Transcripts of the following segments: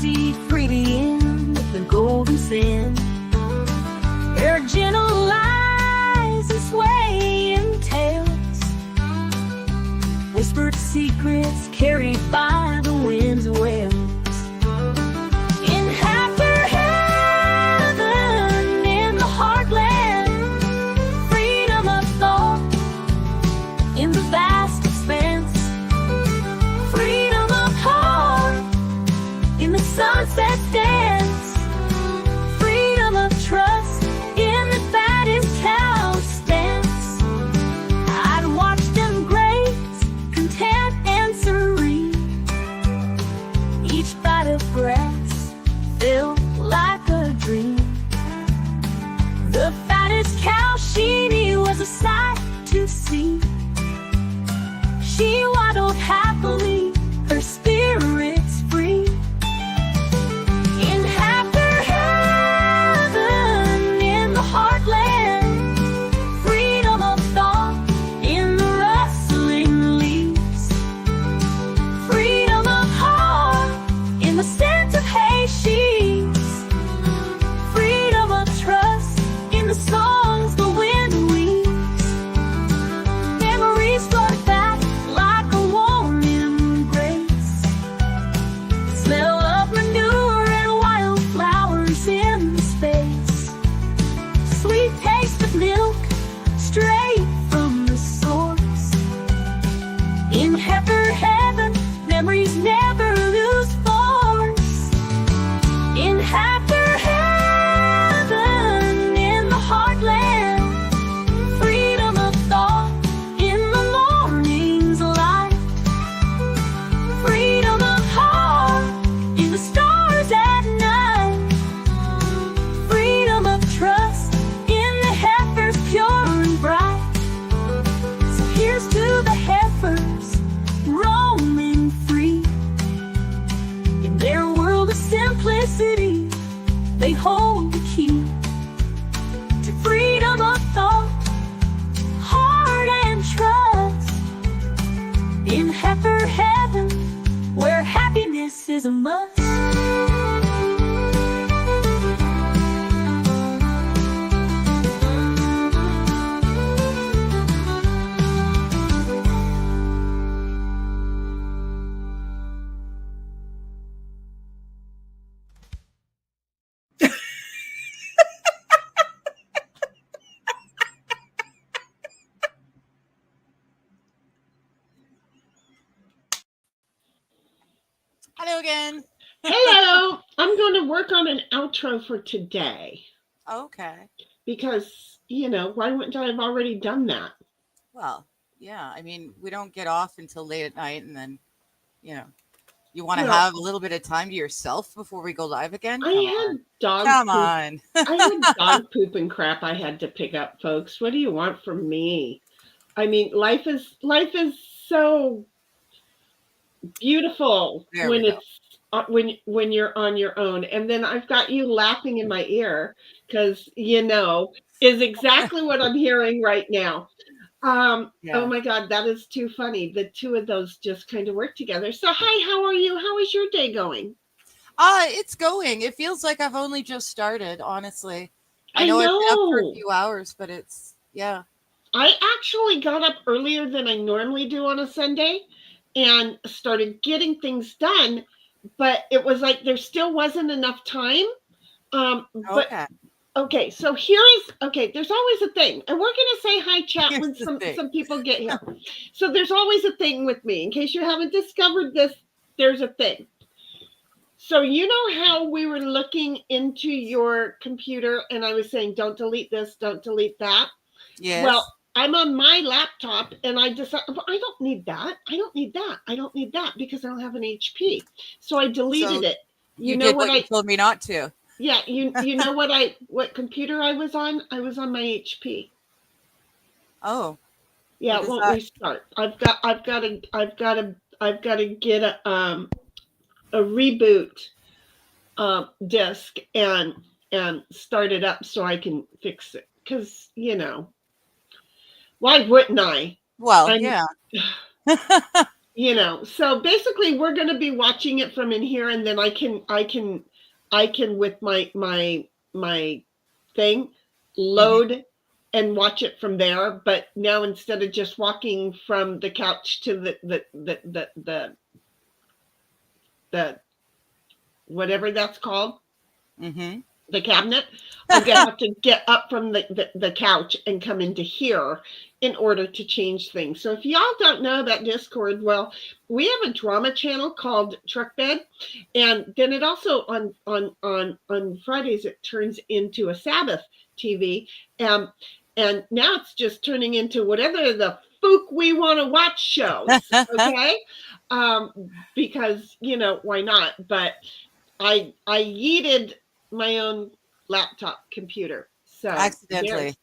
see freely in the golden sand. Her gentle lies and swaying tails, whispered secrets carried by the wind's wails. In heifer heaven, in the heartland, freedom of thought in the vast expanse, freedom of heart in the sunset's dance, freedom of trust in the fattest cow's stance. I'd watch them graze, content and serene, each bite of grass felt like a dream. The fattest cow, Sheni, was a sight to see. She waddled happily, her spirits free. In heifer heaven, in the heartland, freedom of thought in the rustling leaves, freedom of heart in the scent of hay sheaves, freedom of trust in the songs the wind weaves. Memories float back like a warm embrace, smell of manure and wildflowers in space, sweet taste of milk straight from the source. In heifer heaven, memories never lose force. In heifer heaven, in the heartland, freedom of thought in the morning's light, freedom of heart in the stars at night, freedom of trust in the heifers pure and bright. So here's to the heifers roaming free. In their world of simplicity, they hold the key to freedom of thought, heart and trust. In heifer heaven, where happiness is a must. Hello again. Hello. I'm going to work on an outro for today Okay. because, why wouldn't I have already done that? Well, yeah. I mean, we don't get off until late at night, and then, you want to Well, have a little bit of time to yourself before we go live again. I had dog Come poop. on. I had dog poop and crap I had to pick up, folks. What do you want from me? I mean, life is so beautiful There when we go. it's when you're on your own. And then I've got you laughing in my ear because is exactly what I'm hearing right now. Yeah. Oh my God, that is too funny. The two of those just kind of work together. So hi, how are you? How is your day going? It's going. It feels like I've only just started, honestly. I know I've been up for a know. few hours, but yeah. I actually got up earlier than I normally do on a Sunday and started getting things done, but it was like there still wasn't enough time. But okay, so there's always a thing. And we're gonna say hi chat Here's when the some thing. people get here. So there's always a thing with me. In case you haven't discovered this, there's a thing. So you know how we were looking into your computer and I was saying, don't delete this, don't delete that? Yes. Well, I'm on my laptop and I decided, I don't need that. I don't need that. I don't need that because I don't have an HP. So I deleted it. You know did what you told me not to. Yeah, you know what computer I was on? I was on my HP. Oh. Yeah, it won't restart. I've got to get a reboot disk and start it up so I can fix it. Because why wouldn't I? Well, yeah. So basically we're going to be watching it from in here, and then I can with my thing load and watch it from there. But now instead of just walking from the couch to the whatever that's called, the cabinet, I'm gonna have to get up from the couch and come into here in order to change things. So if y'all don't know about Discord, well, we have a drama channel called Truck Bed, and then it also on Fridays it turns into a Sabbath TV, and now it's just turning into whatever the fook we want to watch shows. Okay, because why not? But I yeeted my own laptop computer. So accidentally.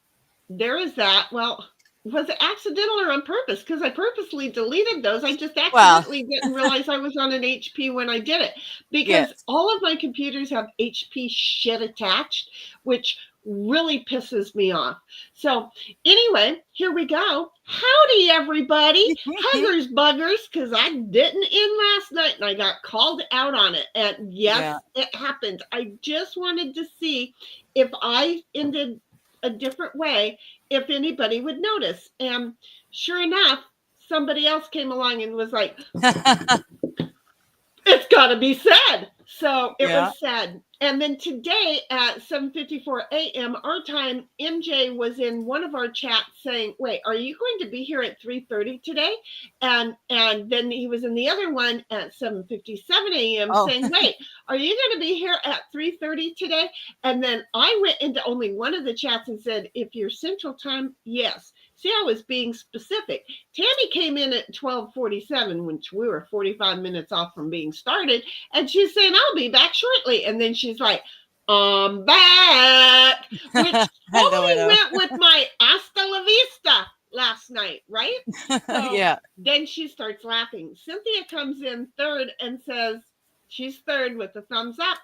There is that. Well, was it accidental or on purpose? Because I purposely deleted those. I just accidentally didn't realize I was on an HP when I did it. Because all of my computers have HP shit attached, which really pisses me off. So anyway, here we go. Howdy, everybody. Huggers buggers, because I didn't in last night and I got called out on it. And yes, it happened. I just wanted to see if I ended a different way, if anybody would notice. And sure enough, somebody else came along and was like, it's got to be said. So it was said. And then today at 7:54 a.m. our time, MJ was in one of our chats saying, wait, are you going to be here at 3:30 today? And then he was in the other one at 7:57 a.m. saying, wait, are you going to be here at 3:30 today? And then I went into only one of the chats and said, if you're Central Time, yes. See, I was being specific. Tammy came in at 12:47, which we were 45 minutes off from being started. And she's saying, I'll be back shortly. And then she's like, I'm back, which totally went with my hasta la vista last night, right? So then she starts laughing. Cynthia comes in third and says, she's third with a thumbs up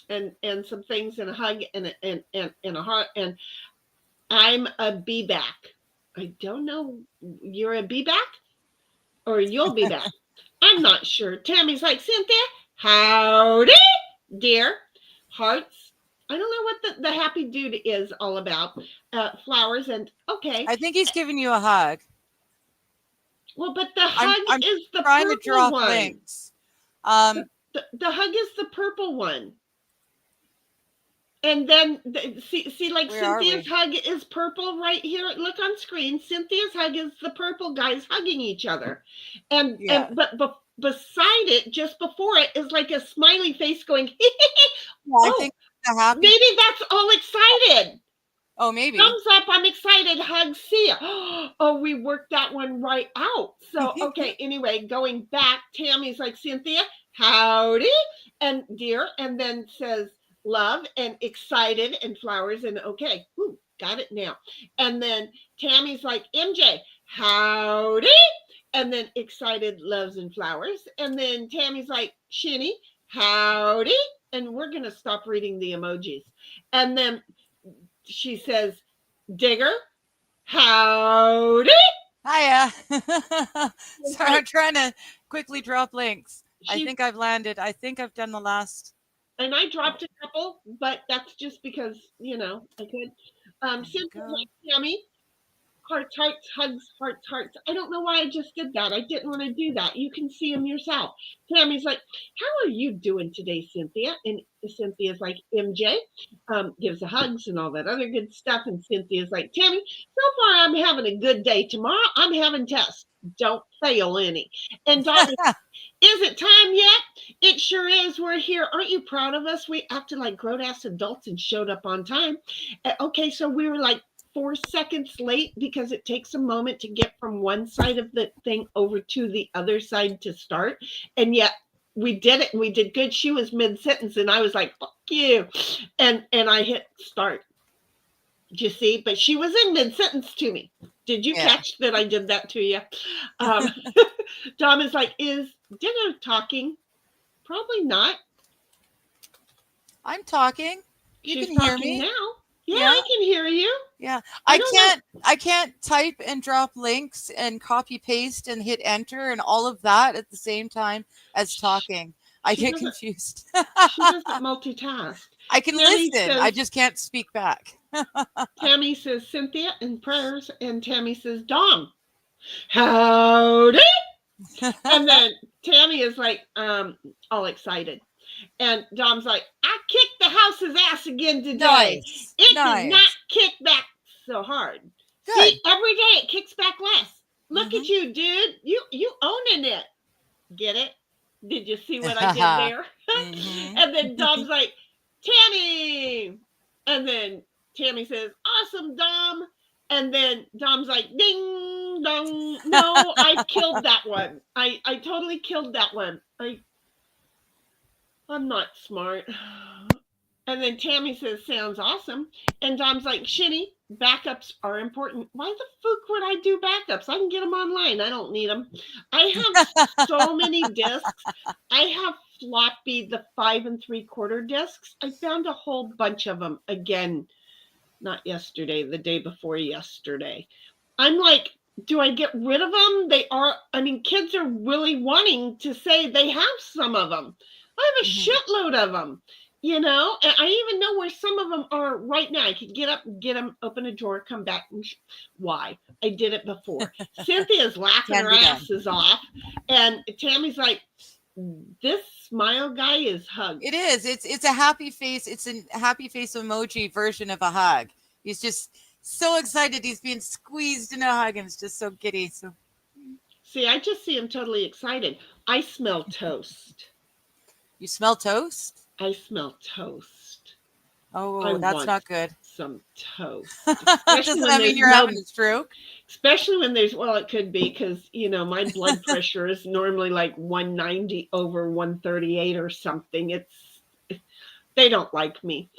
and some things and a hug and a heart. And I'm a be back. I don't know. You're a be back or you'll be back. I'm not sure. Tammy's like, Cynthia, howdy, dear. Hearts. I don't know what the happy dude is all about. Flowers and okay. I think he's giving you a hug. Well, but the hug is the trying purple to draw one. links. The hug is the purple one. And then see like Where Cynthia's hug is purple right here. Look on screen. Cynthia's hug is the purple guys hugging each other. And but beside it, just before it, is like a smiley face going, I think maybe that's all excited. Oh, maybe. Thumbs up, I'm excited. Hug, see ya. Oh, we worked that one right out. So, okay, anyway, going back, Tammy's like, Cynthia, howdy, and dear, and then says, love and excited and flowers and okay, got it now. And then Tammy's like, MJ, howdy, and then excited, loves and flowers. And then Tammy's like, Sheni, howdy, and we're gonna stop reading the emojis. And then she says, Digger, howdy. Hiya. Sorry, I'm trying to quickly drop links. I think I've landed. I think I've done the last. And I dropped a couple, but that's just because, I could. Simple like Tammy, hearts, hearts, hugs, hearts, hearts. I don't know why I just did that. I didn't want to do that. You can see them yourself. Tammy's like, how are you doing today, Cynthia? And Cynthia's like, MJ gives the hugs and all that other good stuff. And Cynthia's like, Tammy, so far I'm having a good day. Tomorrow I'm having tests. Don't fail any. And Donna, is it time yet? It sure is. We're here. Aren't you proud of us? We acted like grown-ass adults and showed up on time. Okay, so we were like 4 seconds late because it takes a moment to get from one side of the thing over to the other side to start. And yet we did it and we did good. She was mid-sentence and I was like, fuck you. And I hit start. Did you see? But she was in mid-sentence to me. Did you catch that I did that to you? Dom is like, is Digger talking? Probably not. I'm talking. You She's can hear talking me now. Yeah, I can hear you. Yeah. I don't know. I can't type and drop links and copy paste and hit enter and all of that at the same time as talking. I She get doesn't. confused. She doesn't multitask. I can Tammy listen. I says. just can't speak back. Tammy says Cynthia in prayers, and Tammy says Dom. Howdy. And then Tammy is like, all excited. And Dom's like, I kicked the house's ass again today. Nice. It Nice. did not kick back so hard. Good. See, every day it kicks back less. Look Mhm. at you, dude. You owning it. Get it? Did you see what I did there? Mhm. And then Dom's like, Tammy. And then Tammy says, awesome, Dom. And then Dom's like, ding dong. No, I killed that one. I totally killed that one. I'm not smart. And then Tammy says, sounds awesome. And Dom's like, Sheni, backups are important. Why the fuck would I do backups? I can get them online. I don't need them. I have so many discs. I have floppy, the 5 3/4 discs. I found a whole bunch of them again. Not yesterday, the day before yesterday. I'm like, do I get rid of them? Kids are really wanting to say they have some of them. I have a shitload of them, and I even know where some of them are right now. I could get up and get them, open a drawer, come back. Why? I did it before. Cynthia's laughing her asses off, and Tammy's like, this smile guy is hugged. It is. It's a happy face. It's a happy face emoji version of a hug. He's just so excited. He's being squeezed in a hug, and it's just so giddy. So, see, I just see him totally excited. I smell toast. You smell toast? I smell toast. Oh, that's not good. Some toast. Doesn't that mean you're having a stroke? Especially when it could be, because, my blood pressure is normally like 190 over 138 or something. They don't like me.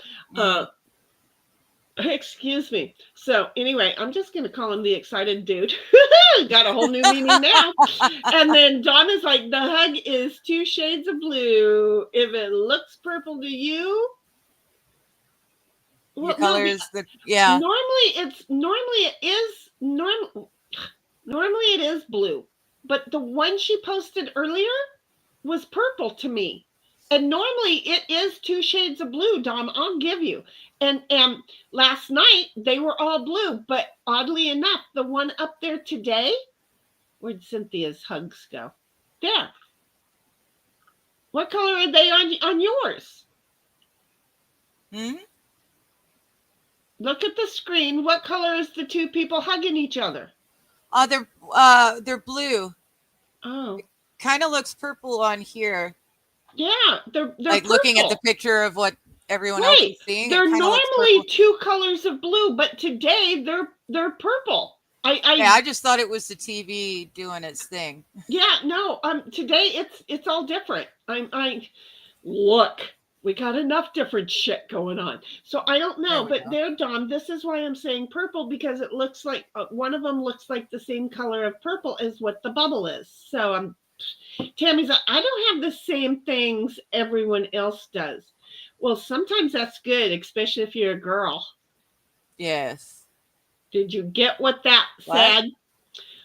Excuse me. So anyway, I'm just going to call him the excited dude. Got a whole new meaning now. And then Dawn is like, the hug is 2 shades of blue. If it looks purple to you, Your color is yeah. Normally it is blue, but the one she posted earlier was purple to me. And normally it is 2 shades of blue, Dom, I'll give you. And last night they were all blue, but oddly enough, the one up there today, where'd Cynthia's hugs go? There. What color are they on yours? Look at the screen. What color is the 2 people hugging each other? They're blue. Oh. Kind of looks purple on here. Yeah, they're like purple. Looking at the picture of what everyone else is seeing. They're normally 2 colors of blue, but today they're purple. I just thought it was the TV doing its thing. Yeah, no. Today it's all different. Look, we got enough different shit going on. So I don't know, but there, Dawn, this is why I'm saying purple, because it looks like one of them looks like the same color of purple as what the bubble is. So Tammy's like, I don't have the same things everyone else does. Well, sometimes that's good, especially if you're a girl. Yes. Did you get what that said?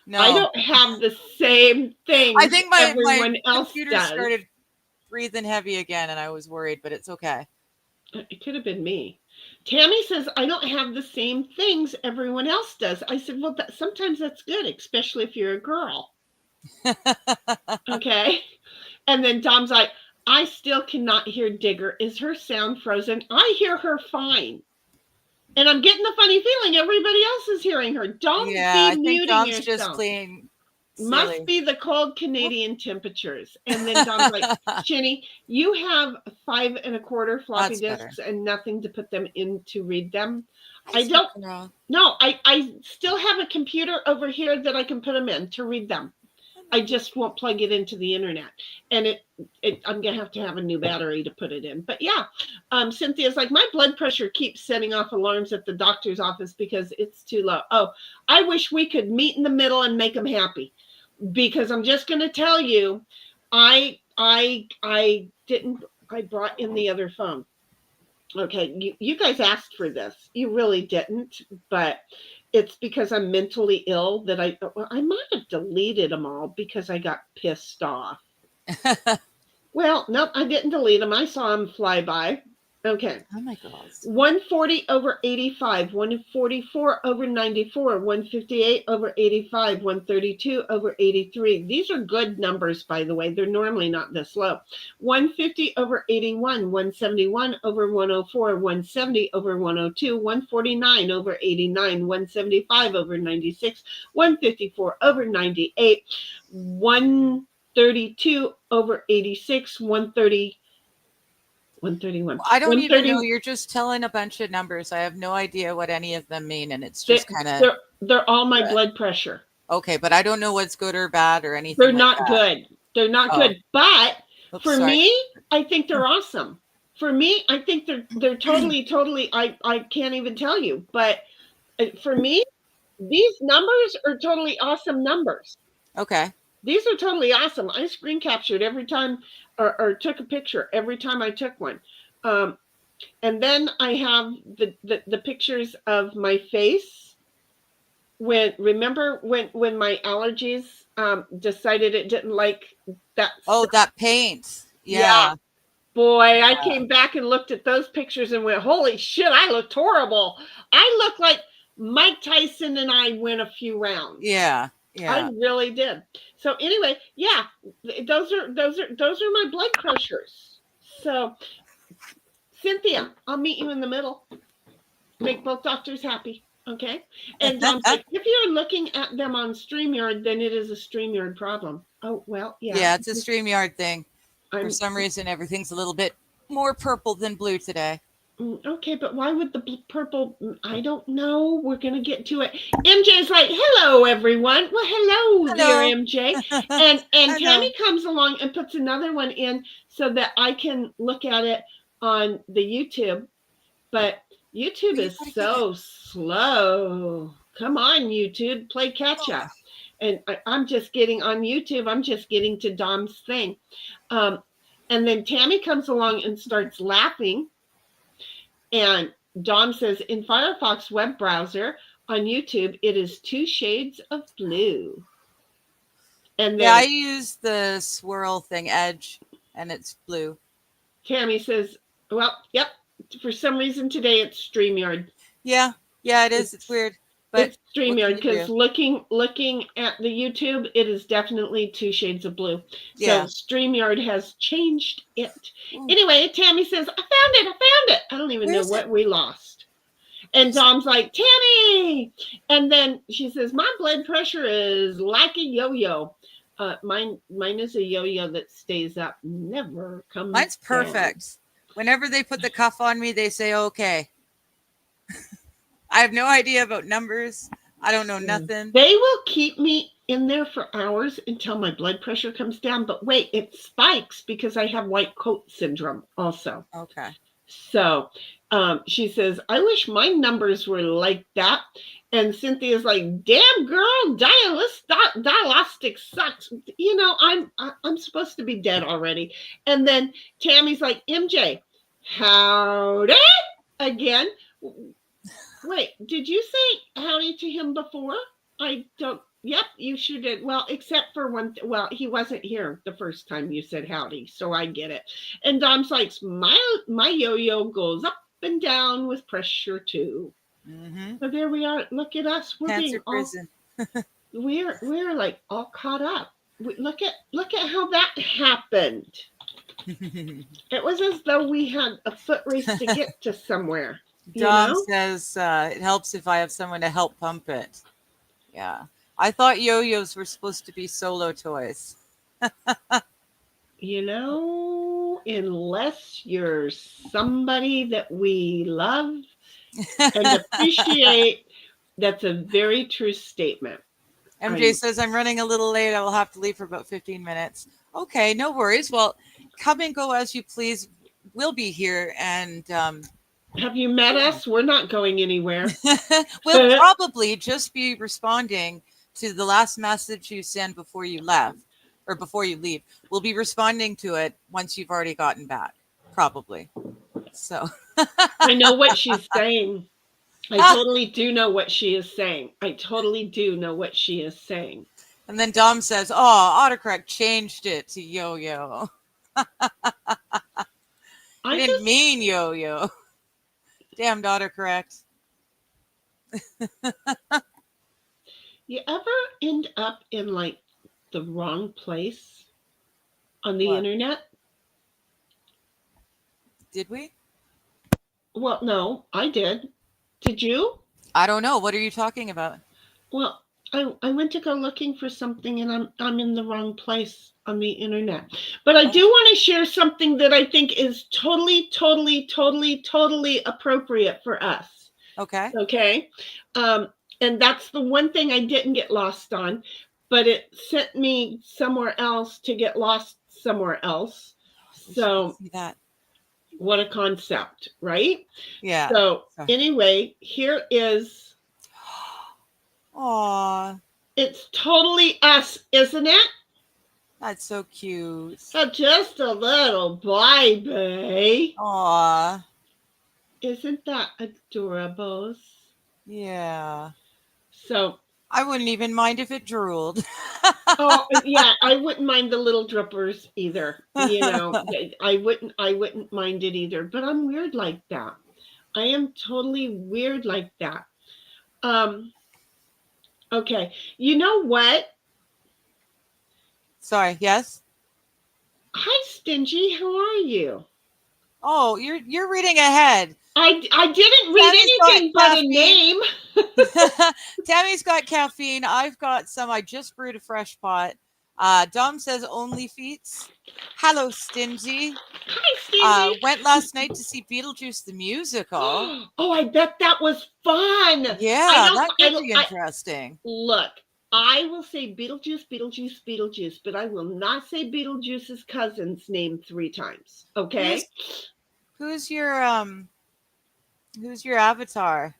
No. I don't have the same things I think my else computer does. started breathing heavy again, and I was worried, but it's okay. It could have been me. Tammy says, I don't have the same things everyone else does. I said, well, sometimes that's good, especially if you're a girl. Okay. And then Dom's like, I still cannot hear Digger. Is her sound frozen? I hear her fine. And I'm getting the funny feeling everybody else is hearing her. Don't be muting Dom's yourself. Just playing silly. Must be the cold Canadian temperatures. And then Dom's like, Sheni, you have 5 1/4 floppy disks and nothing to put them in to read them. I don't know. No, I still have a computer over here that I can put them in to read them. I just won't plug it into the internet, and I'm gonna have to have a new battery to put it in. But yeah, Cynthia's like, my blood pressure keeps setting off alarms at the doctor's office because it's too low. Oh, I wish we could meet in the middle and make them happy, because I'm just gonna tell you, I brought in the other phone. Okay, you guys asked for this. You really didn't, but it's because I'm mentally ill that I might have deleted them all because I got pissed off. Well, nope, I didn't delete them. I saw them fly by. Okay. Oh my God. 140 over 85, 144 over 94, 158 over 85, 132 over 83. These are good numbers, by the way. They're normally not this low. 150 over 81, 171 over 104, 170 over 102, 149 over 89, 175 over 96, 154 over 98, 132 over 86, 131. I don't even 130. know. You're just telling a bunch of numbers. I have no idea what any of them mean, and it's just kind of They're all my blood pressure. okay. But I don't know what's good or bad or anything. They're like not that. good. They're not good. But for sorry. me, I think they're awesome. For me, I think they're totally. I can't even tell you. But for me, these numbers are totally awesome numbers. Okay. These are totally awesome. I screen captured every time or took a picture every time I took one. And then I have the pictures of my face. Remember when my allergies decided it didn't like that. Oh, that paint. Yeah. Boy, I came back and looked at those pictures and went, holy shit, I looked horrible. I look like Mike Tyson and I went a few rounds. Yeah. Yeah. I really did. So anyway, yeah, those are my blood pressures. So Cynthia, I'll meet you in the middle. Make both doctors happy. Okay. And if you're looking at them on StreamYard, then it is a StreamYard problem. Oh, well, yeah. Yeah, it's a StreamYard thing. For some reason, everything's a little bit more purple than blue today. Okay, but why would the purple? I don't know. We're going to get to it. MJ's like, hello, everyone. Well, hello. Dear MJ. And Tammy comes along and puts another one in so that I can look at it on the YouTube. But YouTube is so slow. Come on, YouTube. Play catch up. And I'm just getting on YouTube. I'm just getting to Dom's thing. And then Tammy comes along and starts laughing. And Dom says, in Firefox web browser on YouTube, it is 2 shades of blue. And then I use the swirl thing, Edge, and it's blue. Tammy says, well, yep. For some reason today it's StreamYard. Yeah, it is. It's weird. But it's StreamYard because looking at the YouTube, it is definitely 2 shades of blue. So StreamYard has changed it. Anyway, Tammy says, I found it. I don't even know what we lost. And Dom's like, Tammy! And then she says, my blood pressure is like a yo-yo. Mine is a yo-yo that stays up, never comes down. Mine's perfect. Whenever they put the cuff on me, they say, okay. I have no idea about numbers. I don't know nothing. They will keep me in there for hours until my blood pressure comes down. But wait, it spikes because I have white coat syndrome also. Okay. So she says, I wish my numbers were like that. And Cynthia's like, damn girl, dialytic sucks. You know, I'm supposed to be dead already. And then Tammy's like, MJ, howdy again. Wait, did you say howdy to him before? I don't. Yep, you sure did. Well, except for one. Well, he wasn't here the first time you said howdy, so I get it. And Dom's like, my yo-yo goes up and down with pressure too. Mm-hmm. So there we are. Look at us. We're Cancer prison. We're like all caught up. Look at how that happened. It was as though we had a foot race to get to somewhere. Dom says it helps if I have someone to help pump it. Yeah. I thought yo-yos were supposed to be solo toys. You know, unless you're somebody that we love and appreciate, that's a very true statement. MJ says, I'm running a little late. I will have to leave for about 15 minutes. Okay, no worries. Well, come and go as you please. We'll be here. And have you met us? We're not going anywhere. We'll probably just be responding to the last message you send before you left or before you leave. We'll be responding to it once you've already gotten back, probably. So I know what she's saying. I totally do know what she is saying. I totally do know what she is saying. And then Dom says, "Oh, autocorrect changed it to yo-yo. I He didn't just, mean yo-yo. Damn autocorrect." you ever end up in like the wrong place on the What? internet? Did we? Well, no, I did. Did you? I don't know. What are you talking about? Well, I went to go looking for something and I'm in the wrong place on the internet. But I Oh, do want to share something that I think is totally, totally, totally, totally appropriate for us. okay. Okay. And that's the one thing I didn't get lost on, but it sent me somewhere else to get lost somewhere else. Wish you could So see that. what a concept, right? Yeah. So So- anyway, here is, Aw, it's totally us, isn't it? that's so cute. So just a little baby. Aw, Isn't that adorable? yeah. So, I wouldn't even mind if it drooled. oh yeah, I wouldn't mind the little drippers either. You know, I wouldn't mind it either. But I'm weird like that. I am totally weird like that. Okay. You know what? Sorry, yes? Hi, Stingy. How are you? Oh, you're reading ahead. I didn't read Tammy's got anything but a caffeine. name. Tammy's got caffeine. I've got some. I just brewed a fresh pot. Dom says only feats. Hello, Stingy. Hi, Stingy. Went last night to see Beetlejuice the musical. Oh, I bet that was fun. Yeah, that could be interesting. Look, I will say Beetlejuice, Beetlejuice, Beetlejuice, but I will not say Beetlejuice's cousin's name 3 times. Okay? Who's your avatar?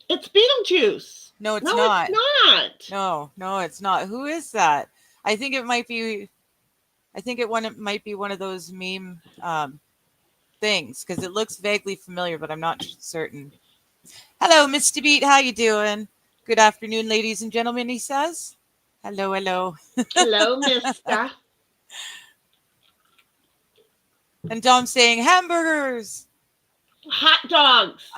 It's Beetlejuice. No, it's No, not. it's not. No, it's not. Who is that? I think it might be one of those meme things because it looks vaguely familiar, but I'm not certain. Hello, Mr. Beat. How you doing? Good afternoon, ladies and gentlemen, he says. Hello, hello. Hello, mister. And Dom saying hamburgers. Hot dogs.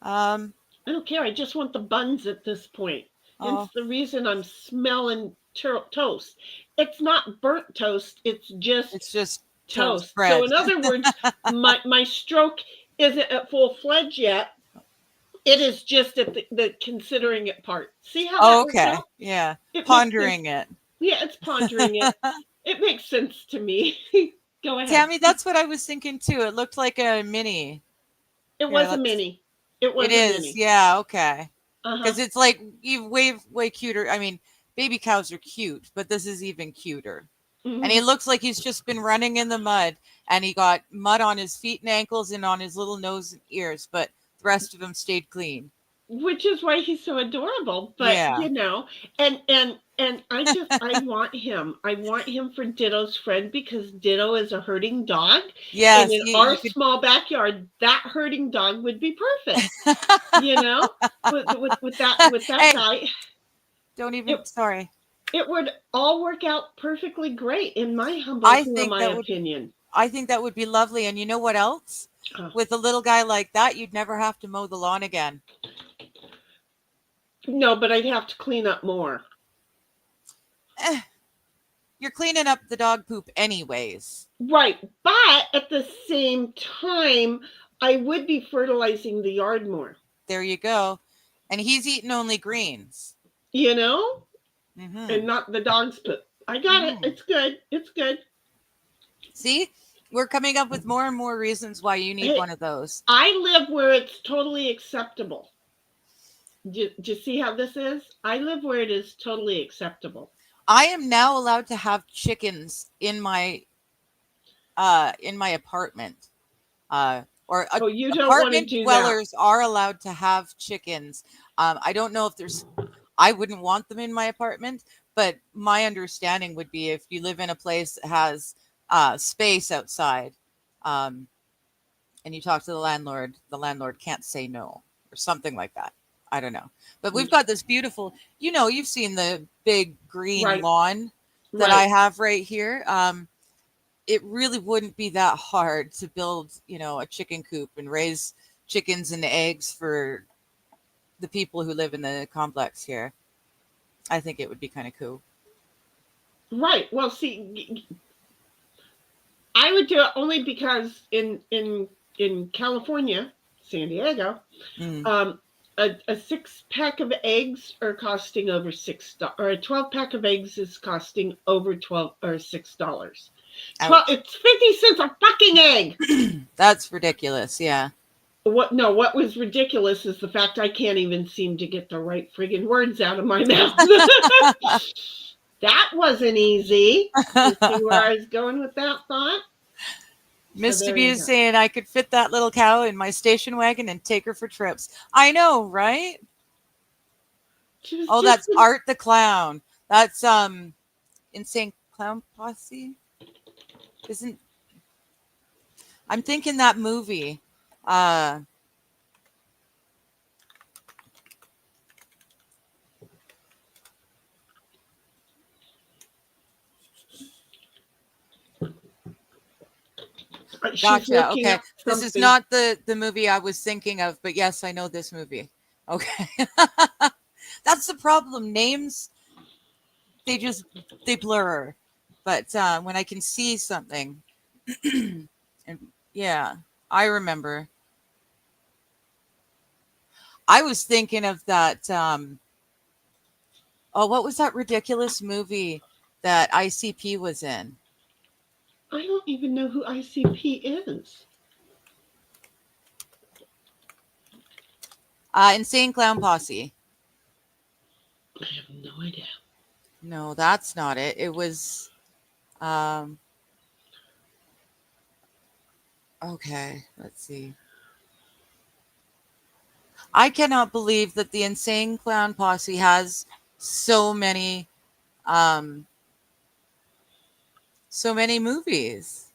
Um, I don't care. I just want the buns at this point. Oh. It's the reason I'm smelling toast. It's not burnt toast. It's just toast. bread. So in other words, my stroke isn't at full fledged yet. It is just at the considering it part. See how that works okay. out? Yeah. It Pondering it. Yeah, it's pondering it. It makes sense to me. Go ahead. Tammy, that's what I was thinking too. It looked like a mini. It was a mini. It was It a is. mini. Yeah, okay. Uh-huh. Because it's like way cuter. I mean, baby cows are cute, but this is even cuter. Mhm. And he looks like he's just been running in the mud, and he got mud on his feet and ankles and on his little nose and ears, but the rest of him stayed clean. Which is why he's so adorable. But Yeah. you know, and I want him. I want him for Ditto's friend because Ditto is a herding dog. Yes. And in our small backyard, that herding dog would be perfect. You know, with that guy. Don't even. Sorry. It would all work out perfectly great, in my humble opinion. I think that would be lovely. And you know what else? With a little guy like that, you'd never have to mow the lawn again. No, but I'd have to clean up more. You're cleaning up the dog poop anyways. Right. But at the same time, I would be fertilizing the yard more. There you go. And he's eating only greens. You know? Mm-hmm. And not the dog's poop. I got it. It's good. It's good. See? We're coming up with more and more reasons why you need one of those. I live where it's totally acceptable. Do you see how this is? I live where it is totally acceptable. I am now allowed to have chickens in my apartment. You don't apartment want to do dwellers that. are allowed to have chickens. I don't know if I wouldn't want them in my apartment, but my understanding would be if you live in a place that has space outside, and you talk to the landlord can't say no or something like that. I don't know. But we've got this beautiful, you've seen the big green Right. lawn that I Right. have right here. It really wouldn't be that hard to build, a chicken coop and raise chickens and eggs for the people who live in the complex here. I think it would be kind of cool. Right. Well, see, I would do it only because in California, San Diego, Mm. a 6-pack of eggs are costing over $6, or a 12-pack of eggs is costing over $6. It's 50 cents a fucking egg. That's ridiculous. Yeah. What was ridiculous is the fact I can't even seem to get the right friggin' words out of my mouth. That wasn't easy. You see where I was going with that thought? Mr. B is saying I could fit that little cow in my station wagon and take her for trips. I know, right? Oh, that's Art the Clown. That's Insane Clown Posse. I'm thinking that movie. Gotcha. Okay. This is not the movie I was thinking of, but yes, I know this movie. Okay. That's the problem. Names, they blur. But when I can see something, and yeah, I remember. I was thinking of that. What was that ridiculous movie that ICP was in? I don't even know who ICP is. Insane Clown Posse. I have no idea. No, that's not it. It was. Okay, let's see. I cannot believe that the Insane Clown Posse has so many movies.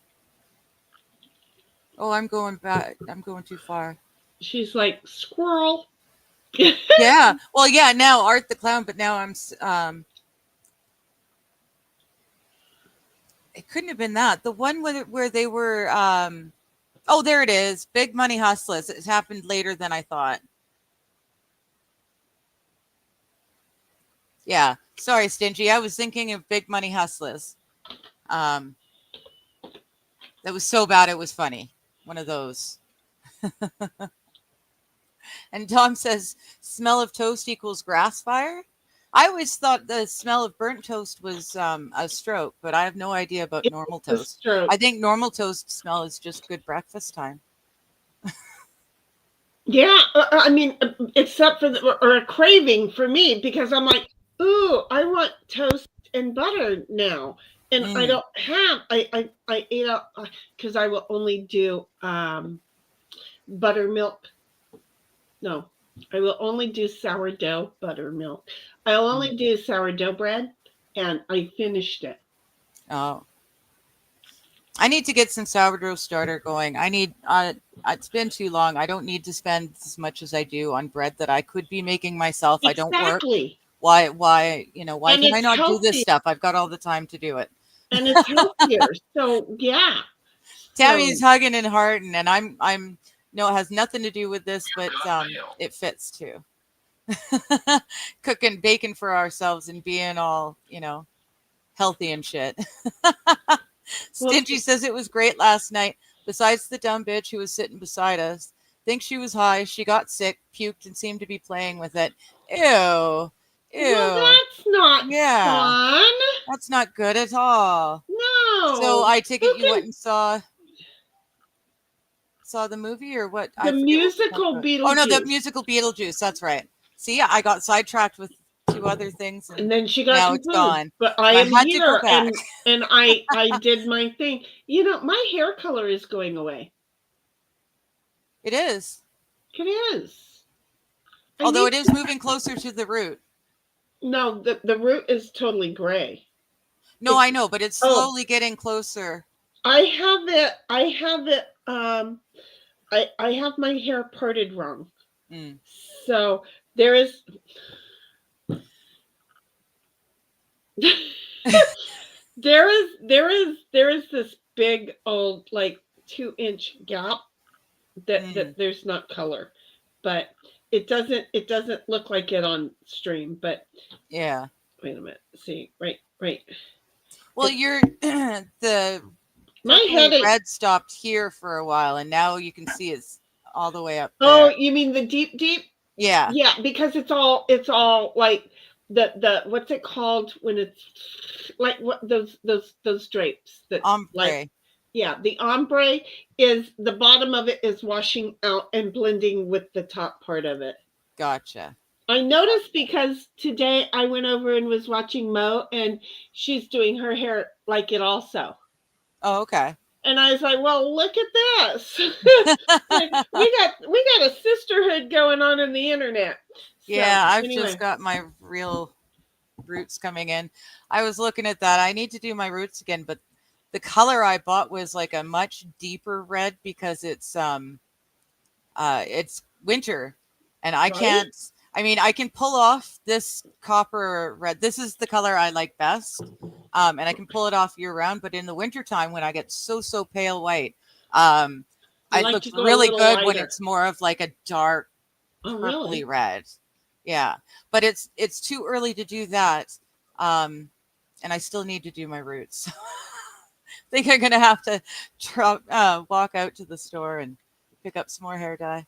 Oh, I'm going back. I'm going too far. She's like, squirrel. Yeah. Well, yeah, now Art the Clown, but now I'm it couldn't have been that. The one where they were oh, there it is. Big Money Hustlers. It happened later than I thought. Yeah. Sorry, Stingy. I was thinking of Big Money Hustlers. That was so bad it was funny. One of those. And Tom says, smell of toast equals grass fire. I always thought the smell of burnt toast was a stroke, but I have no idea about normal toast. I think normal toast smell is just good breakfast time. Yeah, I mean, except for or a craving for me, because I'm like, ooh, I want toast and butter now, and I don't have. I ate up because I will only do buttermilk. No, I will only do sourdough buttermilk. I'll only do sourdough bread, and I finished it. Oh. I need to get some sourdough starter going. I need, it's been too long. I don't need to spend as much as I do on bread that I could be making myself. Exactly. I don't work. Why, why can I not do this stuff? I've got all the time to do it. And it's healthier. So, yeah. Tammy's hugging and hearting, and I'm, no, it has nothing to do with this, but it fits too. Cooking bacon for ourselves and being all, healthy and shit. Stingy says it was great last night. Besides the dumb bitch who was sitting beside us, think she was high. She got sick, puked, and seemed to be playing with it. Ew. Well, that's not fun. That's not good at all. No. So I take it you went and saw the movie or what? The musical Beetlejuice. Oh no, the musical Beetlejuice. That's right. See, I got sidetracked with two other things, and then she got now it's gone. But I am here, and I did my thing. My hair color is going away. It is. It is. Although it is moving closer to the root. No, the root is totally gray. No, I know, but it's slowly getting closer. I have it. I have my hair parted wrong. Mm. So there is there is this big old like 2-inch gap that Mm. there's not color, but it doesn't look like it on stream. But Yeah. wait a minute, see, right. Well, It, you're the my purpley headache. red stopped here for a while, and now you can see it's all the way up Oh, there. you mean the deep? Yeah. Yeah, because it's all like the what's it called when it's like what those drapes that like. Ombre. Yeah, the ombre is the bottom of it is washing out and blending with the top part of it. Gotcha. I noticed because today I went over and was watching Mo and she's doing her hair like it also. Oh, okay. And I was like, well, look at this. we got a sisterhood going on in the internet. So Yeah, I've just anyway, got my real roots coming in. I was looking at that. I need to do my roots again, but the color I bought was like a much deeper red because it's winter and I right? can't. I mean, I can pull off this copper red. This is the color I like best. And I can pull it off year round, but in the wintertime when I get so pale white, um You it like looks to go a really little good when lighter. it's more of like a dark Oh, purpley really? red. Yeah. But it's too early to do that. Um and I still need to do my roots. I think I'm gonna have to walk out to the store and pick up some more hair dye.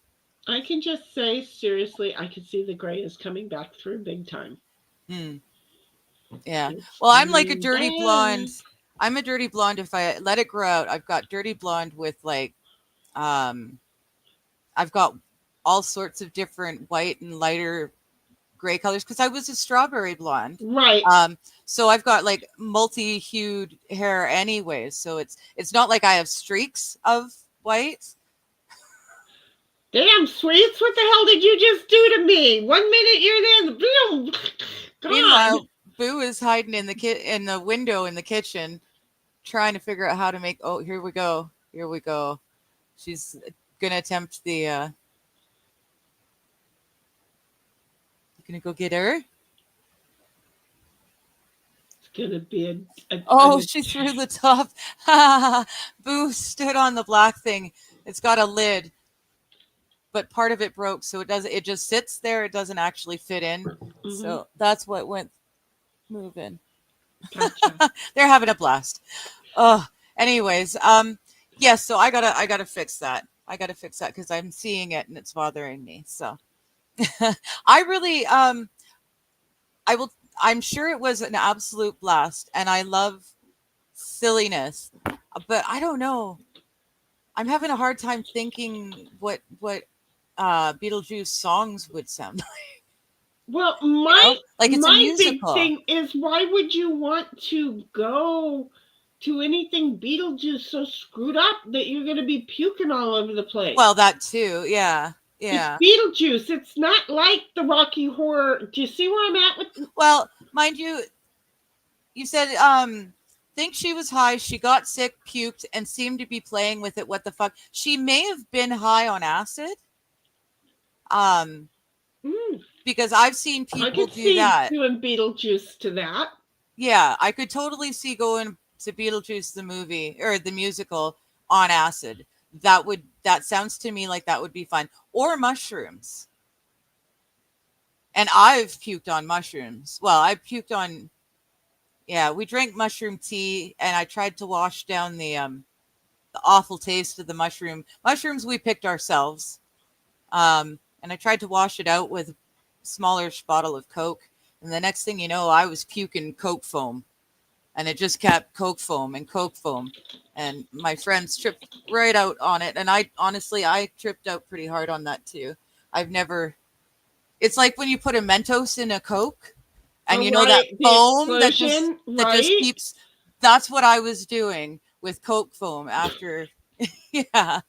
I can just say seriously, I can see the gray is coming back through big time. Mm, yeah. It's Well, I'm like a coming dirty blonde. back. I'm a dirty blonde. If I let it grow out, I've got dirty blonde with like um I've got all sorts of different white and lighter gray colors because I was a strawberry blonde. Right. So I've got like multi-hued hair anyways. So it's not like I have streaks of white. Damn, sweets, what the hell did you just do to me? 1 minute you're there, boom, gone. Meanwhile, Boo is hiding in in the window in the kitchen, trying to figure out how to make. Oh, here we go. Here we go. She's gonna attempt the. You gonna go get her? It's gonna be an Oh, she threw the top. Boo stood on the black thing. It's got a lid, but part of it broke, so it doesn't. It just sits there. It doesn't actually fit in. Mhm. So that's what went moving. Gotcha. They're having a blast. Oh, anyways, yes. So I gotta fix that. I gotta fix that because I'm seeing it and it's bothering me. So I really, I will. I'm sure it was an absolute blast, and I love silliness, but I don't know. I'm having a hard time thinking what Beetlejuice songs would sound like. Well, You know, like it's a my big musical. thing is why would you want to go to anything Beetlejuice so screwed up that you're gonna be puking all over the place? Well, that too. Yeah, It's yeah. Beetlejuice. It's not like the Rocky Horror. Do you see where I'm at with? Well, mind you, you said think she was high, she got sick, puked, and seemed to be playing with it. What the fuck? She may have been high on acid. Um, Mm, because I've seen I people could do see that. doing Beetlejuice to that. Yeah, I could totally see going to Beetlejuice the movie or the musical on acid. That sounds to me like that would be fun. Or mushrooms. And I've puked on mushrooms. Well, I puked on yeah, we drank mushroom tea and I tried to wash down the awful taste of the mushrooms we picked ourselves. And I tried to wash it out with a smallish bottle of Coke. And the next thing you know, I was puking Coke foam. And it just kept Coke foam and Coke foam. And my friends tripped right out on it. And I tripped out pretty hard on that too. I've never, it's like when you put a Mentos in a Coke and Oh, you know that right, the foam explosion, that just right? keeps, that's what I was doing with Coke foam after. Yeah.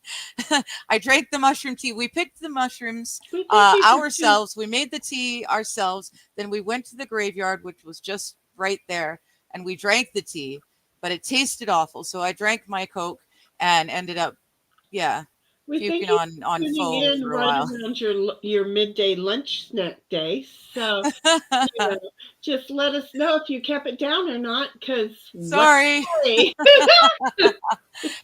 I drank the mushroom tea. We picked the mushrooms We think you should do. ourselves. We made the tea ourselves. Then we went to the graveyard, which was just right there, and we drank the tea, but it tasted awful. So I drank my Coke and ended up, yeah. We puking thank you on for tuning foam in for a right while. around your midday lunch snack day. So, you know, just let us know if you kept it down or not, because what? Sorry.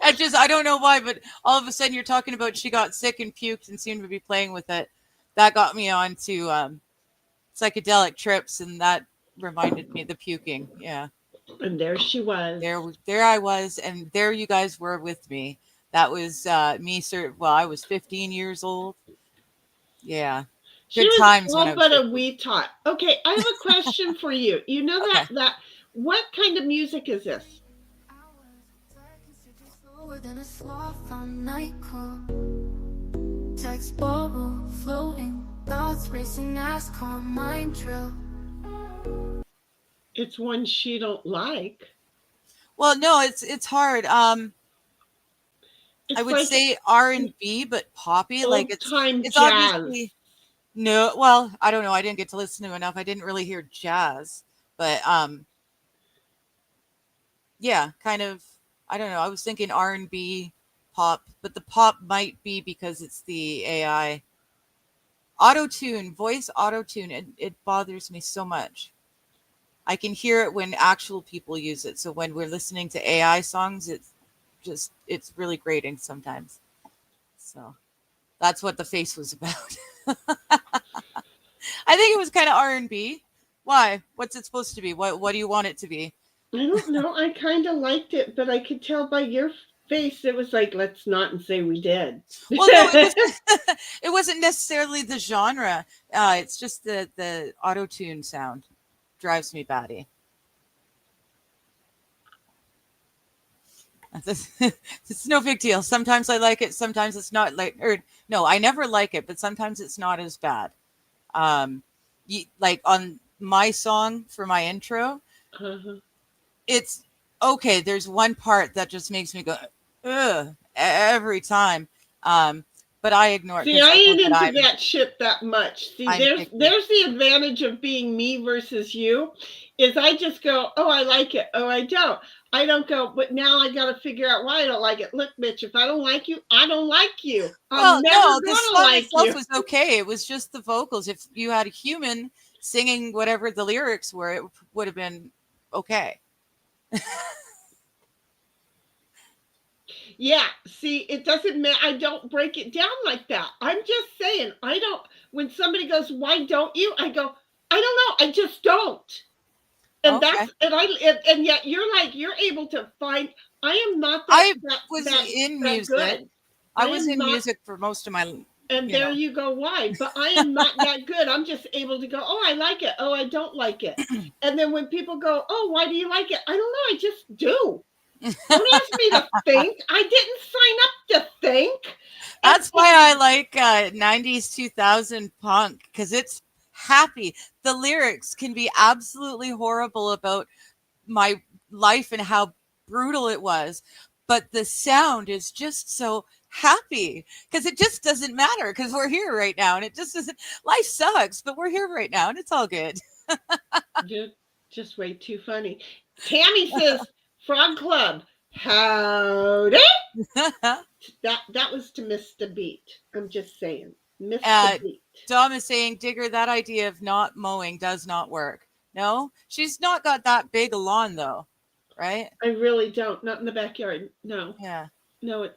I don't know why, but all of a sudden you're talking about she got sick and puked and seemed to be playing with it. That got me on to psychedelic trips, and that reminded me of the puking. Yeah. And there she was. There I was, and there you guys were with me. That was me, sir. Well, I was 15 years old. Yeah. She Good was times when I all was but a 15. wee tot. Okay, I have a question for you. You know Okay. that what kind of music is this? Slower than a sloth on nightclub. Text bubble floating, thoughts racing, NASCAR mind drill. It's one she don't like. Well, no, it's hard. I It's would like say R&B, but poppy. Like old time it's jazz. obviously no. Well, I don't know. I didn't get to listen to enough. I didn't really hear jazz, but yeah, kind of. I don't know. I was thinking R&B, pop, but the pop might be because it's the AI voice auto tune. It bothers me so much. I can hear it when actual people use it. So when we're listening to AI songs, it's really grating sometimes. So that's what the face was about. I think it was kind of R&B. Why? What's it supposed to be? What do you want it to be? I don't know. I kind of liked it, but I could tell by your face it was like, let's not and say we did. Well, no, it wasn't necessarily the genre. It's just the auto tune sound drives me batty. It's no big deal. Sometimes I like it. Sometimes it's not or no, I never like it, but sometimes it's not as bad. Like on my song for my intro, it's okay. There's one part that just makes me go, ugh, every time. But I ignore it See, because I I know ain't that into that shit that much. See, I'm there's picky. the advantage of being me versus you, is I just go, oh, I like it. Oh, I don't. I don't go, but now I got to figure out why I don't like it. Look, bitch, if I don't like you, I don't like you. Well, I'm never no, the gonna song like itself you. was okay. It was just the vocals. If you had a human singing whatever the lyrics were, it would have been okay. Yeah, see, it doesn't matter. I don't break it down like that. I'm just saying, I don't. When somebody goes, why don't you? I go, I don't know. I just don't. And Okay. that's and yet you're able to find. I am not I that was that in that music. good. I I was am in not. music for most of my, And you there know. you go. Why? But I am not that good. I'm just able to go, oh, I like it. Oh, I don't like it. And then when people go, oh, why do you like it? I don't know. I just do. Don't ask me to think. I didn't sign up to think. That's why I like 90s 2000 punk, because it's happy. The lyrics can be absolutely horrible about my life and how brutal it was, but the sound is just so happy because it just doesn't matter because we're here right now and it just doesn't. Life sucks, but we're here right now and it's all good. Just way too funny. Tammy says, Frog Club, howdy. That was to miss the beat. I'm just saying, miss the beat. Dom is saying, Digger, that idea of not mowing does not work. No, she's not got that big a lawn though, right? I really don't. Not in the backyard. No. Yeah. No,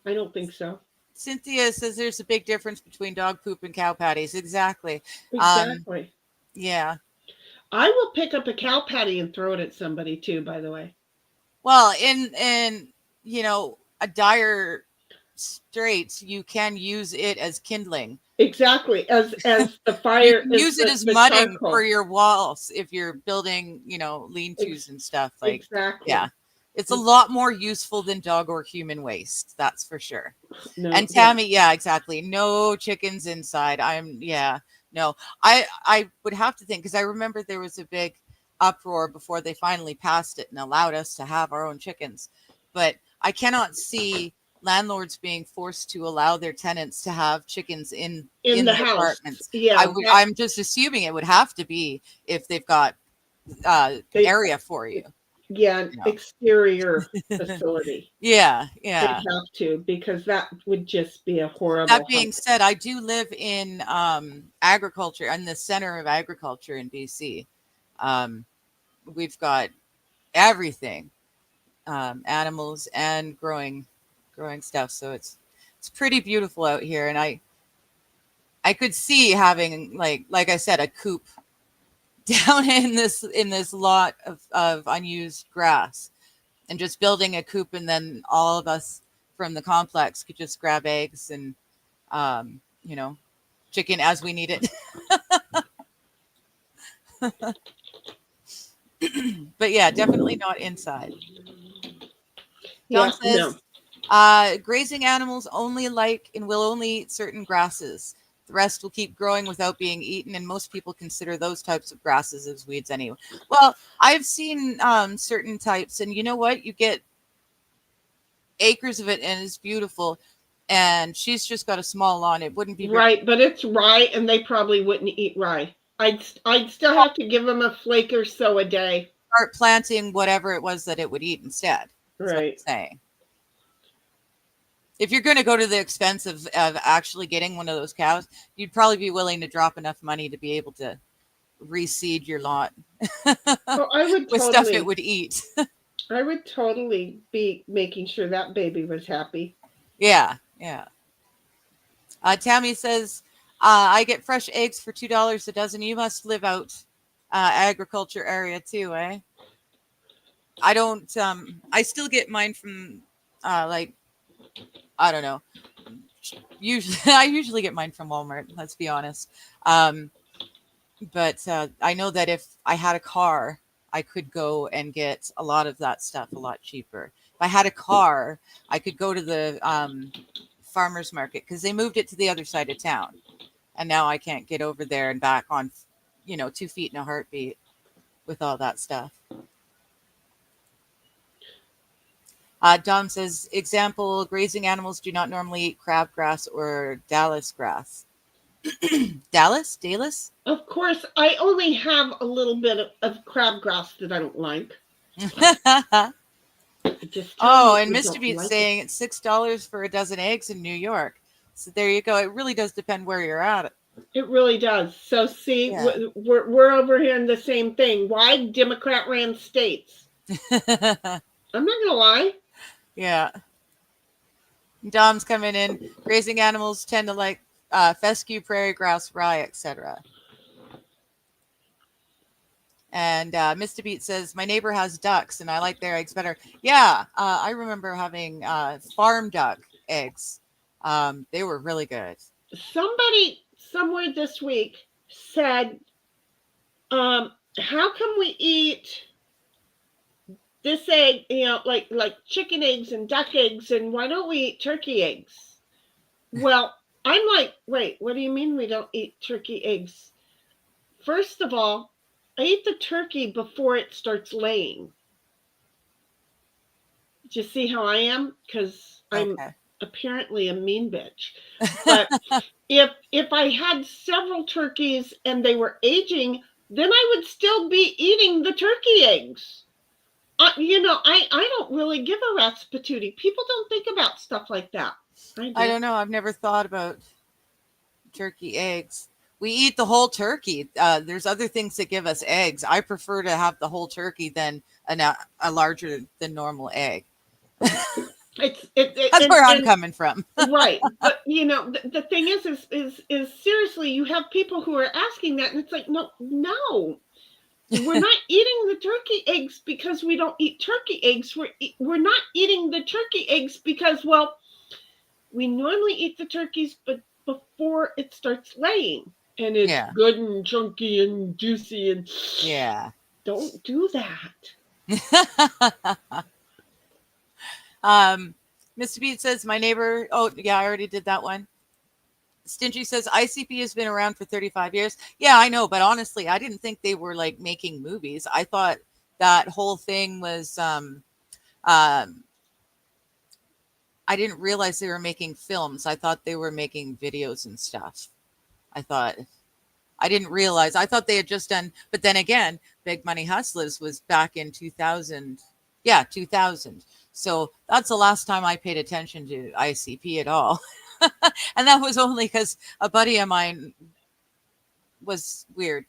I don't think so. Cynthia says there's a big difference between dog poop and cow patties. Exactly. Exactly. Yeah. I will pick up a cow patty and throw it at somebody too, by the way. Well, in a dire straits, you can use it as kindling. Exactly. As the fire. You can use it as mudding charcoal. for your walls if you're building, lean-tos and stuff. Like, exactly. Yeah. It's a lot more useful than dog or human waste. That's for sure. No, And Tammy, yeah, exactly. No chickens inside. No. I would have to think, because I remember there was a big uproar before they finally passed it and allowed us to have our own chickens. But I cannot see landlords being forced to allow their tenants to have chickens in the house. apartments. Yeah, I'm just assuming it would have to be if they've got area for you. Yeah, an No. exterior facility. Yeah, They yeah. have to, because that would just be a horrible That being hunt. said, I do live in agriculture, in the center of agriculture in BC. Um, we've got everything, animals and growing stuff. So it's pretty beautiful out here, and I could see having like I said, a coop down in this lot of unused grass, and just building a coop, and then all of us from the complex could just grab eggs and you know, chicken as we need it. But yeah, definitely not inside. Dom Yeah, no. says, grazing animals only like and will only eat certain grasses. The rest will keep growing without being eaten, and most people consider those types of grasses as weeds anyway. Well, I've seen certain types, and you know what? You get acres of it, and it's beautiful. And she's just got a small lawn. It wouldn't be very Right, but it's rye, and they probably wouldn't eat rye. I'd still have to give them a flake or so a day. start planting whatever it was that it would eat instead. That's what I'm Right. saying. If you're going to go to the expense of actually getting one of those cows, you'd probably be willing to drop enough money to be able to reseed your lot Oh, with stuff it would eat. I would totally be making sure that baby was happy. Yeah, yeah. Tammy says, I get fresh eggs for $2 a dozen. You must live out agriculture area too, eh? I don't. I still get mine from like, I don't know. Usually, I usually get mine from Walmart. Let's be honest. But I know that if I had a car, I could go and get a lot of that stuff a lot cheaper. If I had a car, I could go to the farmers market, because they moved it to the other side of town, and now I can't get over there and back on, 2 feet in a heartbeat with all that stuff. Dom says, example, grazing animals do not normally eat crabgrass or Dallas grass. Dallas? Of course, I only have a little bit of crabgrass that I don't like. Just tell Oh, me and if you Mr. don't Beat's like saying it's $6 for a dozen eggs in New York. So there you go. It really does depend where you're at. It really does. So see, Yeah. we're over here in the same thing. Why Democrat-ran states? I'm not gonna lie. Yeah. Dom's coming in. Grazing animals tend to like fescue, prairie grass, rye, etc. And Mr. Beat says, my neighbor has ducks and I like their eggs better. Yeah, I remember having farm duck eggs. They were really good. Somebody somewhere this week said, how come we eat this egg, like chicken eggs and duck eggs, and why don't we eat turkey eggs? Well, I'm like, wait, what do you mean we don't eat turkey eggs? First of all, I eat the turkey before it starts laying. Do you see how I am? Because I'm Okay. apparently a mean bitch. But if I had several turkeys and they were aging, then I would still be eating the turkey eggs. I don't really give a rat's patootie. People don't think about stuff like that. I don't know. I've never thought about turkey eggs. We eat the whole turkey. There's other things that give us eggs. I prefer to have the whole turkey than a larger than normal egg. That's where I'm coming from. Right, but the thing is seriously, you have people who are asking that, and it's like, no, we're not eating the turkey eggs because we don't eat turkey eggs. We're not eating the turkey eggs because, well, we normally eat the turkeys, but before it starts laying, and it's good and chunky and juicy, and don't do that. Mr. Beat says, my neighbor, oh yeah, I already did that one. Stingy says, ICP has been around for 35 years. Yeah, I know, but honestly, I didn't think they were like making movies. I thought that whole thing was, I didn't realize they were making films. I thought they were making videos and stuff. I thought, I didn't realize. I thought they had just done, but then again, Big Money Hustlers was back in 2000. Yeah, 2000. So that's the last time I paid attention to ICP at all. And that was only because a buddy of mine was weird.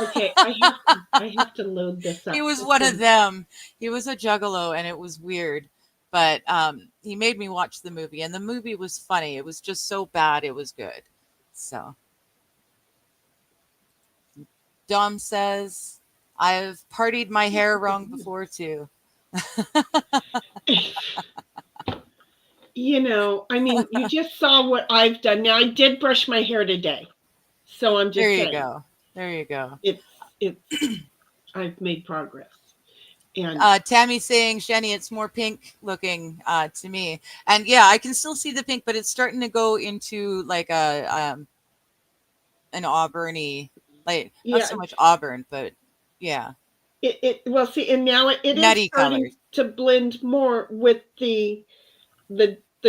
Okay, I have to load this up. He was one of them. He was a juggalo, and it was weird. But he made me watch the movie, and the movie was funny. It was just so bad, it was good. So Dom says, I've partied my hair wrong before too. You know, I mean, you just saw what I've done. Now, I did brush my hair today, so I'm just There you saying. go. There you go. It's I've made progress. And Tammy saying, Sheni, it's more pink looking to me. And yeah, I can still see the pink, but it's starting to go into like an auburny, like not yeah, so much auburn, but yeah, well, see, and now it is nutty starting colors. to blend more with the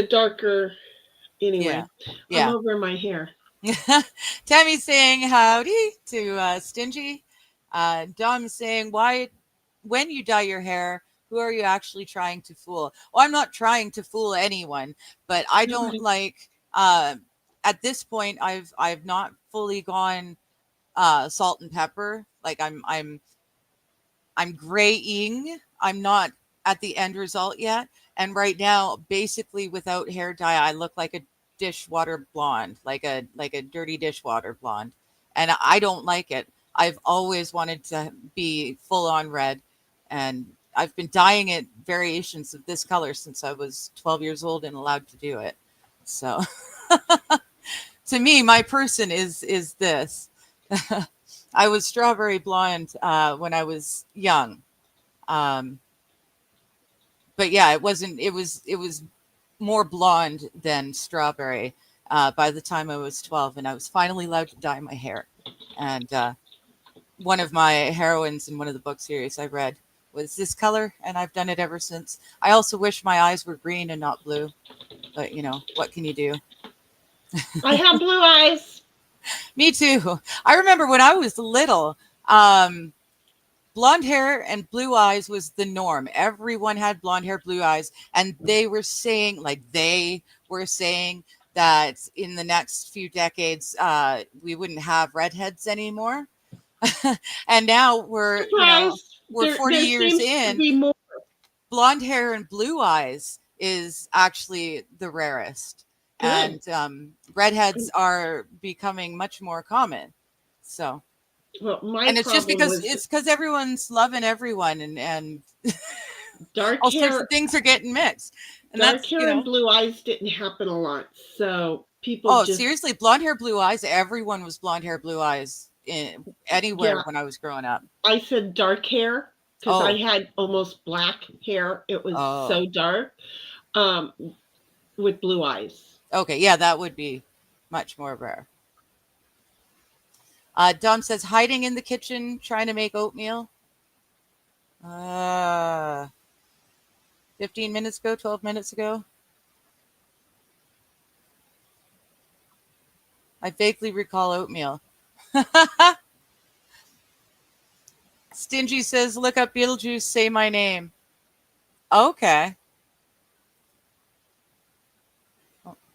darker. Anyway, Yeah, I'm yeah. over my hair. Tammy saying howdy to Stingy. Dom saying, why, when you dye your hair, who are you actually trying to fool? Well, I'm not trying to fool anyone, but I don't like. At this point, I've not fully gone salt and pepper. Like I'm graying. I'm not at the end result yet. And right now, basically without hair dye, I look like a dishwater blonde, like a dirty dishwater blonde. And I don't like it. I've always wanted to be full on red. And I've been dyeing it variations of this color since I was 12 years old and allowed to do it. So to me, my person is this. I was strawberry blonde when I was young. But yeah, it wasn't. It was more blonde than strawberry by the time I was 12, and I was finally allowed to dye my hair. And one of my heroines in one of the book series I read was this color, and I've done it ever since. I also wish my eyes were green and not blue, but you know, what can you do? I have blue eyes. Me too. I remember when I was little, blonde hair and blue eyes was the norm. Everyone had blonde hair, blue eyes, and they were saying that in the next few decades, we wouldn't have redheads anymore. And now we're, Surprise! we're 40 there years seems in. to be more. Blonde hair and blue eyes is actually the rarest. Good. And redheads are becoming much more common. So, Well, and it's just because everyone's loving everyone, and dark all sorts hair. of things are getting mixed. And Dark that's, hair and blue eyes didn't happen a lot, so people. Oh, just, seriously, blonde hair, blue eyes. Everyone was blonde hair, blue eyes anywhere Yeah. when I was growing up. I said dark hair because I had almost black hair. It was so dark, with blue eyes. Okay, yeah, that would be much more rare. Dom says, hiding in the kitchen, trying to make oatmeal. 15 minutes ago, 12 minutes ago. I vaguely recall oatmeal. Stingy says, look up Beetlejuice, say my name. Okay.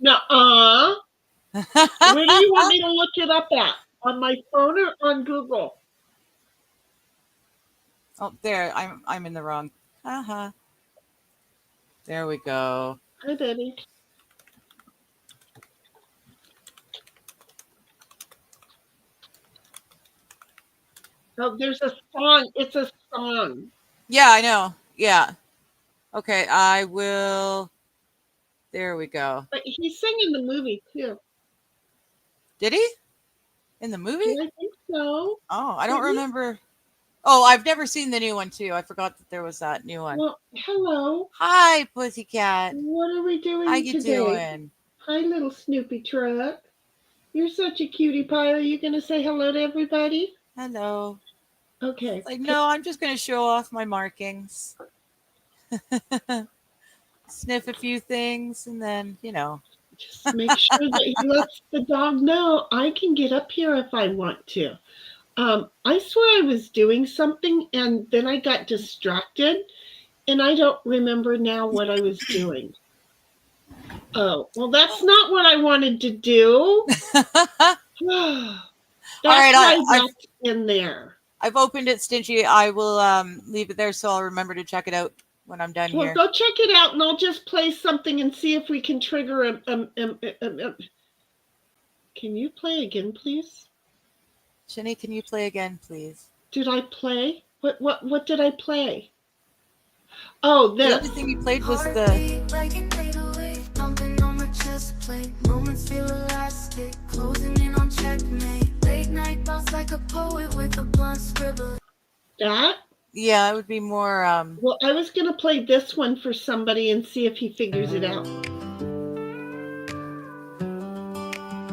Nuh-uh. Where do you want me to look it up at? On my phone or on Google? Oh, there. I'm in the wrong. Haha. There we go. Hi, Betty. Oh, there's a song. It's a song. Yeah, I know. Yeah. Okay, I will. There we go. But he sang in the movie too. Did he? In the movie? Yeah, I think so. Oh, I don't remember. Oh, I've never seen the new one too. I forgot that there was that new one. Well, hello. Hi, pussycat. What are we doing How today? you doing? Hi, little Snoopy truck. You're such a cutie pie. Are you going to say hello to everybody? Hello. Okay. Like, no, I'm just going to show off my markings. Sniff a few things and then, Just make sure that he lets the dog know I can get up here if I want to. I swear I was doing something and then I got distracted and I don't remember now what I was doing. Oh, well, that's not what I wanted to do. That's why that's in there. I've opened it, Stingy. I will leave it there so I'll remember to check it out when I'm done here. Go check it out and I'll just play something and see if we can trigger Can you play again, please? Sheni, can you play again, please? Did I play? What did I play? Oh, this. The other thing you played was the... Moments feel elastic, closing in on checkmate. Late night thoughts like a poet with a blunt scribble. That? Yeah, it would be more... Well, I was going to play this one for somebody and see if he figures it out.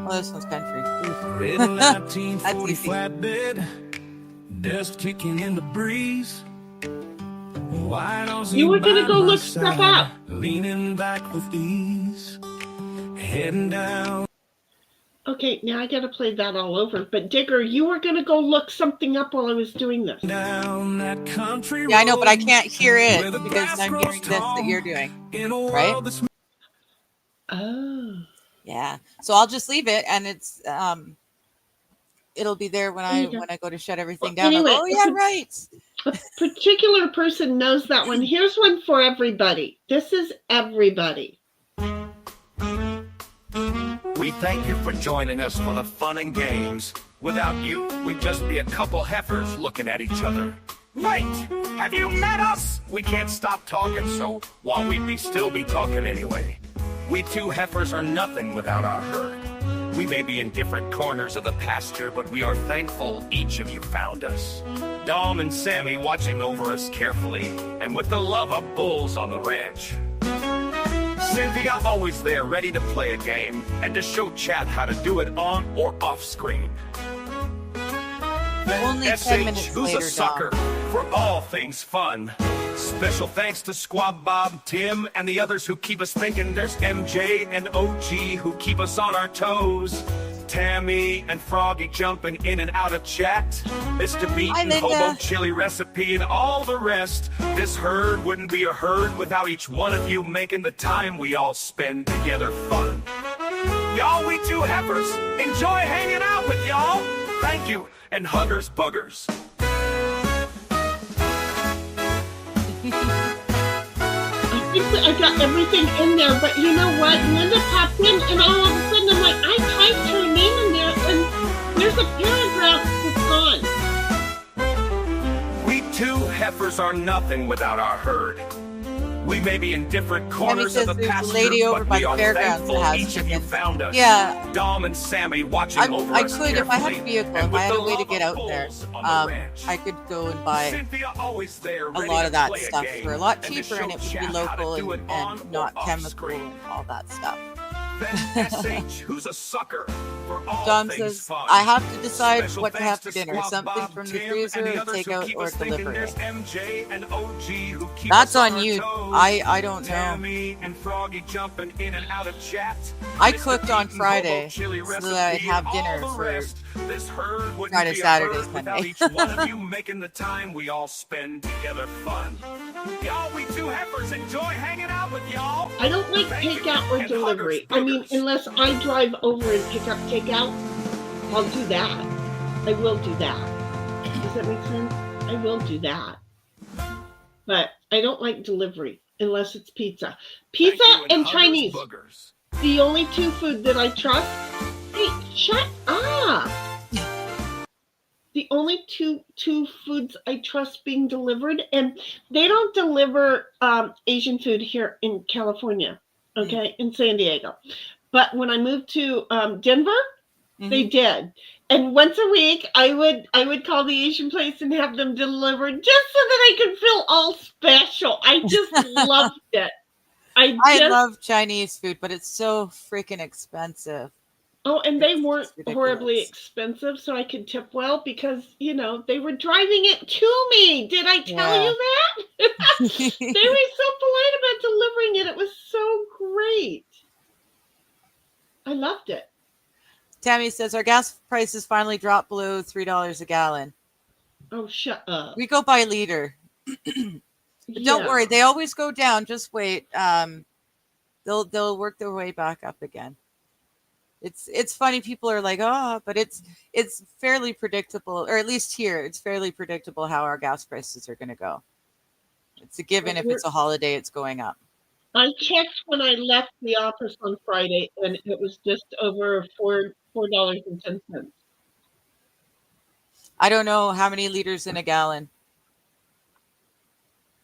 Oh, this one's country. Red 1940 flatbed, dust kicking in the breeze. You were going to go look stuff up. Leaning back with ease. Heading down. Okay, now I got to play that all over. But Digger, you were going to go look something up while I was doing this. Down that country yeah, I know, but I can't hear it road, because I'm hearing this that you're doing. Right? Oh. Yeah. So I'll just leave it and it's it'll be there when I go to shut everything down. Anyway, oh yeah, right. A particular person knows that one. Here's one for everybody. This is everybody. We thank you for joining us for the fun and games. Without you, we'd just be a couple heifers looking at each other. Wait, have you met us? We can't stop talking, so why we'd still be talking anyway. We two heifers are nothing without our herd. We may be in different corners of the pasture, but we are thankful each of you found us. Dom and Sammy watching over us carefully, and with the love of bulls on the ranch. Cynthia always there, ready to play a game, and to show Chad how to do it on or off screen. Only 10 minutes who's later, a sucker Dom. for all things fun. Special thanks to Squab Bob, Tim, and the others who keep us thinking. There's MJ and OG who keep us on our toes. Tammy and Froggy jumping in and out of chat. Mr. Beat and Hobo Chili Recipe and all the rest. This herd wouldn't be a herd without each one of you making the time we all spend together fun. Y'all, we two heifers, enjoy hanging out with y'all. Thank you, and huggers buggers. I got everything in there, but you know what? Linda popped in, and all of a sudden I'm like, I typed her name in there, and there's a paragraph that's gone. We two heifers are nothing without our herd. We may be in different corners of the pasture, lady over but by we the are fairgrounds thankful that has each of you found us. Yeah. Dom and Sammy watching over us I could, if I had a vehicle, if I had a way to get out there, ranch. I could go and buy Cynthia always there, a lot of that stuff for a lot cheaper, and it would be local and not chemical and all that stuff. Then SH, who's a sucker for all Dom things says, fun. I have to decide Special what to thanks have for dinner, Squab something Bob, from the Tim, freezer and the or others who takeout keep or us thinking. delivery. There's MJ and OG who keep That's us on our you. toes. I don't know. Tammy and Froggy jumping in and out of chat. I Mr. cooked on Beat and Friday Hobo Chili so that I'd Recipe have and dinner all the for rest. This herd wouldn't Friday, be a Saturday, herd without Sunday. each one of you making the time we all spend together fun. Y'all, we two heifers enjoy hanging out with y'all. I don't like takeout or delivery. I mean, unless I drive over and pick up takeout, I'll do that. I will do that. Does that make sense? I will do that. But I don't like delivery unless it's pizza. Pizza and Chinese. Boogers. The only two food that I trust. Hey, shut up. The only two foods I trust being delivered, and they don't deliver Asian food here in California, okay, in San Diego. But when I moved to Denver, they did. And once a week, I would call the Asian place and have them delivered just so that I could feel all special. I just loved it. I love Chinese food, but it's so freaking expensive. Oh, and they weren't horribly expensive, so I could tip well because, you know, they were driving it to me. Did I tell you that? They were so polite about delivering it. It was so great. I loved it. Tammy says our gas prices finally dropped below $3 a gallon. Oh, shut up. We go by liter. But don't worry, they always go down. Just wait. They'll work their way back up again. It's funny. People are like, oh, but it's fairly predictable, or at least here, it's fairly predictable how our gas prices are going to go. It's a given. If it's a holiday, it's going up. I checked when I left the office on Friday, and it was just over $4.10. I don't know how many liters in a gallon.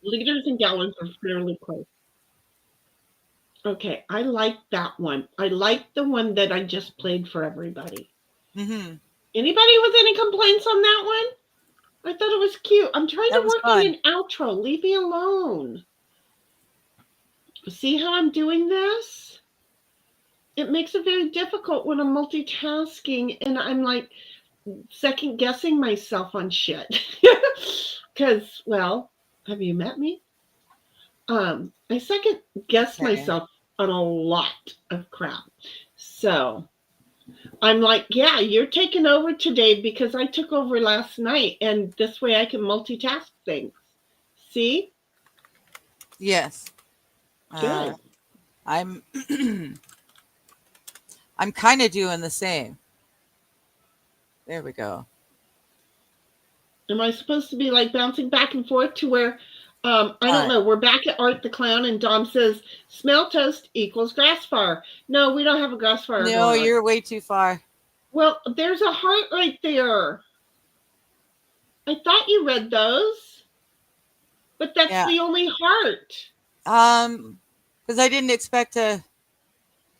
Liters and gallons are fairly close. Okay, I like that one. I like the one that I just played for everybody. Mm-hmm. Anybody with any complaints on that one? I thought it was cute. I'm trying to work on an outro. Leave me alone. See how I'm doing this? It makes it very difficult when I'm multitasking and I'm like second guessing myself on shit. Because, well, have you met me? I second guess myself on a lot of crap. So I'm like, yeah, you're taking over today because I took over last night, and this way I can multitask things. See? Yes. Good. I'm I'm kind of doing the same. There we go. Am I supposed to be like bouncing back and forth to where I don't know. We're back at Art the Clown, and Dom says, smell toast equals grass fire. No, we don't have a grass fire. No, you're way too far. Well, there's a heart right there. I thought you read those. But that's the only heart. Because I didn't expect to.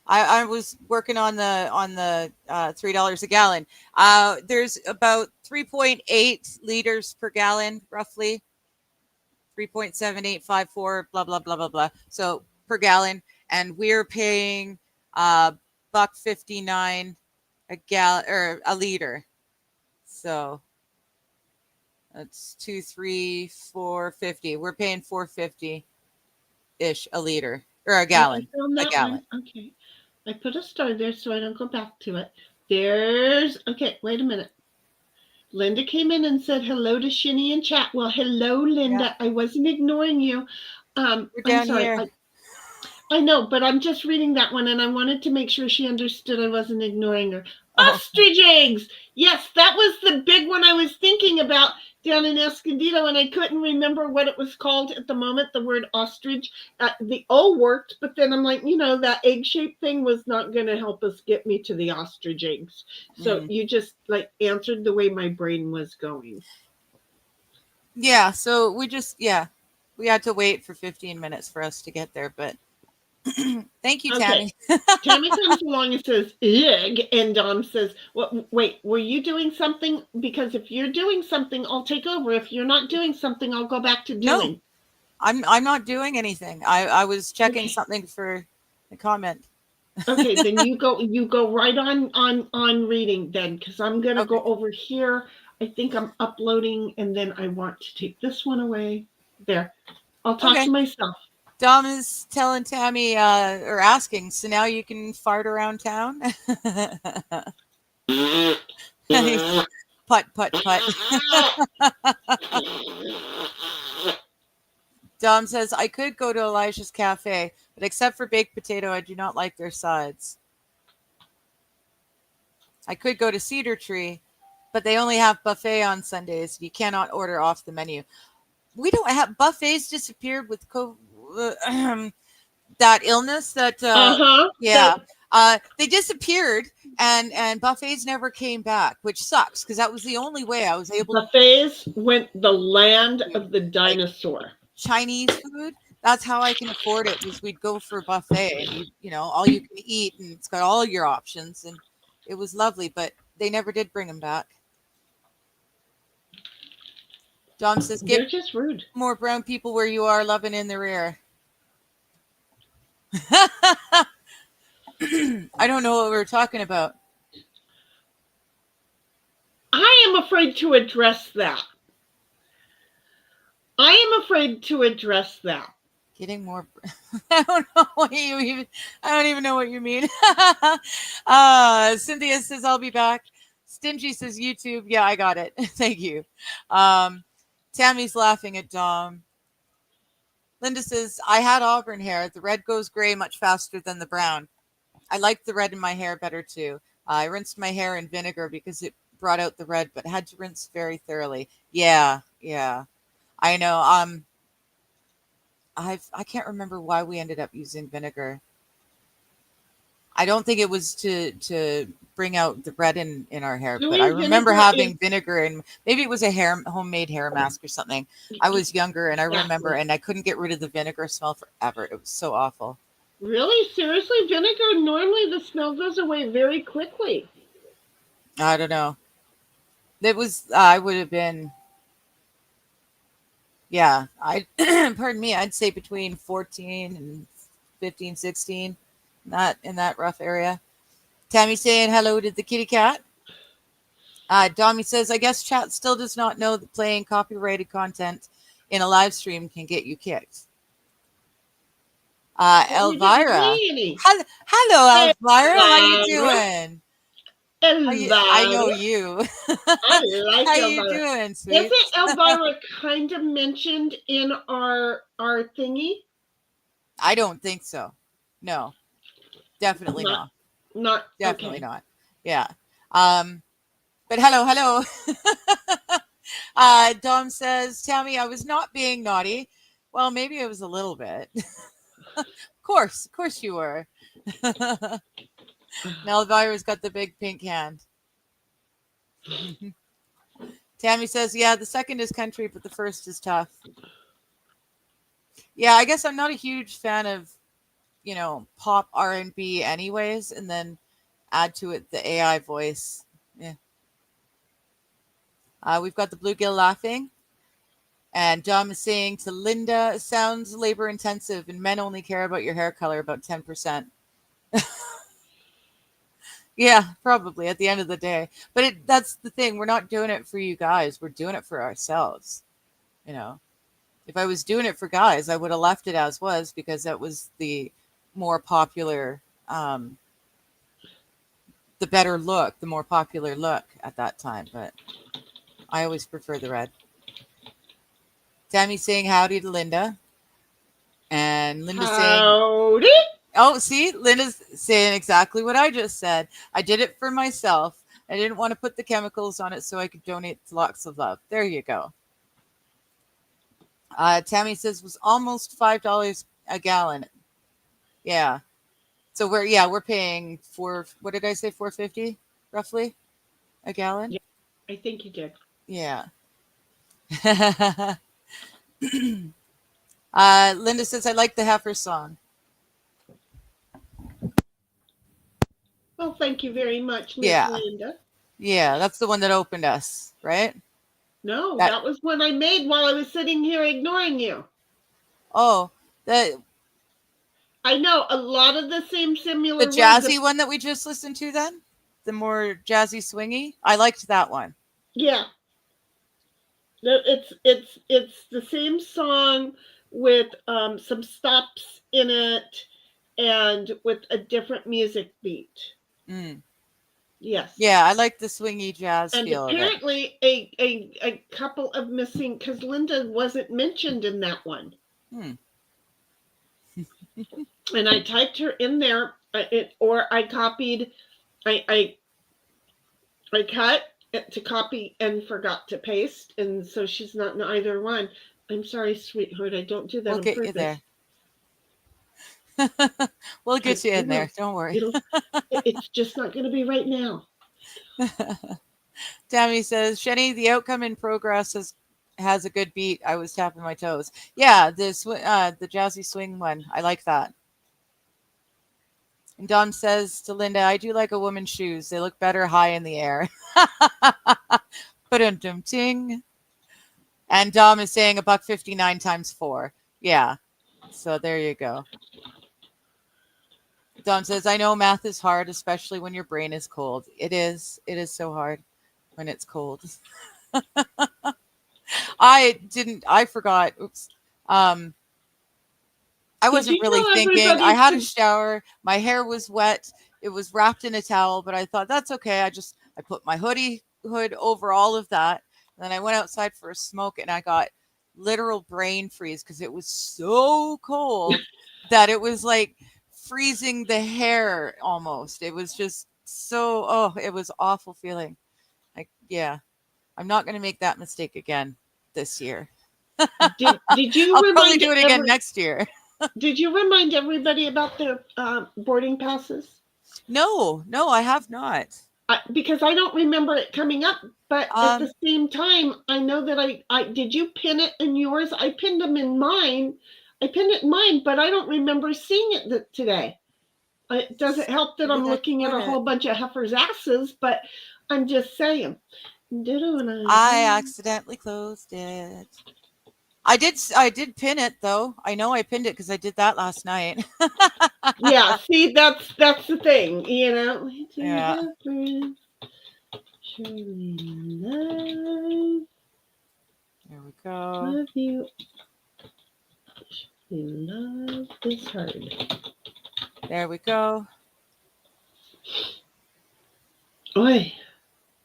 I was working on the $3 a gallon. There's about 3.8 liters per gallon, roughly. 3.7854, blah blah blah blah blah. So per gallon, and we're paying $1.59 a gallon or a liter. So that's 2, 3, 4.50. We're paying $4.50 ish a liter or a gallon. A gallon. Okay, I put a star there so I don't go back to it. There's wait a minute. Linda came in and said hello to Sheni in chat. Well, hello, Linda. I wasn't ignoring you. We're down I'm sorry. here. I know, but I'm just reading that one, and I wanted to make sure she understood I wasn't ignoring her. Ostrich eggs! Yes, that was the big one I was thinking about down in Escondido, and I couldn't remember what it was called at the moment, the word ostrich. The O worked, but then I'm like, that egg-shaped thing was not going to help us get me to the ostrich eggs. So you just, answered the way my brain was going. Yeah, so we had to wait for 15 minutes for us to get there, but thank you, Tammy. Tammy comes along and says, egg, and Dom says, wait, were you doing something? Because if you're doing something, I'll take over. If you're not doing something, I'll go back to doing. No, I'm not doing anything. I was checking something for the comment. Okay, then you go right on reading then, because I'm gonna go over here. I think I'm uploading, and then I want to take this one away. There, I'll talk to myself. Dom is telling Tammy, or asking, so now you can fart around town? Put. Dom says, I could go to Elijah's Cafe, but except for baked potato, I do not like their sides. I could go to Cedar Tree, but they only have buffet on Sundays. You cannot order off the menu. We don't have buffets disappeared with that illness that they disappeared and buffets never came back, which sucks because that was the only way I was able buffets went the land of the dinosaur. Chinese food, that's how I can afford it, was we'd go for a buffet and you know, all you can eat and it's got all your options and it was lovely, but they never did bring them back. Dom says, "They're just rude. More brown people where you are, loving in the rear." I don't know what we're talking about. I am afraid to address that. Getting more. I don't know what you even. I don't even know what you mean. Cynthia says I'll be back. Stingy says YouTube. Yeah, I got it. Thank you. Tammy's laughing at Dom. Linda says I had auburn hair. The red goes gray much faster than the brown. I liked the red in my hair better too. I rinsed my hair in vinegar because it brought out the red, but had to rinse very thoroughly. Yeah, I know. I can't remember why we ended up using vinegar. I don't think it was to bring out the red in our hair, but I Doing remember vinegar having is vinegar, and maybe it was a homemade hair mask or something. I was younger and I remember, exactly. and I couldn't get rid of the vinegar smell forever. It was so awful. Really? Seriously? Vinegar, normally the smell goes away very quickly. I don't know. It was, I would have been, yeah, pardon me, I'd say between 14 and 15, 16, not in that rough area. Tammy saying hello to the kitty cat. Dommy says, I guess chat still does not know that playing copyrighted content in a live stream can get you kicked. But we didn't Elvira. play any. Hello, Hey, Elvira. How you Elvira. doing? I know Elvira. you. I like How you Elvira. doing, sweet? Isn't Elvira kind of mentioned in our thingy? I don't think so. No, definitely not. Not Definitely okay. not. Yeah. But hello. Dom says, Tammy, I was not being naughty. Well, maybe it was a little bit. Of course you were. Now Elvira's got the big pink hand. Tammy says, yeah, the second is country, but the first is tough. Yeah, I guess I'm not a huge fan of, pop R&B anyways, and then add to it the AI voice. Yeah. We've got the bluegill laughing. And Dom is saying to Linda, sounds labor intensive and men only care about your hair color about 10%. Yeah, probably at the end of the day. But that's the thing. We're not doing it for you guys. We're doing it for ourselves. If I was doing it for guys, I would have left it as was because that was the more popular, the better look, the more popular look at that time. But I always prefer the red. Tammy's saying howdy to Linda. And Linda's saying, Howdy. oh, see, Linda's saying exactly what I just said. I did it for myself. I didn't want to put the chemicals on it so I could donate lots of love. There you go. Tammy says was almost $5 a gallon. Yeah. So we're paying what did I say, $4.50 roughly a gallon? Yeah, I think you did. Yeah. Linda says I like the heifer song. Well, thank you very much, Miss Yeah. Linda. Yeah, that's the one that opened us, right? No, that was one I made while I was sitting here ignoring you. Oh, I know a lot of the same similar the jazzy one that we just listened to then? The more jazzy swingy? I liked that one. Yeah. It's the same song with some stops in it and with a different music beat. Mm. Yes. Yeah, I like the swingy jazz and feel apparently of it. a couple of missing because Linda wasn't mentioned in that one. And I typed her in there, or I copied, I cut it to copy and forgot to paste, and so she's not in either one. I'm sorry, sweetheart, I don't do that We'll on get purpose. you there. We'll get you in there. Don't worry. It's just not going to be right now. Tammy says, Sheni, the outcome in progress has a good beat. I was tapping my toes. Yeah, the jazzy swing one. I like that. And Don says to Linda, I do like a woman's shoes. They look better high in the air. Ting. And Dom is saying $1.59 times 4. Yeah. So there you go. Dom says, I know math is hard, especially when your brain is cold. It is. It is so hard when it's cold. I forgot. Oops. I Did wasn't you really tell thinking. everybody I had a to- shower. My hair was wet. It was wrapped in a towel, but I thought that's okay. I put my hood over all of that. And then I went outside for a smoke and I got literal brain freeze because it was so cold that it was like freezing the hair almost. It was just so, oh, it was awful feeling. Like, yeah, I'm not going to make that mistake again this year. did you I'll probably remind do it again next year. Did you remind everybody about their boarding passes? No, I have not. Because I don't remember it coming up, but at the same time, I know that I did. You pin it in yours? I pinned them in mine. I pinned it in mine, but I don't remember seeing it today. It doesn't help that Where I'm did I looking at put a it? whole bunch of heifers' asses, but I'm just saying. I accidentally closed it. I did pin it though. I know I pinned it because I did that last night. Yeah, see, that's the thing, you know. Yeah. Surely love, There we go. love you. Surely love this hard. There we go. Oi,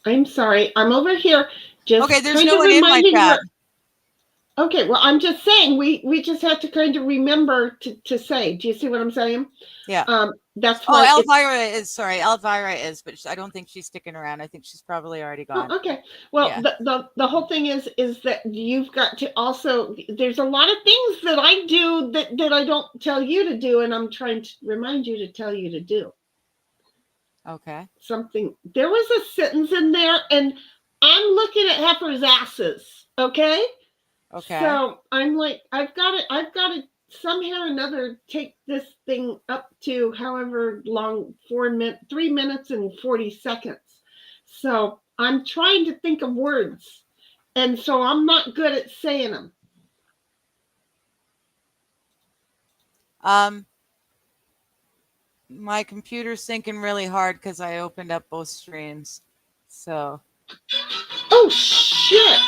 I'm sorry. I'm over here just Okay, there's kind no of one in my reminding chat. her. Okay, well, I'm just saying we just have to kind of remember to say. Do you see what I'm saying? Yeah. That's Oh, why. Elvira is, but I don't think she's sticking around. I think she's probably already gone. Oh, okay. Well, Yeah. the whole thing is that you've got to also. There's a lot of things that I do that I don't tell you to do, and I'm trying to remind you to tell you to do. Okay. Something. There was a sentence in there, and I'm looking at heifers' asses. Okay. Okay. So I'm like, I've got to somehow or another take this thing up to however long, 3 minutes and 40 seconds. So I'm trying to think of words. And so I'm not good at saying them. My computer's thinking really hard because I opened up both streams. So. Oh, shit.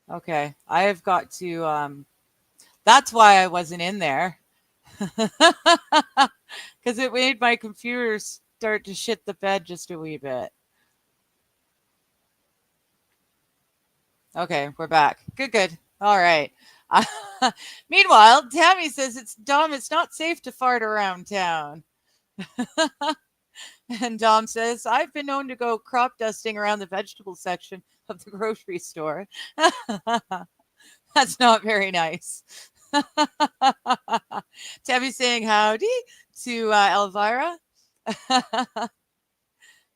Okay, I have got to, that's why I wasn't in there. Because it made my computer start to shit the bed just a wee bit. Okay, we're back. Good. All right. Meanwhile, Tammy says it's not safe to fart around town. And Dom says, I've been known to go crop dusting around the vegetable section of the grocery store. That's not very nice. Tammy's saying howdy to Elvira.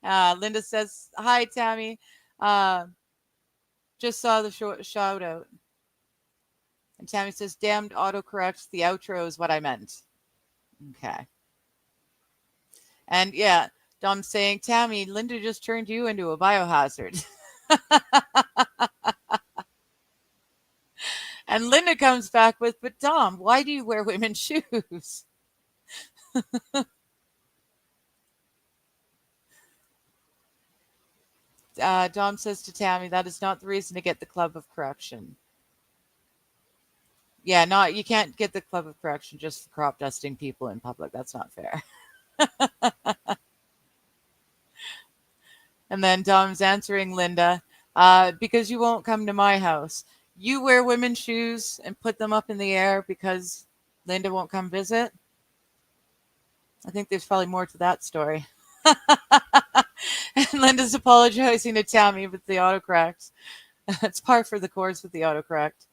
Linda says, hi, Tammy. Just saw the shout out. And Tammy says, damned autocorrect. The outro is what I meant. Okay. And yeah, Dom's saying, Tammy, Linda just turned you into a biohazard. And Linda comes back with, but Dom, why do you wear women's shoes? Dom says to Tammy, that is not the reason to get the Club of Correction. Yeah, you can't get the Club of Correction just for crop dusting people in public. That's not fair. And then Dom's answering Linda, because you won't come to my house. You wear women's shoes and put them up in the air because Linda won't come visit. I think there's probably more to that story. And Linda's apologizing to Tammy with the autocorrect. It's par for the course with the autocorrect.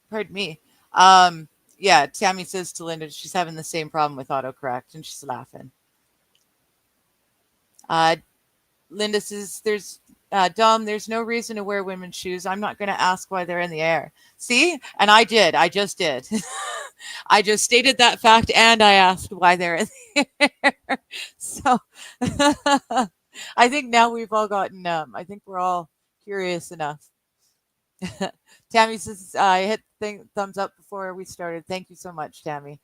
Pardon me. Yeah, Tammy says to Linda she's having the same problem with autocorrect, and she's laughing. Linda says, Dom, there's no reason to wear women's shoes. I'm not going to ask why they're in the air. See? And I did. I just did. I just stated that fact, and I asked why they're in the air. So I think now we've all gotten, I think we're all curious enough. Tammy says, I hit thumbs up before we started. Thank you so much, Tammy.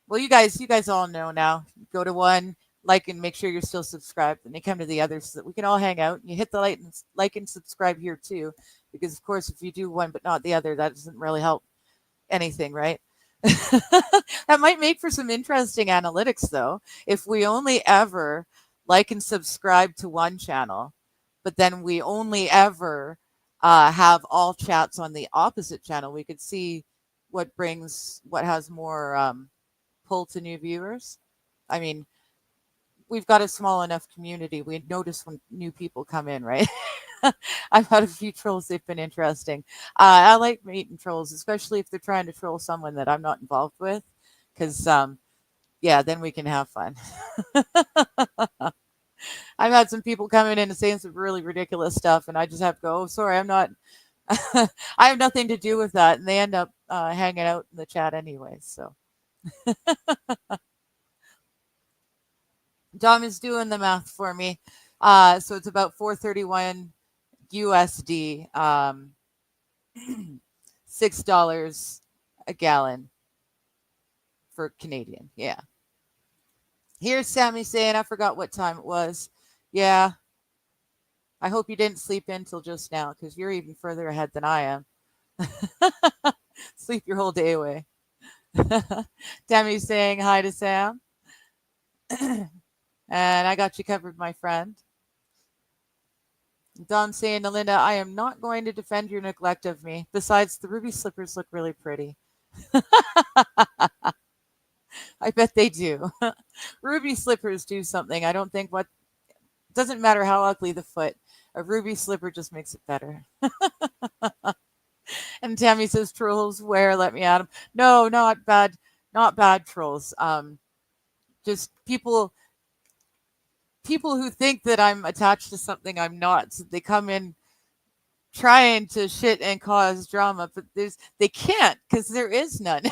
Well, you guys all know now. Go to one, like and make sure you're still subscribed, and they come to the others so that we can all hang out. And you hit the like and subscribe here too, because of course if you do one but not the other, that doesn't really help anything, right? That might make for some interesting analytics though, if we only ever like and subscribe to one channel, but then we only ever have all chats on the opposite channel. We could see what has more pull to new viewers. I mean, we've got a small enough community. We notice when new people come in, right? I've had a few trolls. They've been interesting. I like meeting trolls, especially if they're trying to troll someone that I'm not involved with, because yeah, then we can have fun. I've had some people coming in and saying some really ridiculous stuff, and I just have to go, oh, sorry, I'm not, I have nothing to do with that. And they end up hanging out in the chat anyway. So Dom is doing the math for me. So it's about 431 USD, $6 a gallon for Canadian. Yeah. Here's Sammy saying, I forgot what time it was. Yeah. I hope you didn't sleep in till just now, because you're even further ahead than I am. Sleep your whole day away. Tammy's saying hi to Sam. And I got you covered, my friend. Dom saying to Linda, I am not going to defend your neglect of me. Besides, the ruby slippers look really pretty. I bet they do. Ruby slippers do something. I don't think doesn't matter how ugly the foot. A ruby slipper just makes it better. And Tammy says, trolls where? Let me at them. No, not bad. Not bad trolls. Just people who think that I'm attached to something I'm not. So they come in trying to shit and cause drama, but they can't, because there is none.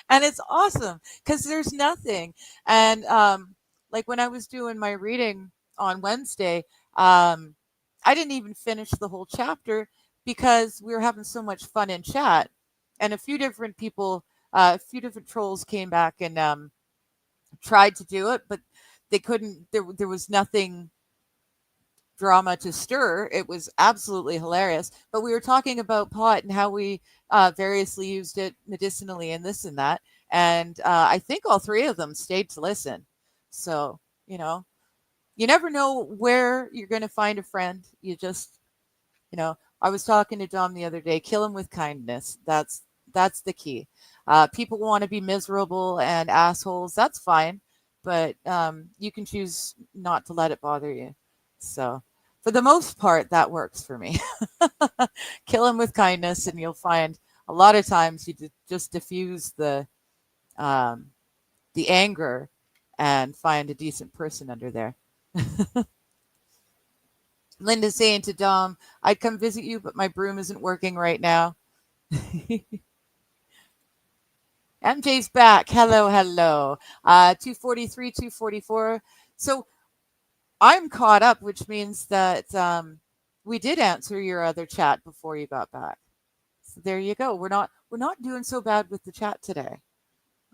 And it's awesome because there's nothing. And like when I was doing my reading on Wednesday, I didn't even finish the whole chapter because we were having so much fun in chat. And a few different people, a few different trolls came back and tried to do it, but they couldn't. There was nothing drama to stir. It was absolutely hilarious. But we were talking about pot and how we variously used it medicinally and this and that. And I think all three of them stayed to listen. So, you never know where you're going to find a friend. You just, I was talking to Dom the other day, kill him with kindness. That's the key. People want to be miserable and assholes. That's fine. But you can choose not to let it bother you. So for the most part, that works for me. Kill him with kindness, and you'll find a lot of times you just diffuse the anger and find a decent person under there. Linda's saying to Dom, I'd come visit you, but my broom isn't working right now. MJ's back. Hello. 243, 244. So I'm caught up, which means that we did answer your other chat before you got back. So there you go. We're not doing so bad with the chat today.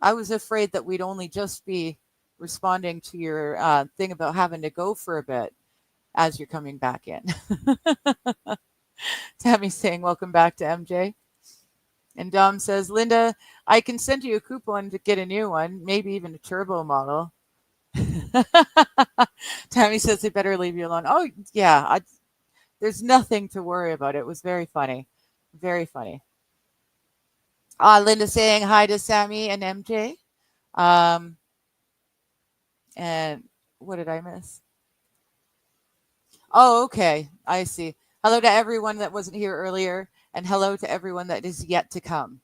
I was afraid that we'd only just be responding to your thing about having to go for a bit as you're coming back in. Tammy's saying, welcome back to MJ. And Dom says, Linda, I can send you a coupon to get a new one, maybe even a turbo model. Tammy says they better leave you alone. Oh, yeah. There's nothing to worry about. It was very funny. Very funny. Linda saying hi to Sammy and MJ. And what did I miss? Oh, okay. I see. Hello to everyone that wasn't here earlier, and hello to everyone that is yet to come.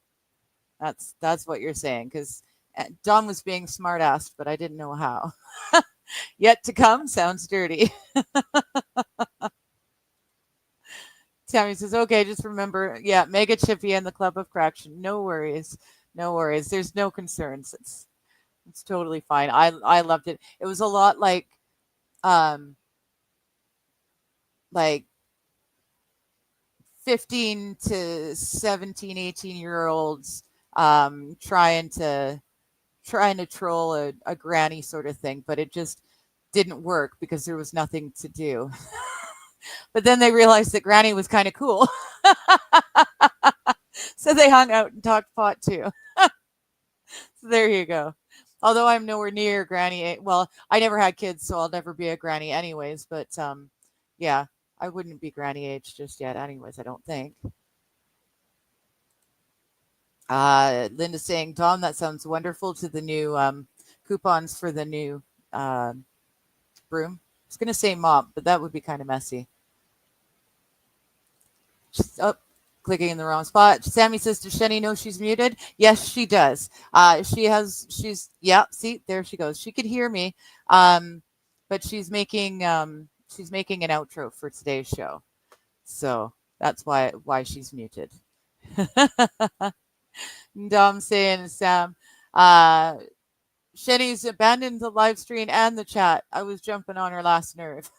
That's what you're saying, because Don was being smart-assed, but I didn't know how. Yet to come sounds dirty. Tammy says, okay, just remember, yeah, Mega Chippy and the Club of Correction. No worries. There's no concerns. It's totally fine. I loved it. It was a lot like 15 to 17, 18-year-olds trying to trying to troll a granny sort of thing, but it just didn't work because there was nothing to do. But then they realized that granny was kind of cool. So they hung out and talked pot too. So there you go. Although I'm nowhere near granny. Well, I never had kids, so I'll never be a granny anyways. But yeah, I wouldn't be granny age just yet anyways, I don't think. Linda saying, Tom, that sounds wonderful to the new coupons for the new broom. I was going to say mop, but that would be kind of messy. Oh, clicking in the wrong spot. Sammy says, does Sheni know she's muted? Yes, she does. Yeah, see, there she goes. She could hear me. But she's making an outro for today's show. So that's why she's muted. Dom saying, Sam, Sheni's abandoned the live stream and the chat. I was jumping on her last nerve.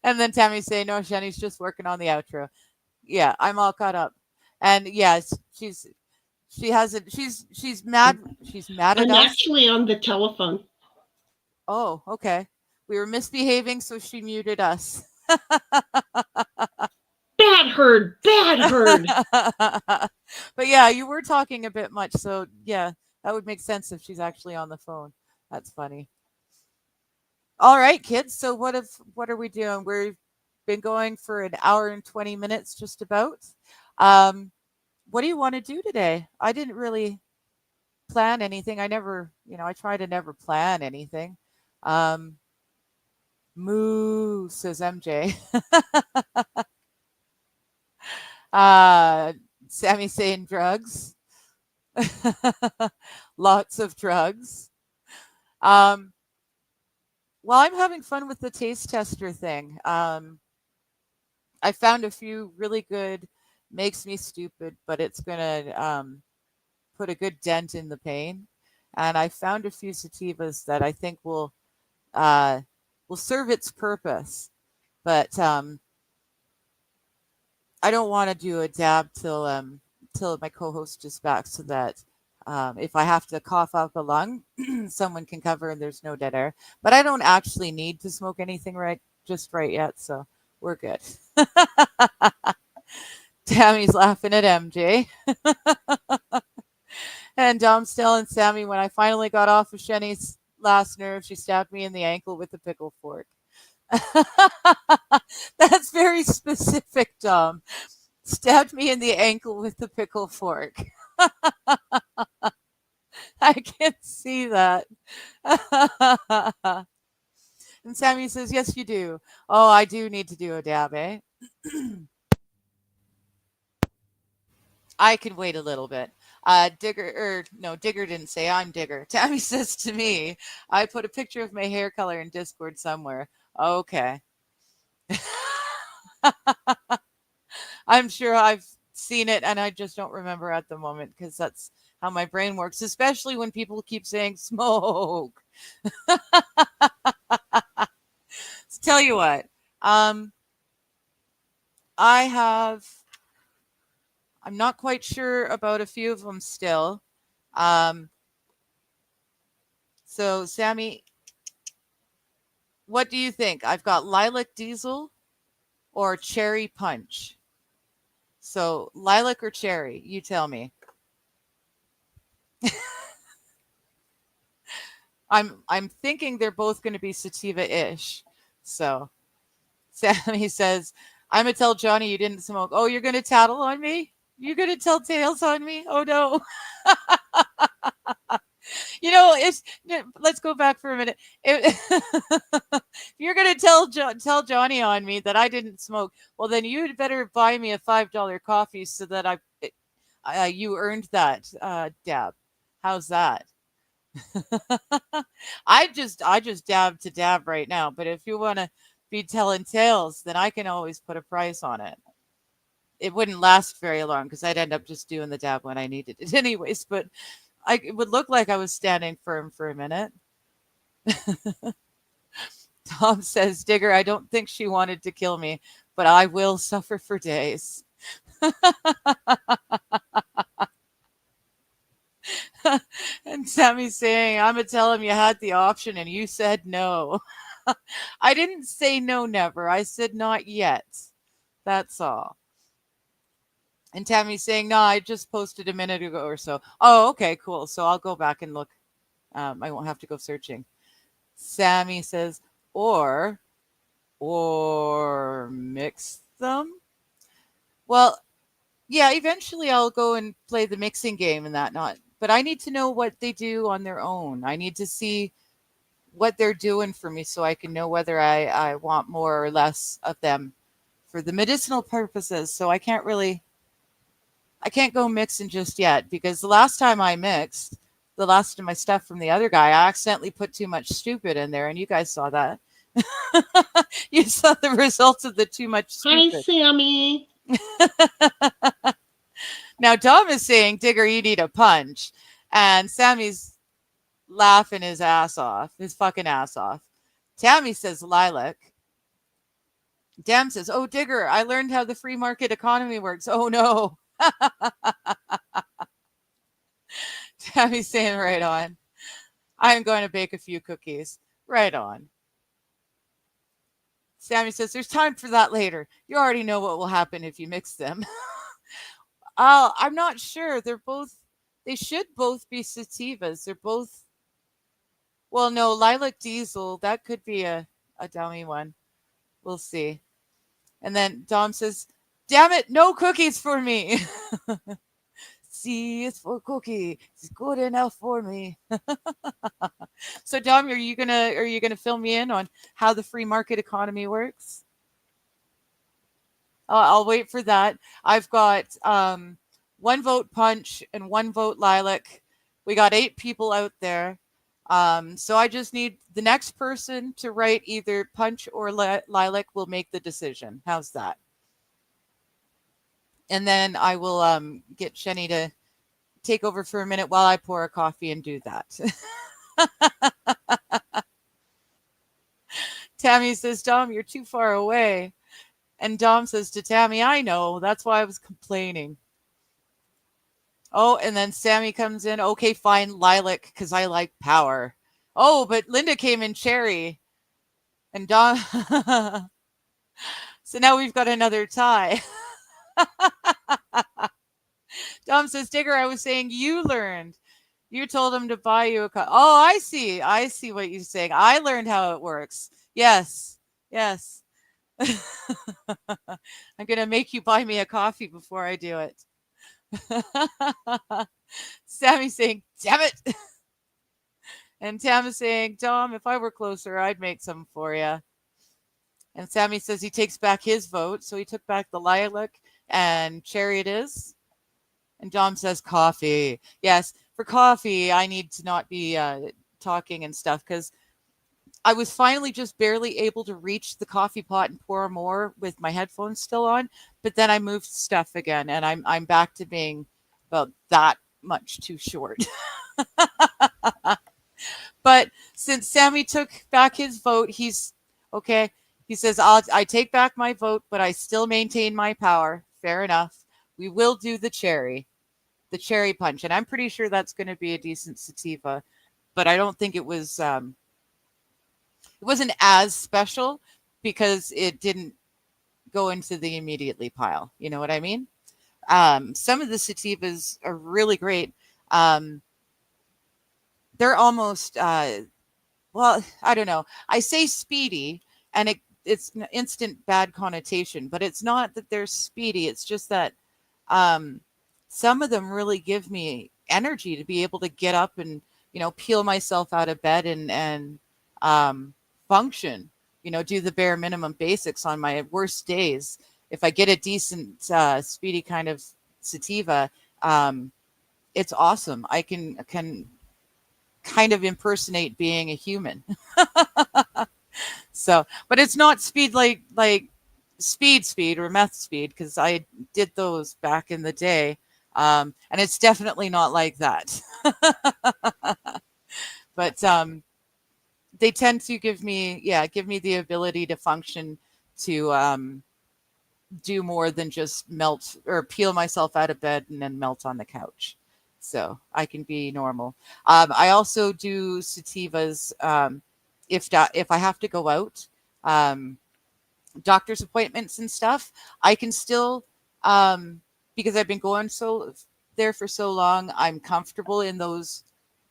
And then Tammy saying, no, Sheni's just working on the outro. Yeah, I'm all caught up. And yes, she's mad. She's mad at I'm us. actually on the telephone. Oh, okay. We were misbehaving, so she muted us. Bad herd. But yeah, you were talking a bit much, so yeah, that would make sense if she's actually on the phone. That's funny. All right, kids. So what are we doing? We've been going for an hour and 20 minutes, just about. What do you want to do today? I didn't really plan anything. I try to never plan anything. Moo, says MJ. Sammy saying drugs. Lots of drugs. Well, I'm having fun with the taste tester thing. I found a few really good, makes me stupid, but it's gonna put a good dent in the pain. And I found a few sativas that I think will serve its purpose. But I don't want to do a dab till my co-host is back, so that if I have to cough out the lung, someone can cover and there's no dead air. But I don't actually need to smoke anything right yet, so we're good. Tammy's laughing at MJ. And Dom's telling Sammy, when I finally got off of Sheni's last nerve, she stabbed me in the ankle with a pickle fork. That's very specific, Dom. Stabbed me in the ankle with the pickle fork. I can see that. And Sammy says, yes, you do. Oh, I do need to do a dab, eh? I can wait a little bit. Digger didn't say, I'm Digger. Tammy says to me, I put a picture of my hair color in Discord somewhere. Okay. I'm sure I've seen it and I just don't remember at the moment, because that's how my brain works, especially when people keep saying smoke. So tell you what, I'm not quite sure about a few of them still. So Sammy, what do you think? I've got lilac diesel or cherry punch. So lilac or cherry, you tell me. I'm thinking they're both going to be sativa-ish. So Sammy says, I'm going to tell Johnny you didn't smoke. Oh, you're going to tattle on me? You're going to tell tales on me? Oh, no. Let's go back for a minute. If you're going to tell Johnny on me that I didn't smoke, well, then you'd better buy me a $5 coffee so that you earned that dab. How's that? I just dab to dab right now, but if you want to be telling tales, then I can always put a price on it. It wouldn't last very long because I'd end up just doing the dab when I needed it anyways, but it would look like I was standing firm for a minute. Tom says, Digger, I don't think she wanted to kill me, but I will suffer for days. Sammy's saying, I'm going to tell him you had the option and you said no. I didn't say no, never. I said not yet. That's all. And Tammy's saying, no, I just posted a minute ago or so. Oh, okay, cool. So I'll go back and look. I won't have to go searching. Sammy says, or mix them. Well, yeah, eventually I'll go and play the mixing game and that not. But I need to know what they do on their own. I need to see what they're doing for me so I can know whether I want more or less of them for the medicinal purposes. So I can't go mixing just yet, because the last time I mixed, the last of my stuff from the other guy, I accidentally put too much stupid in there, and you guys saw that. You saw the results of the too much stupid. Hi, Sammy. Now, Dom is saying, Digger, you need a punch. And Sammy's laughing his fucking ass off. Tammy says, Lilac. Dam says, oh, Digger, I learned how the free market economy works. Oh, no. Tammy's saying, right on. I'm going to bake a few cookies. Right on. Sammy says, there's time for that later. You already know what will happen if you mix them. I'm not sure. They should both be sativas. They're both, well, no, Lilac Diesel, that could be a dummy one. We'll see. And then Dom says, damn it, no cookies for me. See, it's for cookie. It's good enough for me. So Dom, are you gonna fill me in on how the free market economy works? I'll wait for that. I've got 1 vote Punch and 1 vote Lilac. We got 8 people out there. So I just need the next person to write either Punch or Lilac will make the decision. How's that? And then I will get Sheni to take over for a minute while I pour a coffee and do that. Tammy says, Dom, you're too far away. And Dom says to Tammy, I know. That's why I was complaining. Oh, and then Sammy comes in. Okay, fine, Lilac, because I like power. Oh, but Linda came in cherry. And Dom... So now we've got another tie. Dom says, Digger, I was saying you learned. You told him to buy you a cup. Oh, I see. I see what you're saying. I learned how it works. Yes. Yes. I'm going to make you buy me a coffee before I do it. Sammy's saying, damn it. And Tam is saying, Dom, if I were closer, I'd make some for you. And Sammy says he takes back his vote. So he took back the Lilac and cherry it is. And Dom says coffee. Yes, for coffee, I need to not be talking and stuff, because I was finally just barely able to reach the coffee pot and pour more with my headphones still on. But then I moved stuff again, and I'm back to being about that much too short. But since Sammy took back his vote, he's okay. He says, I take back my vote, but I still maintain my power. Fair enough. We will do the cherry punch. And I'm pretty sure that's going to be a decent sativa, but I don't think it wasn't as special because it didn't go into the immediately pile. You know what I mean? Some of the sativas are really great. They're almost, well, I don't know. I say speedy, and it's an instant bad connotation, but it's not that they're speedy. It's just that some of them really give me energy to be able to get up and, peel myself out of bed and function, do the bare minimum basics on my worst days. If I get a decent, speedy kind of sativa, it's awesome. I can kind of impersonate being a human. So, but it's not speed like speed or meth speed, because I did those back in the day. And it's definitely not like that. But they tend to give me the ability to function, to do more than just melt or peel myself out of bed and then melt on the couch. so I can be normal. I also do sativas if I have to go out, um, doctor's appointments and stuff. I can still, because I've been going there for so long. I'm comfortable in those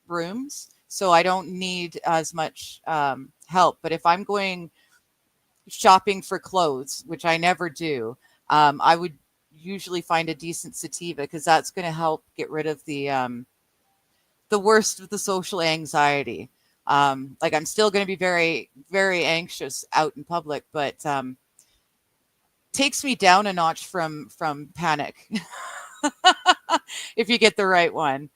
rooms, so I don't need as much help. But if I'm going shopping for clothes, which I never do, I would usually find a decent sativa because that's going to help get rid of the worst of the social anxiety. Like I'm still going to be very, very anxious out in public, but takes me down a notch from panic if you get the right one.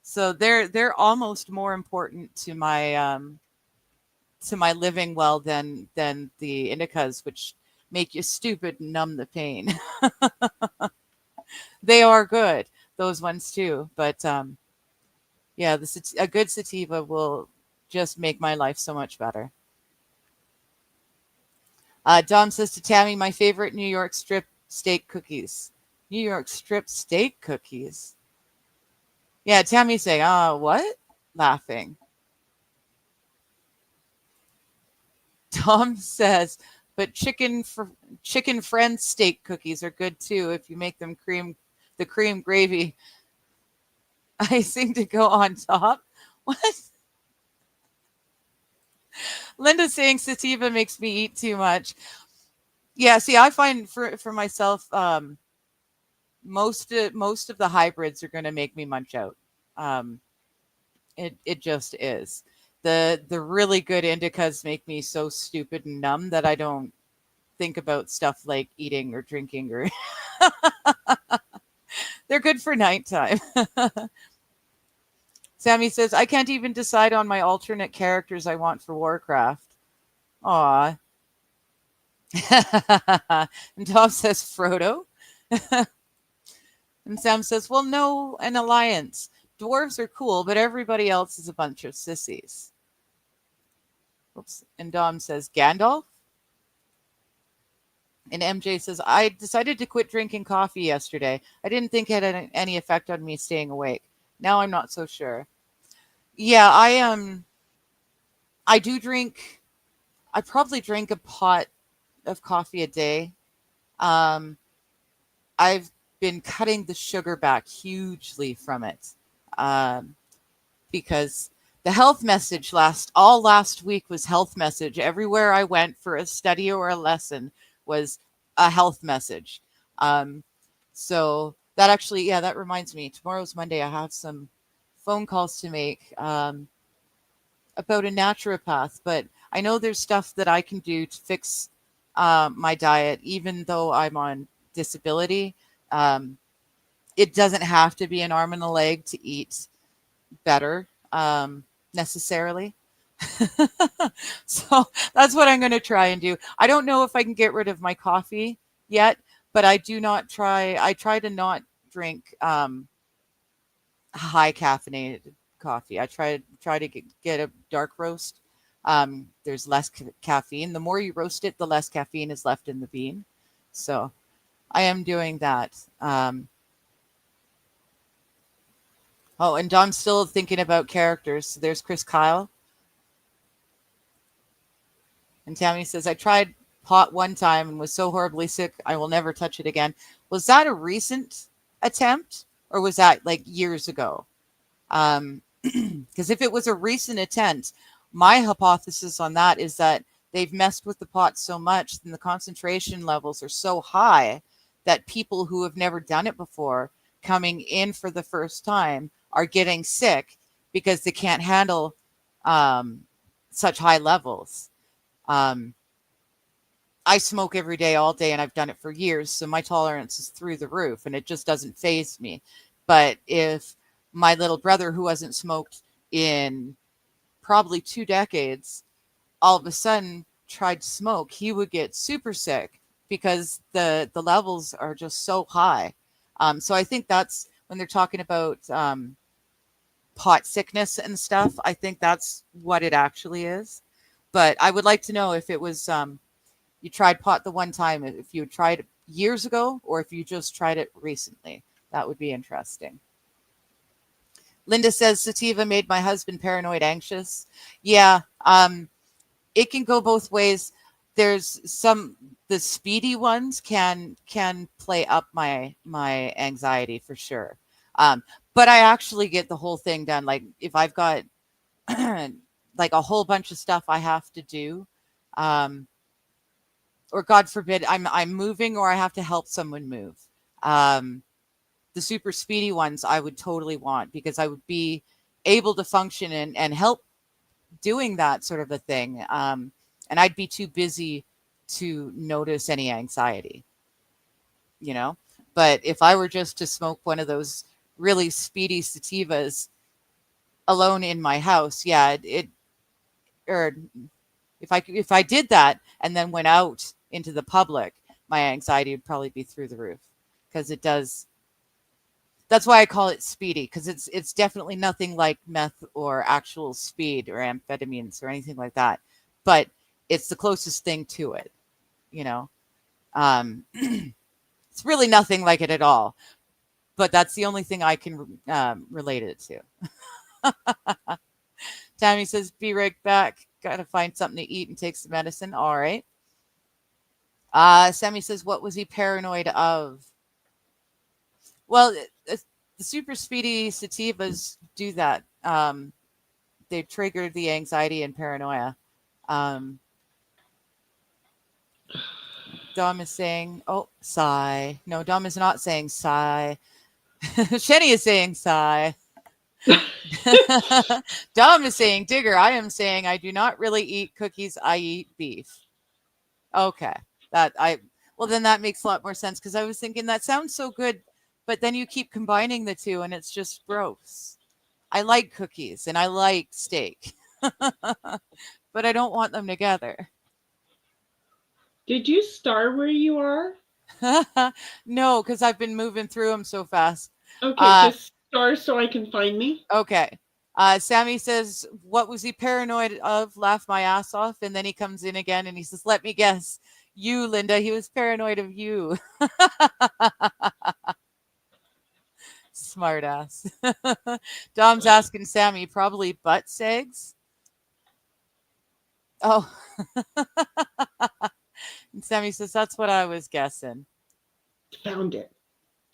So they're almost more important to my living well than the indicas, which make you stupid and numb the pain. They are good, those ones too. But yeah, a good sativa will just make my life so much better. Dom says to Tammy, my favorite New York strip steak cookies. New York strip steak cookies. Yeah, Tammy's saying, what? Laughing. Tom says, but chicken friend steak cookies are good too if you make them the cream gravy icing to go on top. What? Linda's saying sativa makes me eat too much. Yeah, see, I find for myself, most of the hybrids are going to make me munch out. It just is. The really good indicas make me so stupid and numb that I don't think about stuff like eating or drinking or they're good for nighttime. Sammy says, I can't even decide on my alternate characters I want for Warcraft. Aw. And Tom says Frodo. And Sam says, well, no, an alliance. Dwarves are cool, but everybody else is a bunch of sissies. Oops. And Dom says, Gandalf. And MJ says, I decided to quit drinking coffee yesterday. I didn't think it had any effect on me staying awake. Now I'm not so sure. Yeah, I do drink. I probably drink a pot of coffee a day. I've been cutting the sugar back hugely from it, because the health message last week was health message. Everywhere I went for a study or a lesson was a health message. So that actually, yeah, that reminds me. Tomorrow's Monday. I have some phone calls to make about a naturopath, but I know there's stuff that I can do to fix my diet, even though I'm on disability. It doesn't have to be an arm and a leg to eat better necessarily. So that's what I'm going to try and do. I don't know if I can get rid of my coffee yet, but I try to not drink high caffeinated coffee. I try to get a dark roast. There's less caffeine. The more you roast it, the less caffeine is left in the bean. So I am doing that. Oh, and Dom's still thinking about characters. So there's Chris Kyle. And Tammy says, I tried pot one time and was so horribly sick, I will never touch it again. Was that a recent attempt or was that like years ago? Because if it was a recent attempt, my hypothesis on that is that they've messed with the pot so much and the concentration levels are so high that people who have never done it before coming in for the first time are getting sick because they can't handle such high levels. I smoke every day, all day, and I've done it for years, so my tolerance is through the roof, and it just doesn't faze me. But if my little brother, who hasn't smoked in probably 2 decades, all of a sudden tried to smoke, he would get super sick because the levels are just so high. So I think that's when they're talking about pot sickness and stuff, I think that's what it actually is. But I would like to know if it was you tried pot the one time, if you tried it years ago or if you just tried it recently. That would be interesting. Linda says sativa made my husband paranoid anxious. Yeah, it can go both ways. There's the speedy ones can play up my anxiety for sure. But I actually get the whole thing done. Like if I've got like a whole bunch of stuff I have to do, or God forbid I'm moving or I have to help someone move. The super speedy ones I would totally want because I would be able to function and help doing that sort of a thing. And I'd be too busy to notice any anxiety, you know? But if I were just to smoke one of those really speedy sativas alone in my house, yeah, or if I did that and then went out into the public, my anxiety would probably be through the roof because it does. That's why I call it speedy, because it's definitely nothing like meth or actual speed or amphetamines or anything like that. But it's the closest thing to it, you know. It's really nothing like it at all. But that's the only thing I can relate it to. Tammy says, be right back. Got to find something to eat and take some medicine. All right. Sammy says, what was he paranoid of? Well, the super speedy sativas do that. They trigger the anxiety and paranoia. Dom is saying, oh, sigh. No, Dom is not saying sigh. Sheni is saying sigh. Dom is saying digger. I am saying I do not really eat cookies. I eat beef. Okay. Well, then that makes a lot more sense because I was thinking that sounds so good. But then you keep combining the two and it's just gross. I like cookies and I like steak, but I don't want them together. Did you starve where you are? No, because I've been moving through them so fast. Okay, just star so I can find me. Okay. Sammy says, what was he paranoid of? Laugh my ass off. And then he comes in again and he says, let me guess. You, Linda. He was paranoid of you. Smart ass. Dom's asking Sammy, probably butt segs. Oh. And Sammy says, that's what I was guessing. Found it.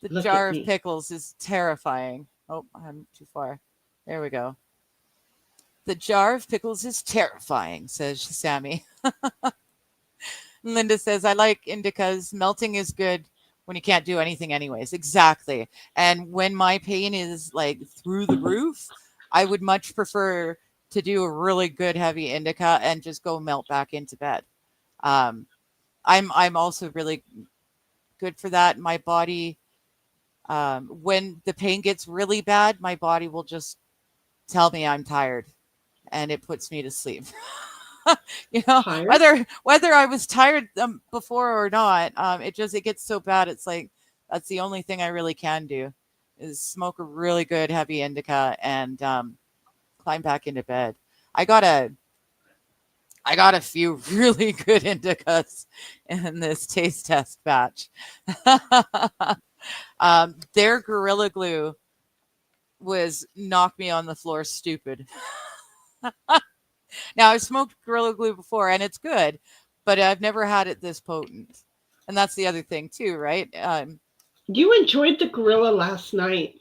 The Look jar at of me. pickles is terrifying. Oh, I'm too far. There we go. The jar of pickles is terrifying, says Sammy. Linda says, I like indicas. Melting is good when you can't do anything anyways. Exactly. And when my pain is like through the roof, I would much prefer to do a really good heavy indica and just go melt back into bed. I'm also really good for that. My body, when the pain gets really bad, my body will just tell me I'm tired and it puts me to sleep. You know, Tired? whether I was tired before or not, it gets so bad. It's like that's the only thing I really can do is smoke a really good heavy indica and climb back into bed. I got a few really good indicas in this taste test batch. Their Gorilla Glue was knock me on the floor stupid. Now, I've smoked Gorilla Glue before, and it's good, but I've never had it this potent. And that's the other thing, too, right? You enjoyed the gorilla last night.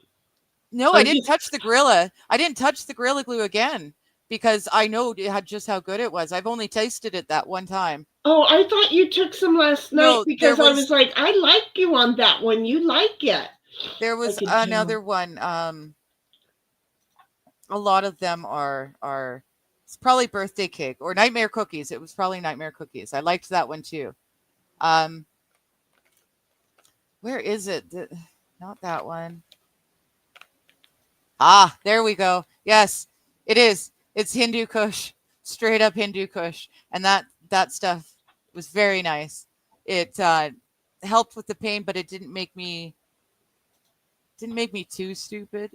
No, I didn't touch the Gorilla. I didn't touch the Gorilla Glue again because I know just how good it was. I've only tasted it that one time. Oh, I thought you took some last night No, because I was like, I like you on that one. You like it. There was another one. A lot of them are it's probably birthday cake or nightmare cookies. It was probably nightmare cookies. I liked that one too. Where is it? Not that one. Ah, there we go. Yes, it is. It's Hindu Kush, straight up Hindu Kush, and that stuff was very nice. It helped with the pain, but it didn't make me too stupid.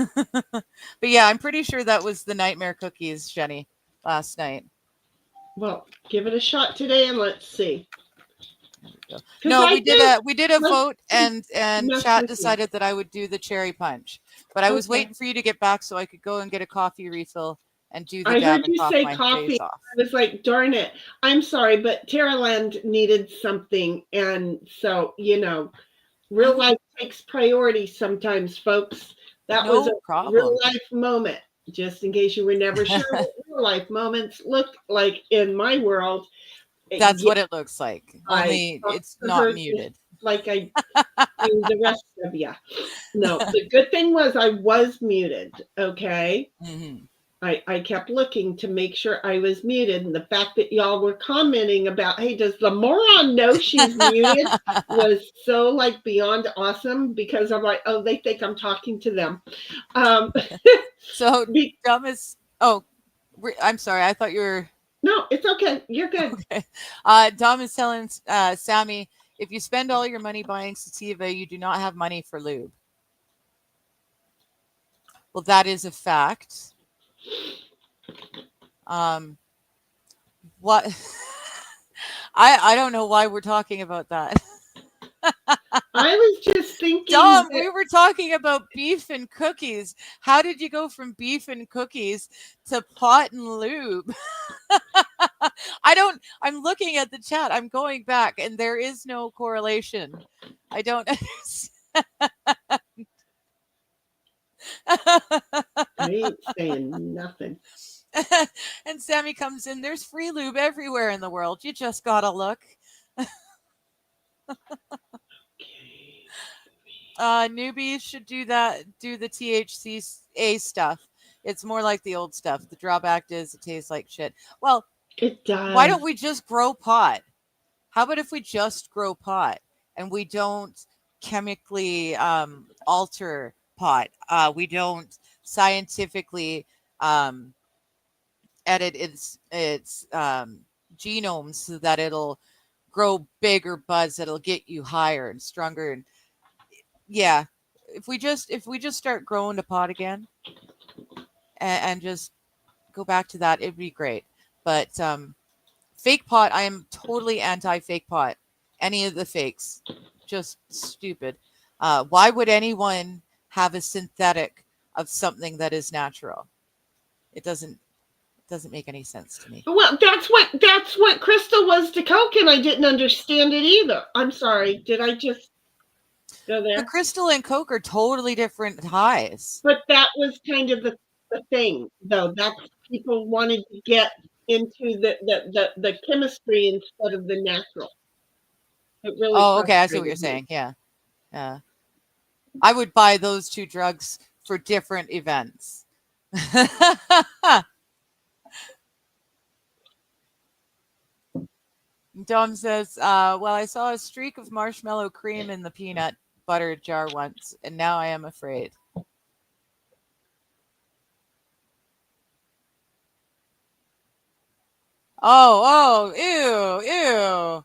But yeah, I'm pretty sure that was the nightmare cookies, Jenny, last night. Well, give it a shot today and let's see. Go. 'Cause No, I we did a like vote, to and mess chat with you. decided that I would do the cherry punch. But I was Okay. waiting for you to get back so I could go and get a coffee refill and do the I heard dab and you cough say my coffee. face off. I was like, darn it. I'm sorry, but Terraland needed something. And so, real life takes priority sometimes, folks. That was a No problem. real life moment, just in case you were never sure what real life moments look like in my world. That's Yeah, what it looks like. I Only talked it's to not her just muted. like I do the rest of you. No, the good thing was I was muted, okay? Hmm. I kept looking to make sure I was muted. And the fact that y'all were commenting about, hey, does the moron know she's muted, was so like beyond awesome, because I'm like, oh, they think I'm talking to them. So Be- dumb as I'm sorry. I thought you were no, it's okay. You're good. okay. Dom is telling Sammy, if you spend all your money buying sativa, you do not have money for lube. Well, that is a fact. What? I don't know why we're talking about that. I was just thinking Dom, that we were talking about beef and cookies. How did you go from beef and cookies to pot and lube? I'm looking at the chat. I'm going back, and there is no correlation. I don't I ain't saying nothing. And Sammy comes in. There's free lube everywhere in the world. You just gotta look. Newbies should do the THCA stuff. It's more like the old stuff. The drawback is it tastes like shit. Well, It does. why don't we just grow pot? How about if we just grow pot and we don't chemically alter pot? We don't scientifically edit its genome so that it'll grow big or buzz. It'll get you higher and stronger. And yeah, if we just start growing the pot again and just go back to that, it'd be great. But fake pot, I am totally anti fake pot. Any of the fakes, just stupid. Why would anyone have a synthetic of something that is natural? It doesn't make any sense to me. Well, that's what crystal was to coke, and I didn't understand it either. I'm sorry. Did I just go The there? crystal and coke are totally different highs. But that was kind of the thing, though. That's people wanted to get into the chemistry instead of the natural. It really Oh, okay. I see what you're frustrated me. saying. Yeah. I would buy those two drugs for different events. Dom says, well, I saw a streak of marshmallow cream in the peanut butter jar once, and now I am afraid. Oh, ew.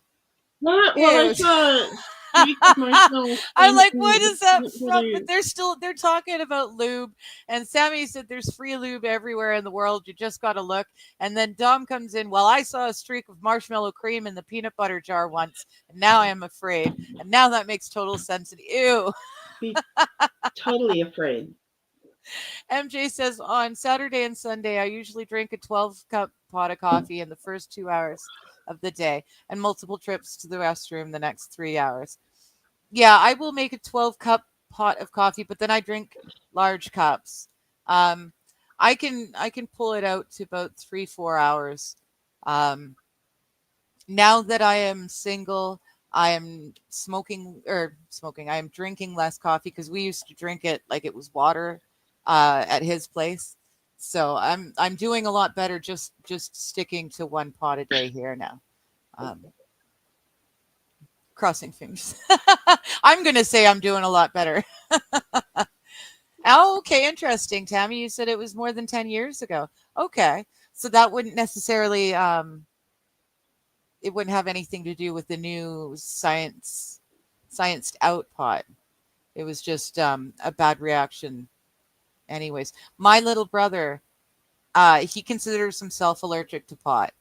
What? Well, I Ew. saw streak of marshmallow I'm like, cream what in the is that peanut from? butter. But they're talking about lube, and Sammy said there's free lube everywhere in the world. You just got to look. And then Dom comes in. Well, I saw a streak of marshmallow cream in the peanut butter jar once, and now I am afraid. And now that makes total sense. And ew. Be totally afraid. MJ says on Saturday and Sunday, I usually drink a 12-cup pot of coffee in the first 2 hours of the day and multiple trips to the restroom the next 3 hours. Yeah, I will make a 12-cup pot of coffee, but then I drink large cups. I can pull it out to about 3-4 hours. Now that I am single, I am I am drinking less coffee because we used to drink it like it was water at his place. So I'm doing a lot better just sticking to one pot a day here now. Crossing fingers. I'm gonna say I'm doing a lot better. Oh, okay, interesting. Tammy, you said it was more than 10 years ago. Okay, so that wouldn't necessarily it wouldn't have anything to do with the new scienced out pot. It was just a bad reaction. Anyways, my little brother, he considers himself allergic to pot.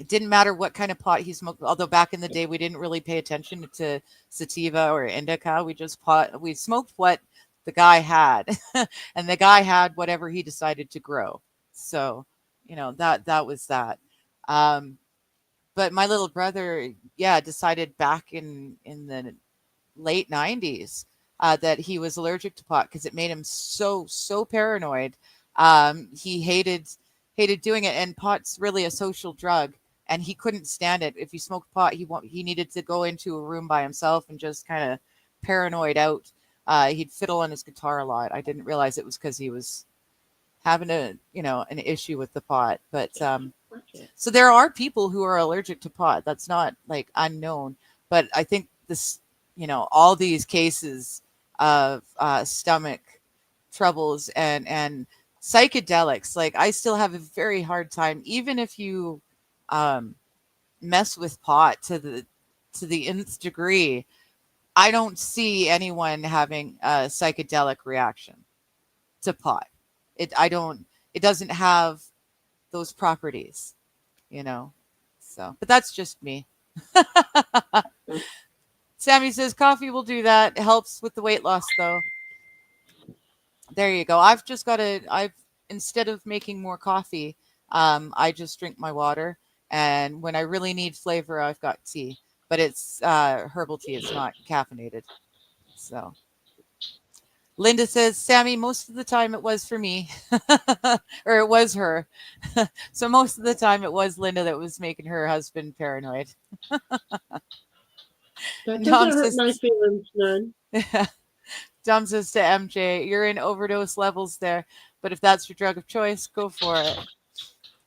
It didn't matter what kind of pot he smoked. Although back in the day, we didn't really pay attention to sativa or indica. We smoked what the guy had, and the guy had whatever he decided to grow. So, that was that. Um, but my little brother, yeah, decided back in the late 90s that he was allergic to pot because it made him so paranoid. He hated doing it, and pot's really a social drug, and he couldn't stand it. If he smoked pot, he needed to go into a room by himself and just kind of paranoid out. He'd fiddle on his guitar a lot. I didn't realize it was because he was having an issue with the pot. But so there are people who are allergic to pot. That's not like unknown. But I think this, all these cases of stomach troubles and psychedelics, like I still have a very hard time, even if you mess with pot to the nth degree. I don't see anyone having a psychedelic reaction to pot. It doesn't have those properties, so, but that's just me. Sammy says coffee will do that. It helps with the weight loss though. There you go. Instead of making more coffee, I just drink my water. And when I really need flavor, I've got tea, but it's herbal tea. It's not caffeinated. So Linda says, Sammy, most of the time it was for me, or it was her. So most of the time it was Linda that was making her husband paranoid. That doesn't hurt my feelings none. Dom says to MJ, you're in overdose levels there, but if that's your drug of choice, go for it.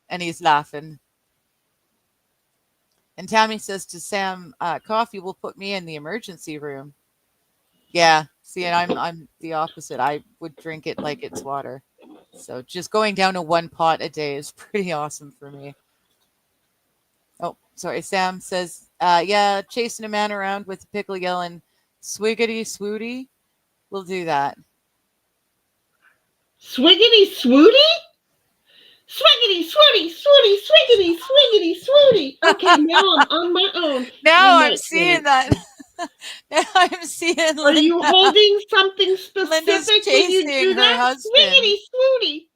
And he's laughing. And Tammy says to Sam, coffee will put me in the emergency room. Yeah, see, and I'm the opposite. I would drink it like it's water. So just going down to one pot a day is pretty awesome for me. Oh, sorry. Sam says, yeah, chasing a man around with a pickle yelling, swiggity swooty. We'll do that. Swiggity swooty? Swiggity swooty, swooty, swiggity, swiggity, swooty. Okay, now I'm on my own. Now I'm seeing that. Now I'm seeing Are Linda. you holding something specific Linda's when you chasing do her that? husband. Swiggity swooty.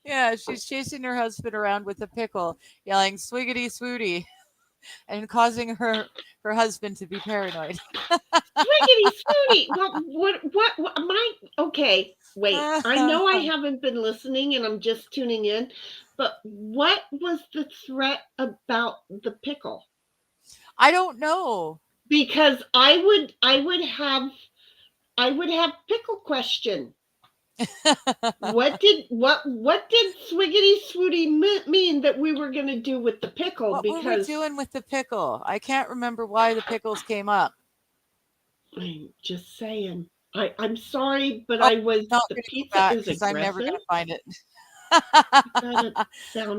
Yeah, she's chasing her husband around with a pickle, yelling swiggity swooty, and causing her husband to be paranoid. Swiggity swooty. Well, what okay, wait. I know I haven't been listening and I'm just tuning in, but what was the threat about the pickle? I don't know. Because I would have pickle question. What did swiggity swooty mean that we were going to do with the pickle? What were we doing with the pickle? I can't remember why the pickles came up. I'm just saying. I'm sorry, but I was not the pizza is aggressive. I'm never going to find it.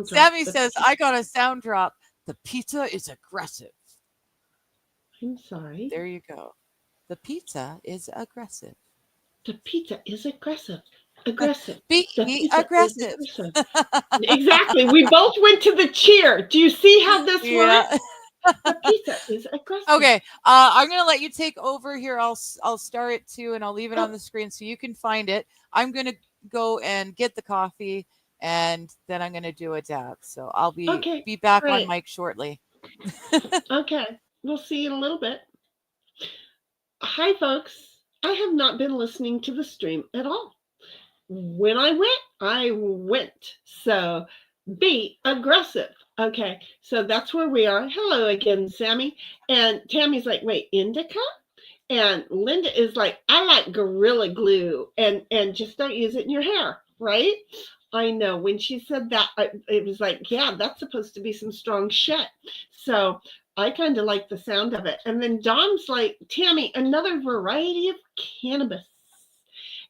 Sammy says, I got a sound drop. The pizza is aggressive. I'm sorry. There you go. The pizza is aggressive. The pizza is aggressive. Aggressive. Be aggressive. Exactly. We both went to the cheer. Do you see how this works? The pizza is aggressive. Okay. I'm going to let you take over here. I'll start it too, and I'll leave it on the screen so you can find it. I'm going to go and get the coffee, and then I'm going to do a dab. So I'll be back on mic shortly. Okay. We'll see you in a little bit. Hi, folks. I have not been listening to the stream at all. When I went. So be aggressive. Okay. So that's where we are. Hello again, Sammy. And Tammy's like, wait, indica? And Linda is like, I like Gorilla Glue and just don't use it in your hair. Right? I know. When she said that, it was like, yeah, that's supposed to be some strong shit. So I kind of like the sound of it. And then Dom's like, Tammy, another variety of cannabis.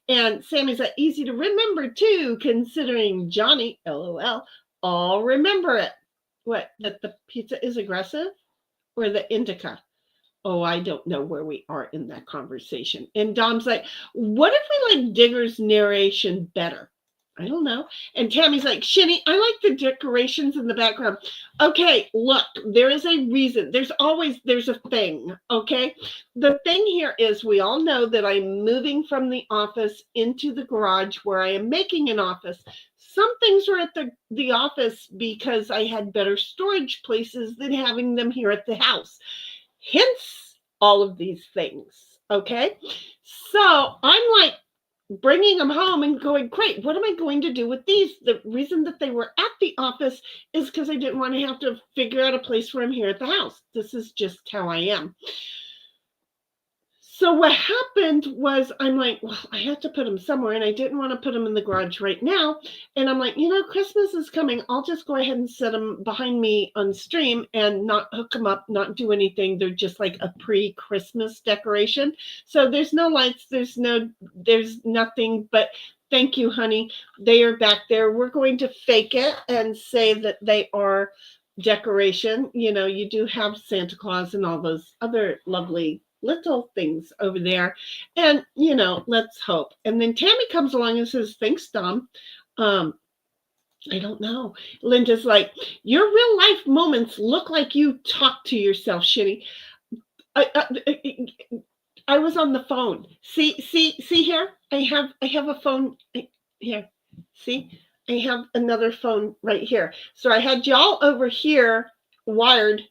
And Sammy's like, easy to remember too, considering Johnny, LOL, I'll remember it. What, that the pizza is aggressive or the indica? Oh, I don't know where we are in that conversation. And Dom's like, what if we like Digger's narration better? I don't know. And Tammy's like, Sheni, I like the decorations in the background. Okay, look, there is a reason. There's a thing, okay? The thing here is we all know that I'm moving from the office into the garage where I am making an office. Some things are at the office because I had better storage places than having them here at the house. Hence all of these things, okay? So I'm like, bringing them home and going, great, what am I going to do with these? The reason that they were at the office is because I didn't want to have to figure out a place for them here at the house. This is just how I am. So what happened was I'm like, well, I have to put them somewhere, and I didn't want to put them in the garage right now. And I'm like, Christmas is coming. I'll just go ahead and set them behind me on stream and not hook them up, not do anything. They're just like a pre-Christmas decoration. So there's no lights. There's nothing, but thank you, honey. They are back there. We're going to fake it and say that they are decoration. You do have Santa Claus and all those other lovely little things over there, and let's hope. And then Tammy comes along and says, thanks, Dom. I don't know. Linda's like, your real life moments look like you talk to yourself, Shitty. I was on the phone. See here, I have a phone here. See, I have another phone right here. So I had y'all over here wired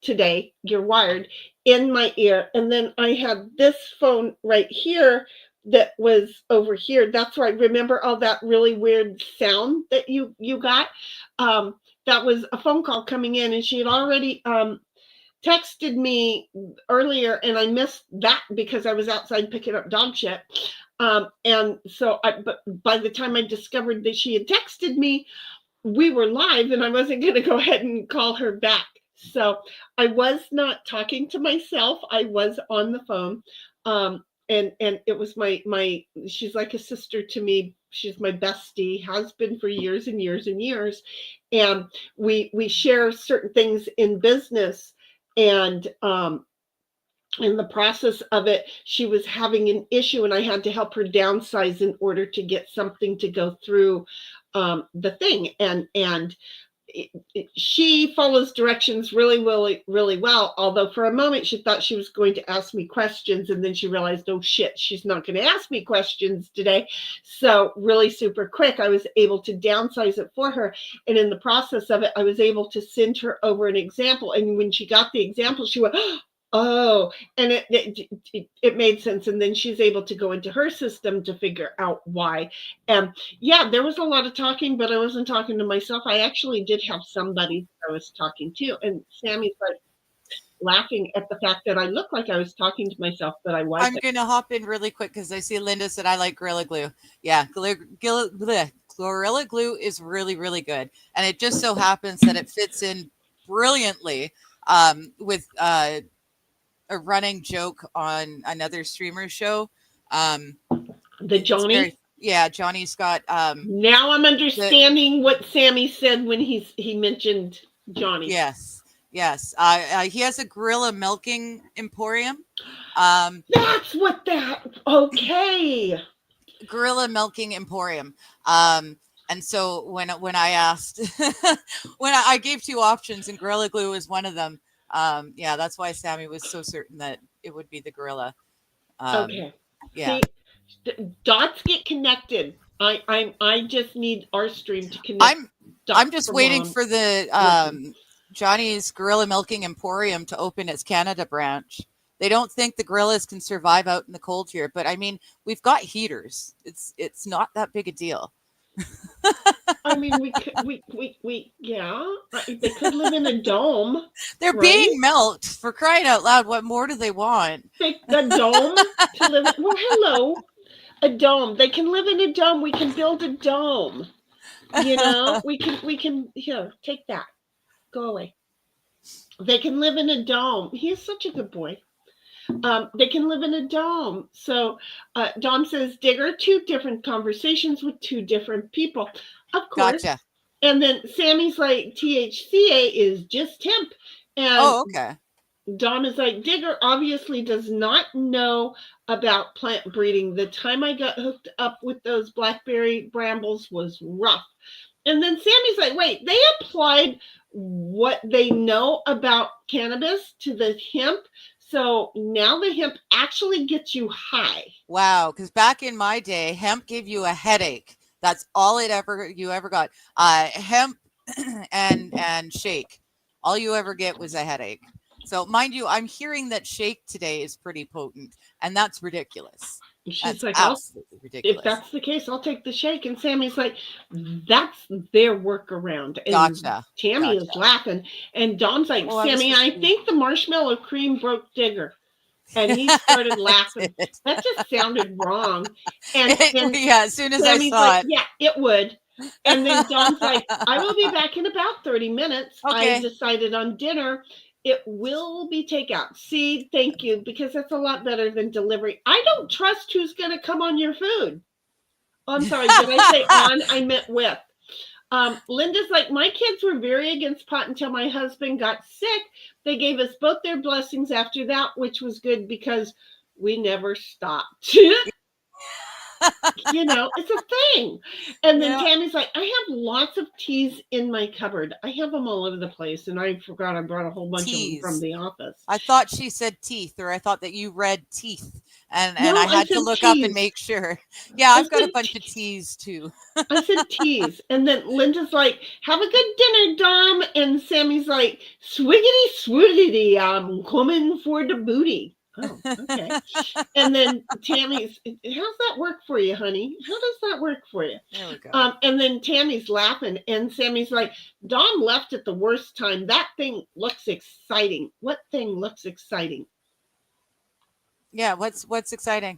today. You're wired in my ear, and then I had this phone right here that was over here. That's where I remember all that really weird sound that you got. That was a phone call coming in, and she had already texted me earlier, and I missed that because I was outside picking up dog shit. And so but by the time I discovered that she had texted me, we were live, and I wasn't going to go ahead and call her back. So I was not talking to myself. I was on the phone. And it was my she's like a sister to me. She's my bestie, has been for years and years and years. And we share certain things in business. And in the process of it, she was having an issue, and I had to help her downsize in order to get something to go through the thing. And she follows directions really, really, really well. Although for a moment she thought she was going to ask me questions, and then she realized, oh shit, she's not going to ask me questions today. So really super quick, I was able to downsize it for her. And in the process of it, I was able to send her over an example. And when she got the example, she went, oh, and it made sense. And then she's able to go into her system to figure out why. And yeah, there was a lot of talking, but I wasn't talking to myself. I actually did have somebody I was talking to. And Sammy's like laughing at the fact that I looked like I was talking to myself, but I wasn't. I'm going to hop in really quick because I see Linda said I like Gorilla Glue. Yeah, Gorilla Glue is really, really good. And it just so happens that it fits in brilliantly with a running joke on another streamer show. The Johnny? Johnny's got now I'm understanding what Sammy said when he mentioned Johnny. Yes. He has a gorilla milking emporium. That's what okay. Gorilla milking emporium. And so when I asked, when I gave two options and Gorilla Glue was one of them, that's why Sammy was so certain that it would be the gorilla. Okay. Yeah. See, dots get connected. I just need our stream to connect. I'm just waiting for the Johnny's Gorilla Milking Emporium to open its Canada branch. They don't think the gorillas can survive out in the cold here, but I mean, we've got heaters. It's not that big a deal. I mean, they could live in a dome. They're being milked, for crying out loud. What more do they want? A dome to live in. Well, hello, a dome. They can live in a dome. We can build a dome. We can here, take that. Go away. They can live in a dome. He is such a good boy. They can live in a dome. So Dom says, Digger, 2 different conversations with 2 different people. Of course. Gotcha. And then Sammy's like, THCA is just temp. And oh, okay. Dom is like, Digger obviously does not know about plant breeding. The time I got hooked up with those blackberry brambles was rough. And then Sammy's like, wait, they applied what they know about cannabis to the hemp. So now the hemp actually gets you high. Wow, because back in my day, hemp gave you a headache. That's all you ever got. Hemp and shake. All you ever get was a headache. So mind you, I'm hearing that shake today is pretty potent, and that's ridiculous. She's That's like, absolutely ridiculous. if that's the case, I'll take the shake. And Sammy's like, that's their workaround. And Gotcha. Tammy is laughing. And Dom's like, Well, Sammy, I think the marshmallow cream broke Digger. And he started laughing. That just sounded wrong. And yeah, as soon as Sammy's I saw like, it. yeah, it would. And then Dom's like, I will be back in about 30 minutes. Okay. I decided on dinner. It will be takeout. See, thank you, because that's a lot better than delivery. I don't trust who's going to come on your food. Oh, I'm sorry. Did I say on? I meant with. Linda's like, my kids were very against pot until my husband got sick. They gave us both their blessings after that, which was good because we never stopped. You know, it's a thing. And then Tammy's like, I have lots of teas in my cupboard. I have them all over the place. And I forgot I brought a whole bunch of them from the office. I thought she said teeth, or I thought that you read teeth. And No, I had to look up and make sure. Yeah, I've got a bunch of teas too. I said teas. And then Linda's like, have a good dinner, Dom. And Sammy's like, swiggity swoogity, I'm coming for the booty. Oh, okay. And then Tammy's, how's that work for you, honey? How does that work for you? There we go. And then Tammy's laughing, and Sammy's like, Dom left at the worst time. That thing looks exciting. What thing looks exciting? Yeah, what's exciting?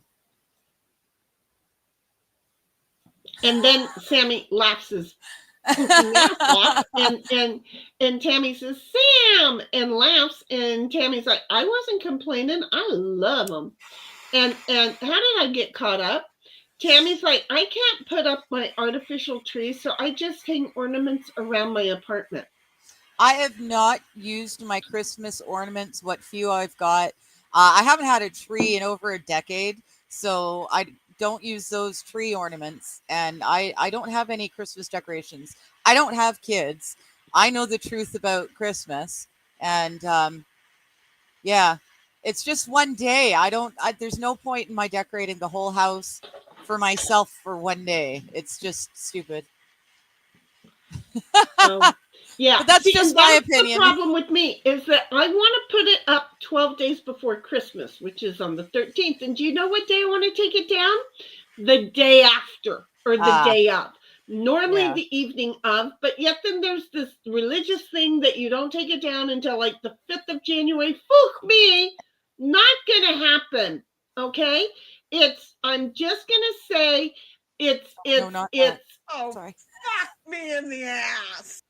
And then Sammy laughs his off, and Tammy says, Sam, and laughs, and Tammy's like, I wasn't complaining. I love them. And how did I get caught up? Tammy's like, I can't put up my artificial tree, so I just hang ornaments around my apartment. I have not used my Christmas ornaments, what few I've got. I haven't had a tree in over a decade, so I don't use those tree ornaments, and I don't have any Christmas decorations. I don't have kids. I know the truth about Christmas, and yeah, it's just one day. There's no point in my decorating the whole house for myself for one day. It's just stupid. Yeah, but that's just my opinion. The problem with me is that I want to put it up 12 days before Christmas, which is on the 13th. And do you know what day I want to take it down? The day after, or the day of. Normally the evening of, but yet then there's this religious thing that you don't take it down until like the 5th of January. Fook me, not gonna happen. Okay, I'm just gonna say sorry. Fuck me in the ass.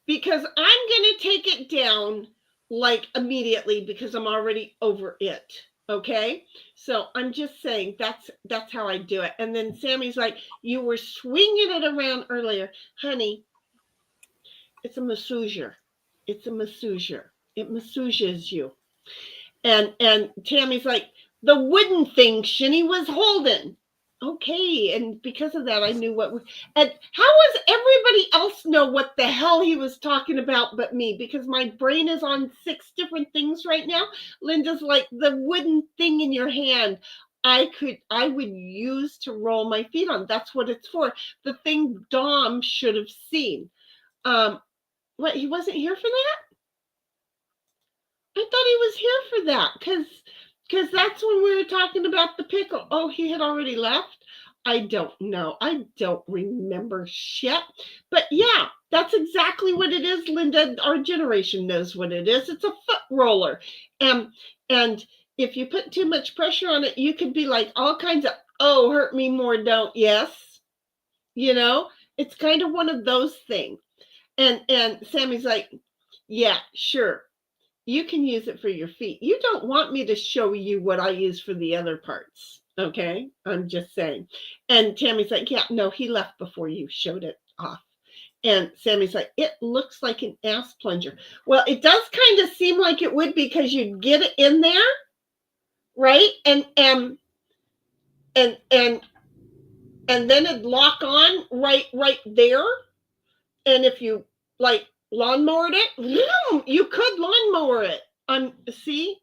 Because I'm going to take it down like immediately because I'm already over it. Okay. So I'm just saying that's how I do it. And then Sammy's like, you were swinging it around earlier. Honey, it's a massager. It's a massager. It massages you. And Tammy's like, the wooden thing Sheni was holding. Okay, and because of that, I knew and how was everybody else know what the hell he was talking about but me? Because my brain is on 6 different things right now. Linda's like, the wooden thing in your hand, I would use to roll my feet on. That's what it's for. The thing Dom should have seen. What, he wasn't here for that? I thought he was here for that because that's when we were talking about the pickle. Oh, he had already left? I don't know. I don't remember shit. But yeah, that's exactly what it is, Linda. Our generation knows what it is. It's a foot roller. And if you put too much pressure on it, you could be like all kinds of, oh, hurt me more, don't. Yes. You know, it's kind of one of those things. And Sammy's like, yeah, sure. You can use it for your feet. You don't want me to show you what I use for the other parts. Okay. I'm just saying. And Tammy's like, yeah, no, he left before you showed it off. And Sammy's like, it looks like an ass plunger. Well, it does kind of seem like it would because you'd get it in there, right? And then it'd lock on right there. And if you like lawnmowered it, you could lawnmower it. See.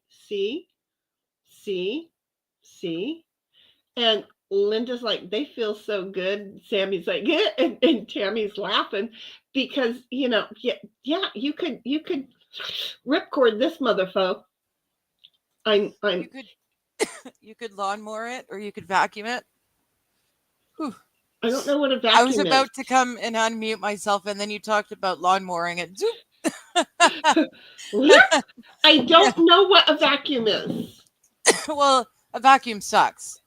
And Linda's like, they feel so good. Sammy's like, yeah, and Tammy's laughing because yeah, you could ripcord this motherfucker. You could lawnmower it or you could vacuum it. Whew. I don't know what a vacuum I was about is. to come and unmute myself, and then you talked about lawnmowering it. I don't know what a vacuum is. Well, a vacuum sucks,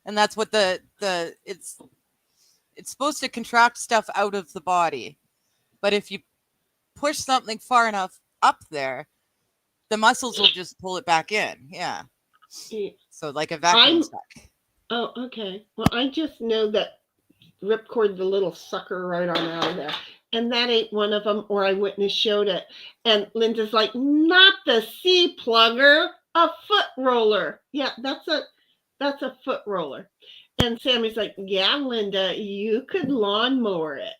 and that's what it's supposed to contract stuff out of the body, but if you push something far enough up there, the muscles will just pull it back in. Yeah. So like a vacuum suck. Oh, okay. Well, I just know that ripcord the little sucker right on out of there. And that ain't one of them, or I wouldn't have showed it. And Linda's like, not the C plugger, a foot roller. Yeah, that's a foot roller. And Sammy's like, yeah, Linda, you could lawnmower it.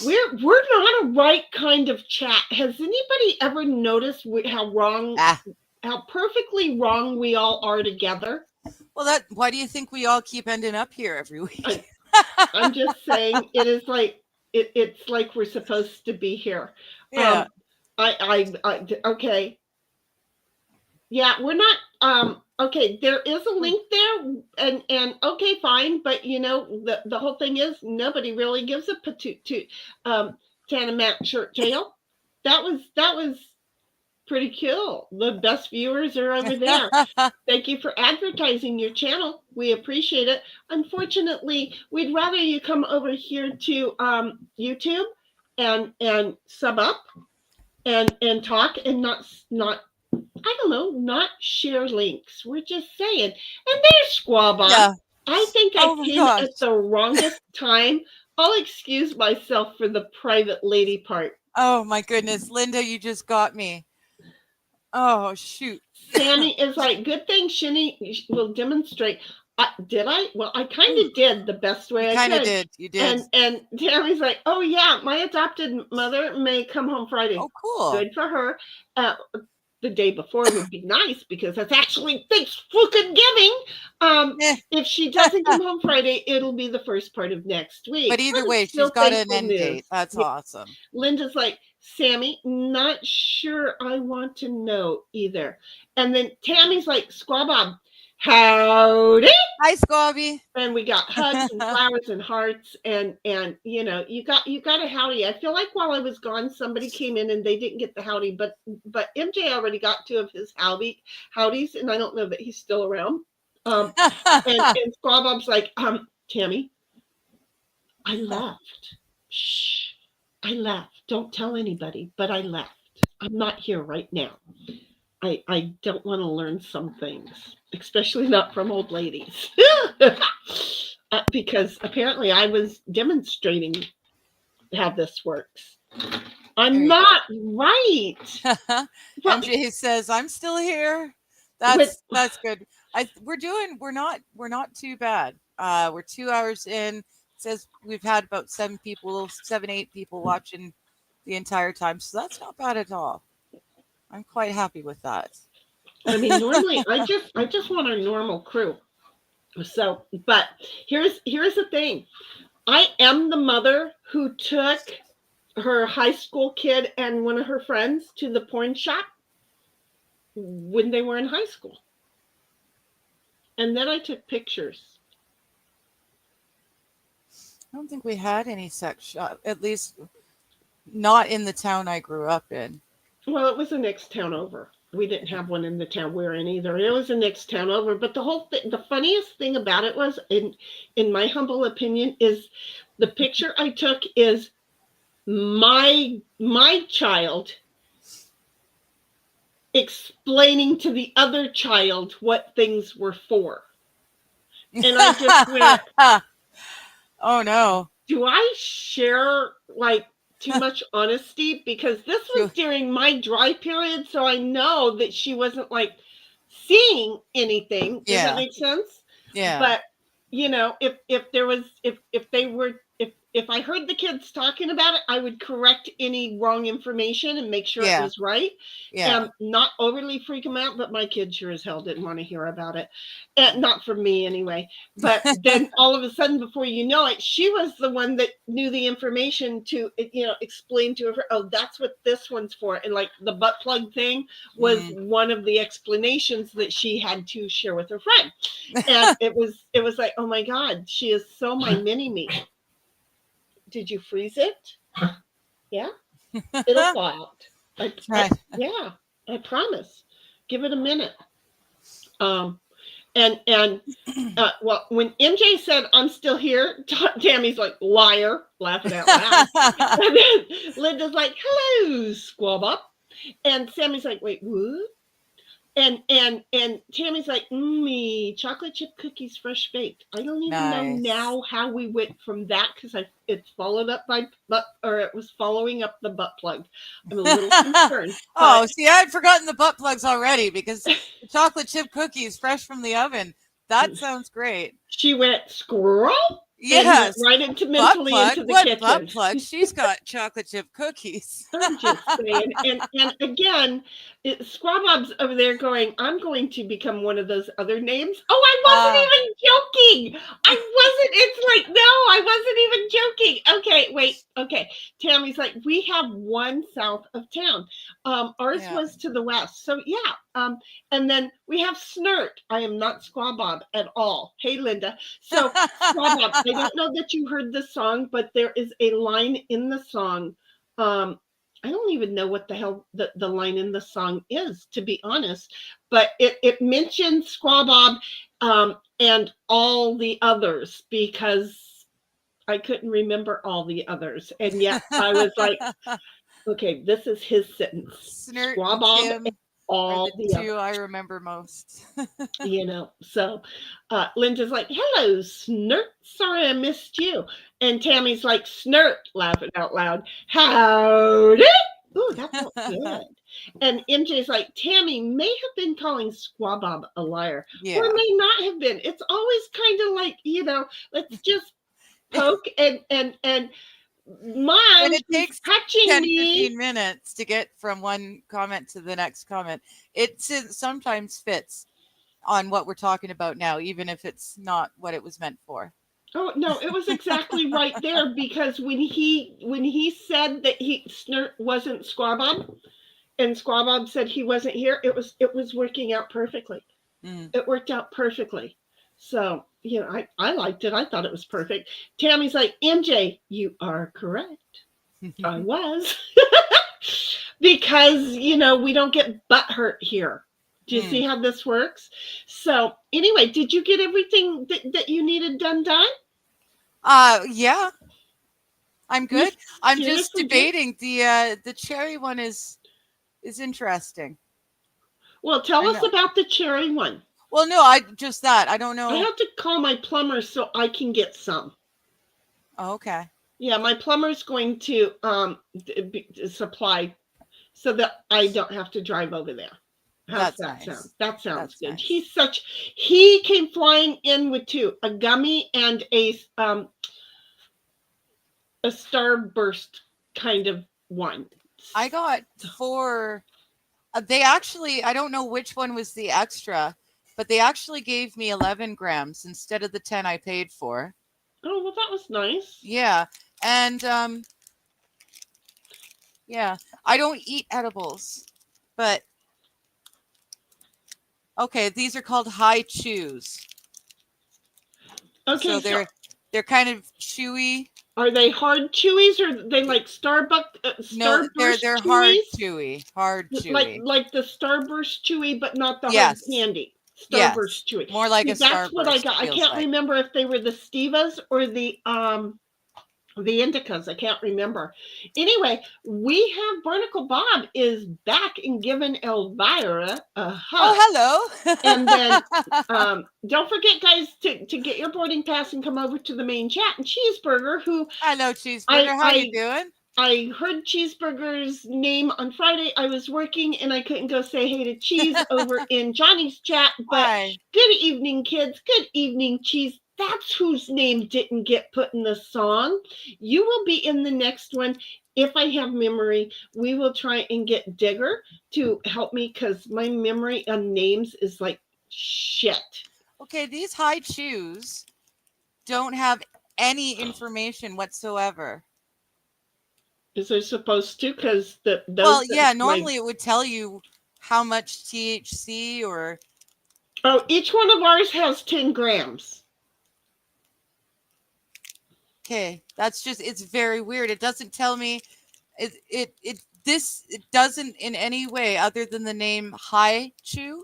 We're not a right kind of chat. Has anybody ever noticed how perfectly wrong we all are together? Well, why do you think we all keep ending up here every week? I'm just saying it is like it's like we're supposed to be here. Yeah. Okay. Yeah, we're not okay, there is a link there and okay, fine, but the whole thing is nobody really gives a patoot to Tanamac shirt tail. That was pretty cool. The best viewers are over there. Thank you for advertising your channel. We appreciate it. Unfortunately, we'd rather you come over here to YouTube and sub up and talk and not I don't know, not share links. We're just saying. And there's Squabba. Yeah. I think I pinned at the wrongest time. I'll excuse myself for the private lady part. Oh my goodness, Linda, you just got me. Oh, shoot. Sammy is like, good thing Sheni will demonstrate. Did I? Well, I kind of did the best way I could. Kind of did. You did. And Tammy's like, oh, yeah, my adopted mother may come home Friday. Oh, cool. Good for her. The day before would be nice because that's actually Thanksgiving. If she doesn't come home Friday, it'll be the first part of next week. But either way, she's got an end date. That's awesome. Linda's like, Sammy, not sure I want to know either. And then Tammy's like, Squabob, howdy. Hi, Squabby. And we got hugs and flowers and hearts and you got a howdy. I feel like while I was gone, somebody came in and they didn't get the howdy, but MJ already got 2 of his howdies, and I don't know that he's still around. And Squabob's like, Tammy, I left. Shh. I left. Don't tell anybody, but I left. I'm not here right now. I don't want to learn some things, especially not from old ladies. Because apparently I was demonstrating how this works. I'm not right. MJ says, I'm still here. That's good. We're not too bad. We're 2 hours in. It says we've had about 7, 8 people watching the entire time. So that's not bad at all. I'm quite happy with that. I mean, normally I just want a normal crew. So, but here's the thing. I am the mother who took her high school kid and one of her friends to the porn shop when they were in high school. And then I took pictures. I don't think we had any sex shop, at least not in the town I grew up in. Well, it was the next town over. We didn't have one in the town we're in either. It was the next town over. But the whole thing, the funniest thing about it was, in my humble opinion, is the picture I took is my child explaining to the other child what things were for. And I just went, oh no. Do I share like too much honesty? Because this was during my dry period, so I know that she wasn't like seeing anything. Does that make sense? Yeah. But you know, if there was if they were if I heard the kids talking about it, I would correct any wrong information and make sure it was right. Yeah. And not overly freak them out, but my kids sure as hell didn't want to hear about it. And not from me anyway. But then all of a sudden, before you know it, she was the one that knew the information to, you know, explain to her, oh, that's what this one's for. And like the butt plug thing was one of the explanations that she had to share with her friend. And it was like, oh my God, she is so my mini me. Did you freeze it? Yeah, it'll thaw out. Yeah, I promise. Give it a minute. Well, when MJ said, I'm still here, Tammy's like, liar, laughing out loud. And then Linda's like, hello, Squab Up. And Sammy's like, wait, what? And Tammy's like, chocolate chip cookies, fresh baked. I don't even know now how we went from that because it's followed up by it was following up the butt plug. I'm a little concerned. Oh, see, I had forgotten the butt plugs already because the chocolate chip cookies fresh from the oven. That sounds great. She went squirrel. Yes, right into mentally into the kitchen. Butt plug? She's got chocolate chip cookies. I'm just saying. And again, Squab Bob's over there going, I'm going to become one of those other names. Oh, I wasn't even joking. It's like, no, I wasn't even joking. Okay, wait. Okay. Tammy's like, we have one south of town. Ours was to the west. So yeah. And then we have Snert. I am not Squab Bob at all. Hey, Linda. So Squab Bob, I don't know that you heard the song, but there is a line in the song. I don't even know what the hell the line in the song is, to be honest. But it mentions Squab Bob and all the others because I couldn't remember all the others. And yet I was like, okay, this is his sentence. Snert, Squab Bob. All the two I remember most. You know, so Linda's like, hello, Snert. Sorry I missed you. And Tammy's like, Snert, laughing out loud. Howdy. Ooh, that felt good. And MJ's like, Tammy may have been calling Squab Bob a liar. Or may not have been. It's always kind of like, you know, let's just poke and Mom, and it takes 10, me. 15 minutes to get from one comment to the next comment. It sometimes fits on what we're talking about now, even if it's not what it was meant for. Oh no, it was exactly right there because when he said that Snert wasn't Squab Bob, and Squab Bob said he wasn't here, it was working out perfectly. It worked out perfectly. So, you know, I liked it. I thought it was perfect. Tammy's like, MJ, you are correct. I was. Because, you know, we don't get butt hurt here. Do you see how this works? So, anyway, did you get everything that you needed done? Yeah. I'm good. I'm just debating. The cherry one is interesting. Well, tell us about the cherry one. Well, no, I don't know. I have to call my plumber so I can get some. Oh, okay. Yeah, my plumber's going to supply so that I don't have to drive over there. How's that sound? That sounds good. Nice. He came flying in with two, a gummy and a starburst kind of one. I got 4. They actually, I don't know which one was the extra. But they actually gave me 11 grams instead of the 10 I paid for. Oh, well, that was nice. Yeah. And, yeah, I don't eat edibles, but, okay, these are called high chews. Okay. So they're kind of chewy. Are they hard chewies or are they like Starbucks? No, they're hard chewy. Hard chewy. Like the Starburst chewy, but not the hard candy. Starburst chewy. More like a Starburst. That's what I got. I can't remember if they were the Stevas or the the Indicas. I can't remember. Anyway, we have Barnacle Bob is back and giving Elvira a hug. Oh, hello. And then don't forget, guys, to get your boarding pass and come over to the main chat. And Cheeseburger, who Hello, Cheeseburger. How you doing? I heard Cheeseburger's name on Friday. I was working and I couldn't go say hey to Cheese over in Johnny's chat. But Hi. good evening, kids. Good evening, Cheese. That's whose name didn't get put in the song. You will be in the next one. If I have memory, we will try and get Digger to help me because my memory on names is like shit. Okay, these high chews don't have any information whatsoever. Is there supposed to? Because normally it would tell you how much THC or... Oh, each one of ours has 10 grams. Okay, that's just, it's very weird. It doesn't tell me, it doesn't in any way other than the name High Chew.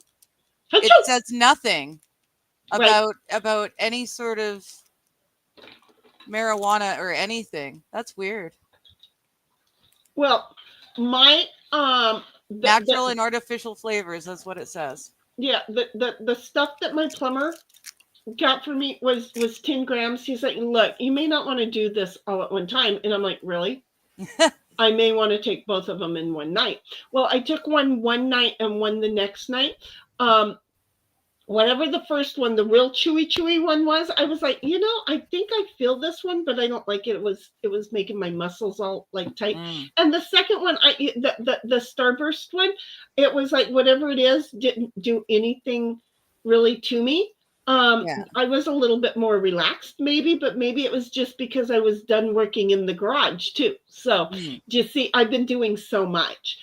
It says nothing about any sort of marijuana or anything. That's weird. Well, my natural and artificial flavors, that's what it says. Yeah, the stuff that my plumber got for me was 10 grams. He's like, look, you may not want to do this all at one time. And I'm like, really? I may want to take both of them in one night. Well, I took one night and one the next night. Whatever the first one, the real chewy one was, I was like, I think I feel this one, but I don't like it. It was making my muscles all like tight. And the second one, the Starburst one, it was like whatever it is didn't do anything really to me. I was a little bit more relaxed maybe, but maybe it was just because I was done working in the garage too. So you see, I've been doing so much.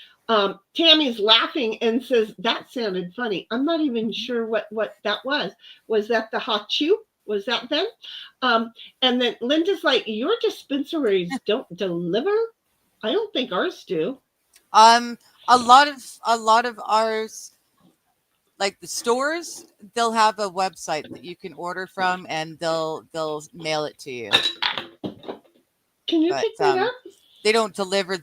Tammy's laughing and says, that sounded funny. I'm not even sure what that was. Was that the hot chew? Was that them? And then Linda's like, your dispensaries don't deliver? I don't think ours do. A lot of ours, like the stores, they'll have a website that you can order from and they'll mail it to you. Can you pick that up? They don't deliver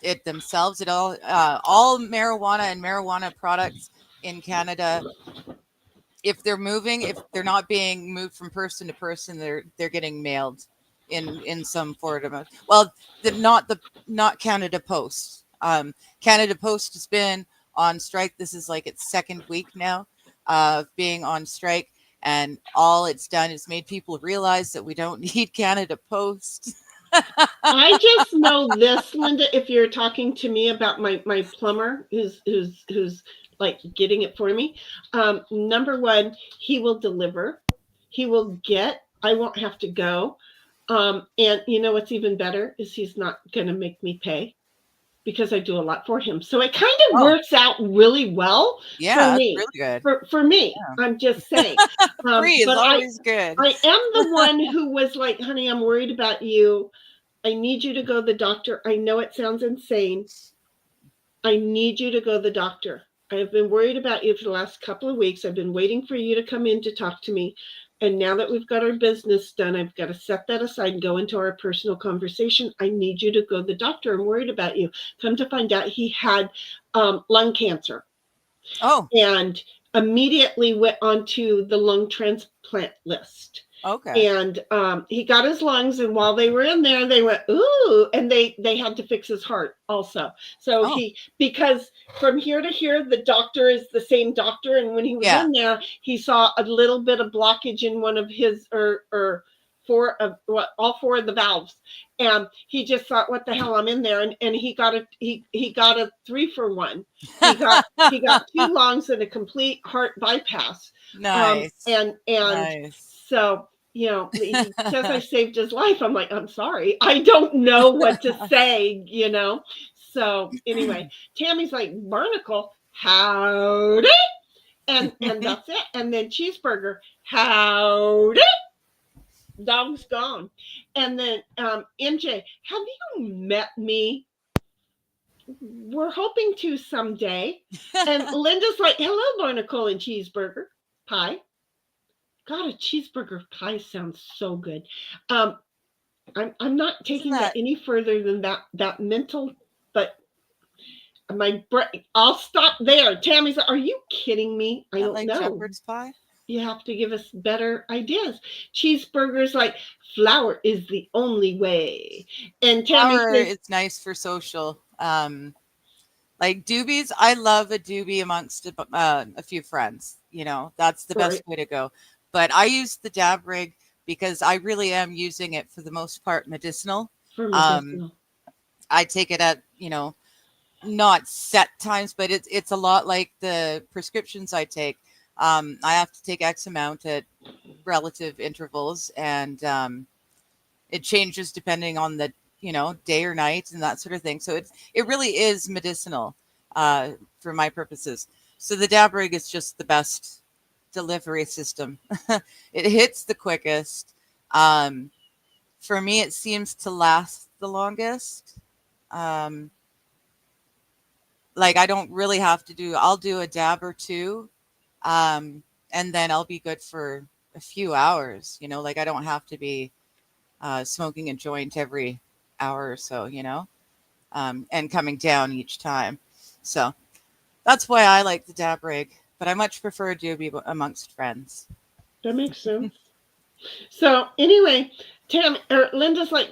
it themselves at all. All marijuana and marijuana products in Canada, if they're not being moved from person to person, they're getting mailed in some form of. Well, not Canada Post. Canada Post has been on strike. This is like its second week now of being on strike, and all it's done is made people realize that we don't need Canada Post. I just know this, Linda, if you're talking to me about my plumber who's like getting it for me. Number one, he will deliver. He will get, I won't have to go. And you know what's even better is he's not going to make me pay because I do a lot for him. So it kind of works out really well for me. Really good. For me, yeah. I'm just saying. Free is always good. I am the one who was like, honey, I'm worried about you. I need you to go to the doctor. I know it sounds insane. I need you to go to the doctor. I have been worried about you for the last couple of weeks. I've been waiting for you to come in to talk to me. And now that we've got our business done, I've got to set that aside and go into our personal conversation. I need you to go to the doctor. I'm worried about you. Come to find out he had lung cancer. Oh. And immediately went onto the lung transplant list. Okay. And he got his lungs, and while they were in there, they went, ooh, and they had to fix his heart also. So because from here to here, the doctor is the same doctor. And when he was in there, he saw a little bit of blockage in one of his, all four of the valves. And he just thought, what the hell, I'm in there. And he got a 3-for-1. He got 2 lungs and a complete heart bypass. Nice. Nice. So, he says I saved his life. I'm like, I'm sorry. I don't know what to say, So anyway, Tammy's like, Barnacle, howdy. And that's it. And then Cheeseburger, howdy. Dog's gone. And then MJ, have you met me? We're hoping to someday. And Linda's like, hello, Barnacle and Cheeseburger pie. God, a cheeseburger pie sounds so good. I'm not taking that that- any further than that mental, but my brain. I'll stop there. Tammy's like, are you kidding me? I that don't like know. shepherd's pie? You have to give us better ideas. Cheeseburgers like flour is the only way. And Tammy Flour says, is nice for social. Like doobies, I love a doobie amongst a few friends. You know, that's the best right, way to go. But I use the dab rig because I really am using it for the most part medicinal. for Um, medicinal. I take it at, not set times, but it's a lot like the prescriptions I take. I have to take X amount at relative intervals, and it changes depending on the day or night and that sort of thing. So it really is medicinal for my purposes. So the dab rig is just the best delivery system. It hits the quickest. For me, it seems to last the longest. Like I don't really have to I'll do a dab or two, and then I'll be good for a few hours. Like I don't have to be smoking a joint every hour or so, and coming down each time. So that's why I like the dab rig, but I much prefer a doobie amongst friends. That makes sense. So anyway, Linda's like,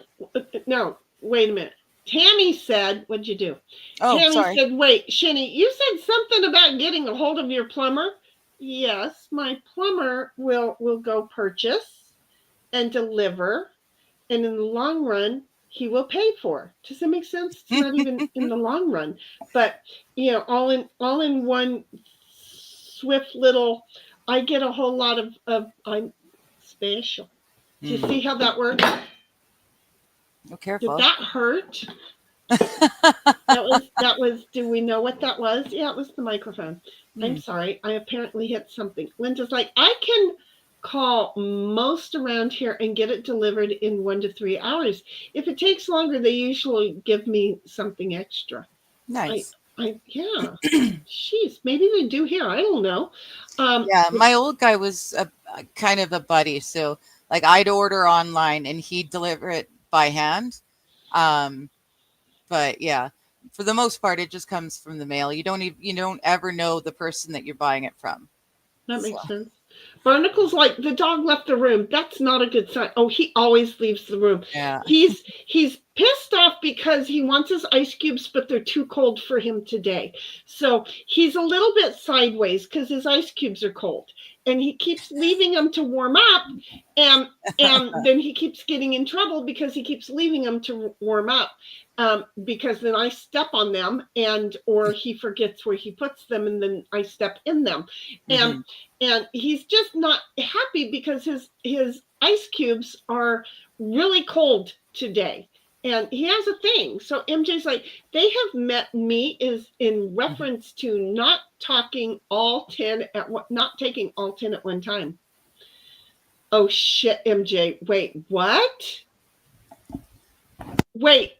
no, wait a minute. Tammy said, what'd you do? Oh, Tammy sorry. said, wait, Sheni, you said something about getting a hold of your plumber. Yes, my plumber will go purchase and deliver, and in the long run, he will pay for. Does that make sense? It's not even in the long run, but all in one swift little. I get a whole lot of I'm special. Do you see how that works? Oh, careful. Did that hurt? that was. Do we know what that was? Yeah, it was the microphone. I'm sorry. I apparently hit something. Linda's like, I can call most around here and get it delivered in 1 to 3 hours. If it takes longer, they usually give me something extra. Nice. Yeah. Jeez, maybe they do here. I don't know. Yeah, my old guy was a kind of a buddy, so like I'd order online and he'd deliver it by hand. But yeah, for the most part, it just comes from the mail. You don't ever know the person that you're buying it from. That makes sense. Barnacle's like, the dog left the room. That's not a good sign. Oh, he always leaves the room. Yeah. He's pissed off because he wants his ice cubes, but they're too cold for him today. So he's a little bit sideways because his ice cubes are cold. And he keeps leaving them to warm up. And then he keeps getting in trouble because he keeps leaving them to warm up. Because then I step on them or he forgets where he puts them and then I step in them. And he's just not happy because his ice cubes are really cold today. And he has a thing. So MJ's like, they have met me is in reference to not taking all 10 at one time. Oh shit, MJ. Wait, what? Wait.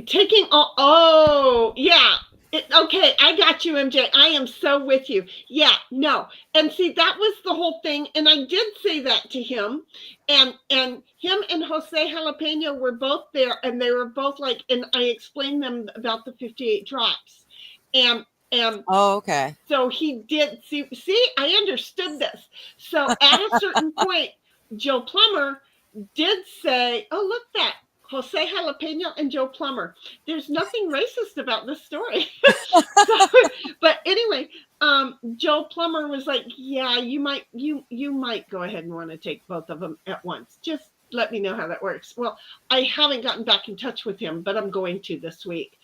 Taking all, oh yeah. Okay, I got you, MJ. I am so with you. Yeah, no. And see, that was the whole thing. And I did say that to him. And him and Jose Jalapeno were both there. And they were both like, and I explained them about the 58 drops. And Oh, okay. so he did, see, I understood this. So at a certain point, Joe Plumber did say, oh, look that. Jose Jalapeno and Joe Plumber. There's nothing racist about this story. But anyway, Joe Plumber was like, yeah, you might go ahead and want to take both of them at once. Just let me know how that works. Well, I haven't gotten back in touch with him, but I'm going to this week.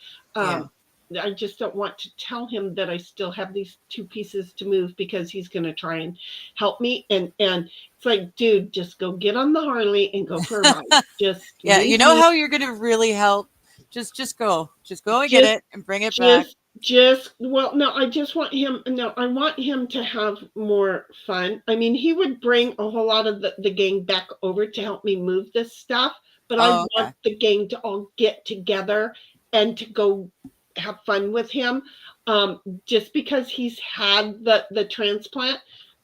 I just don't want to tell him that I still have these 2 pieces to move because he's going to try and help me. And it's like, dude, just go get on the Harley and go for a ride. Just yeah, you know how you're going to really help? Just go and get it and bring it back. Well, no, I just want him. No, I want him to have more fun. I mean, he would bring a whole lot of the gang back over to help me move this stuff, but I want the gang to all get together and to go have fun with him. Just because he's had the transplant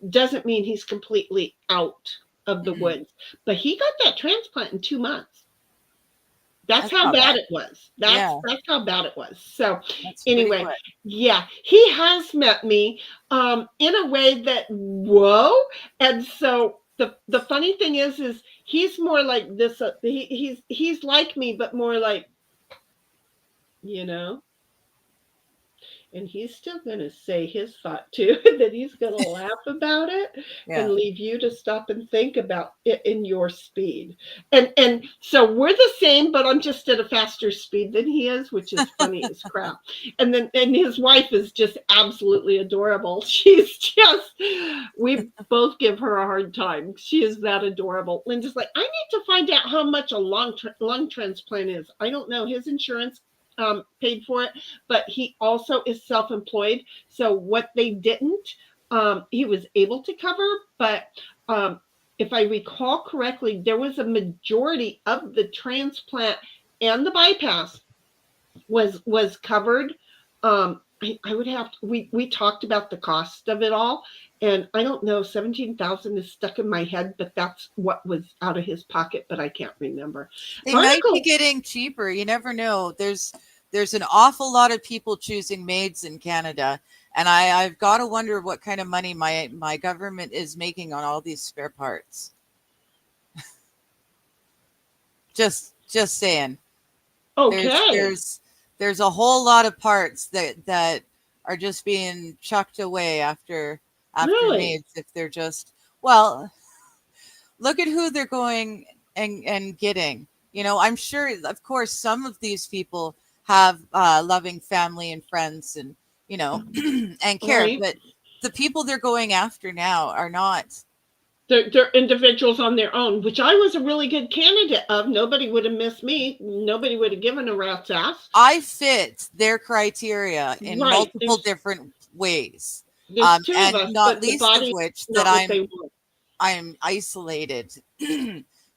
doesn't mean he's completely out of the woods. But he got that transplant in 2 months. That's That's how not bad bad. it was. That's Yeah. how bad it was. So That's pretty anyway, quick. yeah, he has met me in a way that whoa. And so the funny thing is he's more like this. He's like me, but more like, you know. And he's still going to say his thought too, that he's going to laugh about it Yeah. and leave you to stop and think about it in your speed. And so we're the same, but I'm just at a faster speed than he is, which is funny as crap. And his wife is just absolutely adorable. She's just, we both give her a hard time. She is that adorable. Linda's like, I need to find out how much a lung transplant is. I don't know. His insurance paid for it, but he also is self-employed. So what they didn't, he was able to cover, but if I recall correctly, there was a majority of the transplant and the bypass was covered. I would have to, we talked about the cost of it all, and I don't know, 17,000 is stuck in my head, but that's what was out of his pocket, but I can't remember. They might be getting cheaper. You never know. There's an awful lot of people choosing maids in Canada, and I've got to wonder what kind of money my government is making on all these spare parts. just saying. Okay. There's a whole lot of parts that are just being chucked away after Really? maids, if they're just, well, look at who they're going and getting. You know, I'm sure, of course, some of these people have loving family and friends and, you know, and care, Right. but the people they're going after now are not. They're individuals on their own, which I was a really good candidate of. Nobody would have missed me. Nobody would have given a rat's ass. I fit their criteria in Right. multiple different ways. There's two and of us, not but the least of body which not that what they want. I'm isolated.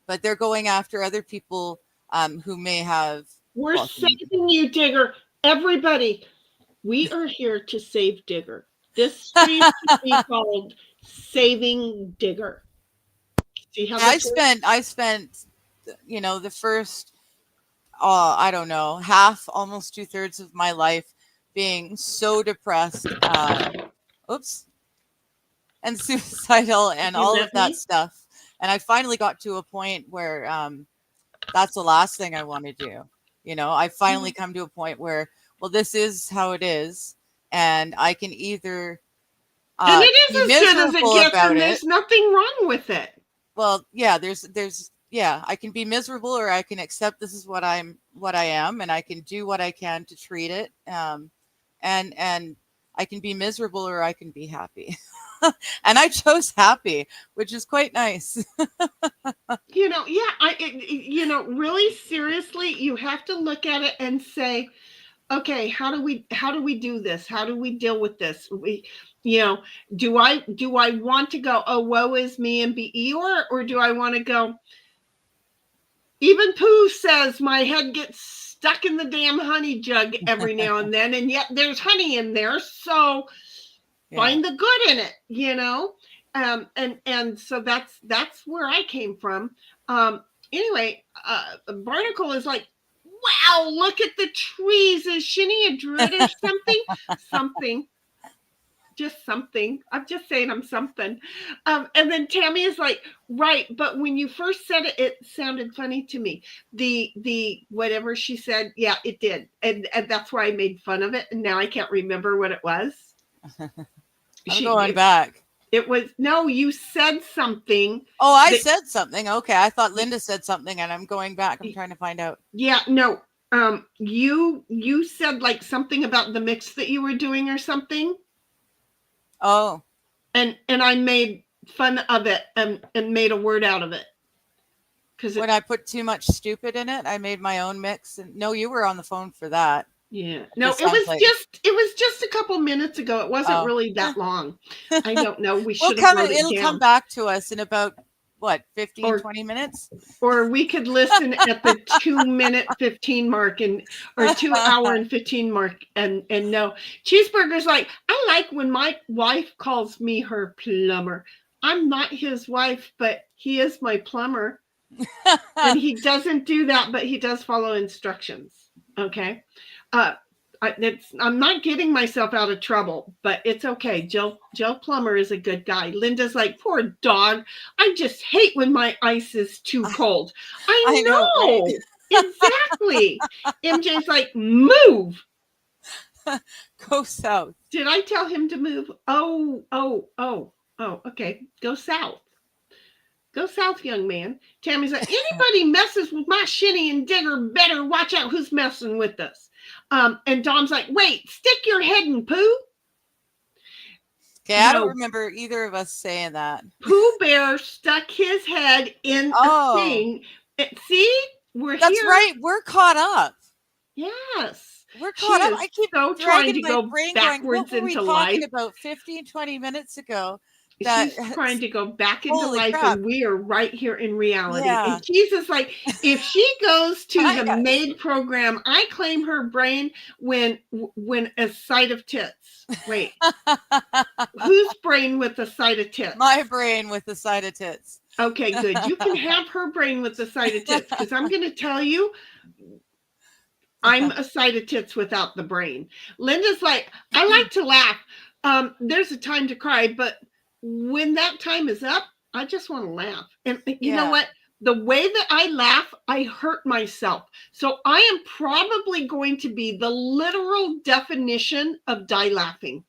But they're going after other people who may have. We're well, saving you, Digger. Everybody, we are here to save Digger. This stream should be called Saving Digger. See how I this works? spent, you know, the first, I don't know, half, almost 2/3 of my life being so depressed, and suicidal and You all met of that me? stuff. And I finally got to a point where that's the last thing I want to do. You know, I finally come to a point where, well, this is how it is, and I can either And it be is as good as it miserable gets, about and it. there's nothing wrong with it. Well, yeah, there's yeah, I can be miserable, or I can accept this is what I am, and I can do what I can to treat it. And I can be miserable, or I can be happy. And I chose happy, which is quite nice. You know, yeah, you know, really seriously, you have to look at it and say, okay, how do we do this? How do we deal with this? You know, do I want to go, oh, woe is me and be Eeyore, or do I want to go, even Pooh says my head gets stuck in the damn honey jug every now and then, and yet there's honey in there, so find the good in it, you know. And so that's where I came from. Anyway, Barnacle is like, wow, look at the trees. Is Sheni a druid or something? Something. Just something. I'm just saying I'm something. And then Tammy is like, right, but when you first said it, it sounded funny to me. The whatever she said, yeah, it did. And that's why I made fun of it. And now I can't remember what it was. I'm going back. It was, no, you said something. Oh, I said something. Okay. I thought Linda said something, and I'm going back. I'm trying to find out. Yeah, no. You said like something about the mix that you were doing or something. Oh. And I made fun of it and made a word out of it. Because when I put too much stupid in it, I made my own mix. And no, you were on the phone for that. Yeah. No, it was just a couple minutes ago. It wasn't really that long. I don't know. We should have wrote it down. It'll come back to us in about what, 20 minutes? Or we could listen at the 2-minute 15 mark or 2 hour and 15 mark and no. Cheeseburger's like, I like when my wife calls me her plumber. I'm not his wife, but he is my plumber. And he doesn't do that, but he does follow instructions. Okay. I'm not getting myself out of trouble, but it's okay. Joe Plumber is a good guy. Linda's like, poor dog. I just hate when my ice is too cold. I know. Right? Exactly. MJ's like, move. Go south. Did I tell him to move? Oh, okay. Go south. Go south, young man. Tammy's like, anybody messes with my Sheni and Digger better watch out who's messing with us. And Dom's like, wait, stick your head in Pooh. Okay, I don't remember either of us saying that. Pooh Bear stuck his head in a thing. See, That's right. We're caught up. Yes. We're caught up. I keep so trying to go backwards going, into life. life. About 15, 20 minutes ago. She's trying to go back into life, crap. and we are right here in reality. Yeah. And Jesus, like, if she goes to the maid program, I claim her brain when a sight of tits. Wait, whose brain with a sight of tits? My brain with the sight of tits. Okay, good. You can have her brain with the sight of tits, because I'm going to tell you, I'm a sight of tits without the brain. Linda's like, I like to laugh. There's a time to cry, but when that time is up, I just want to laugh. And you know what? The way that I laugh, I hurt myself. So I am probably going to be the literal definition of die laughing.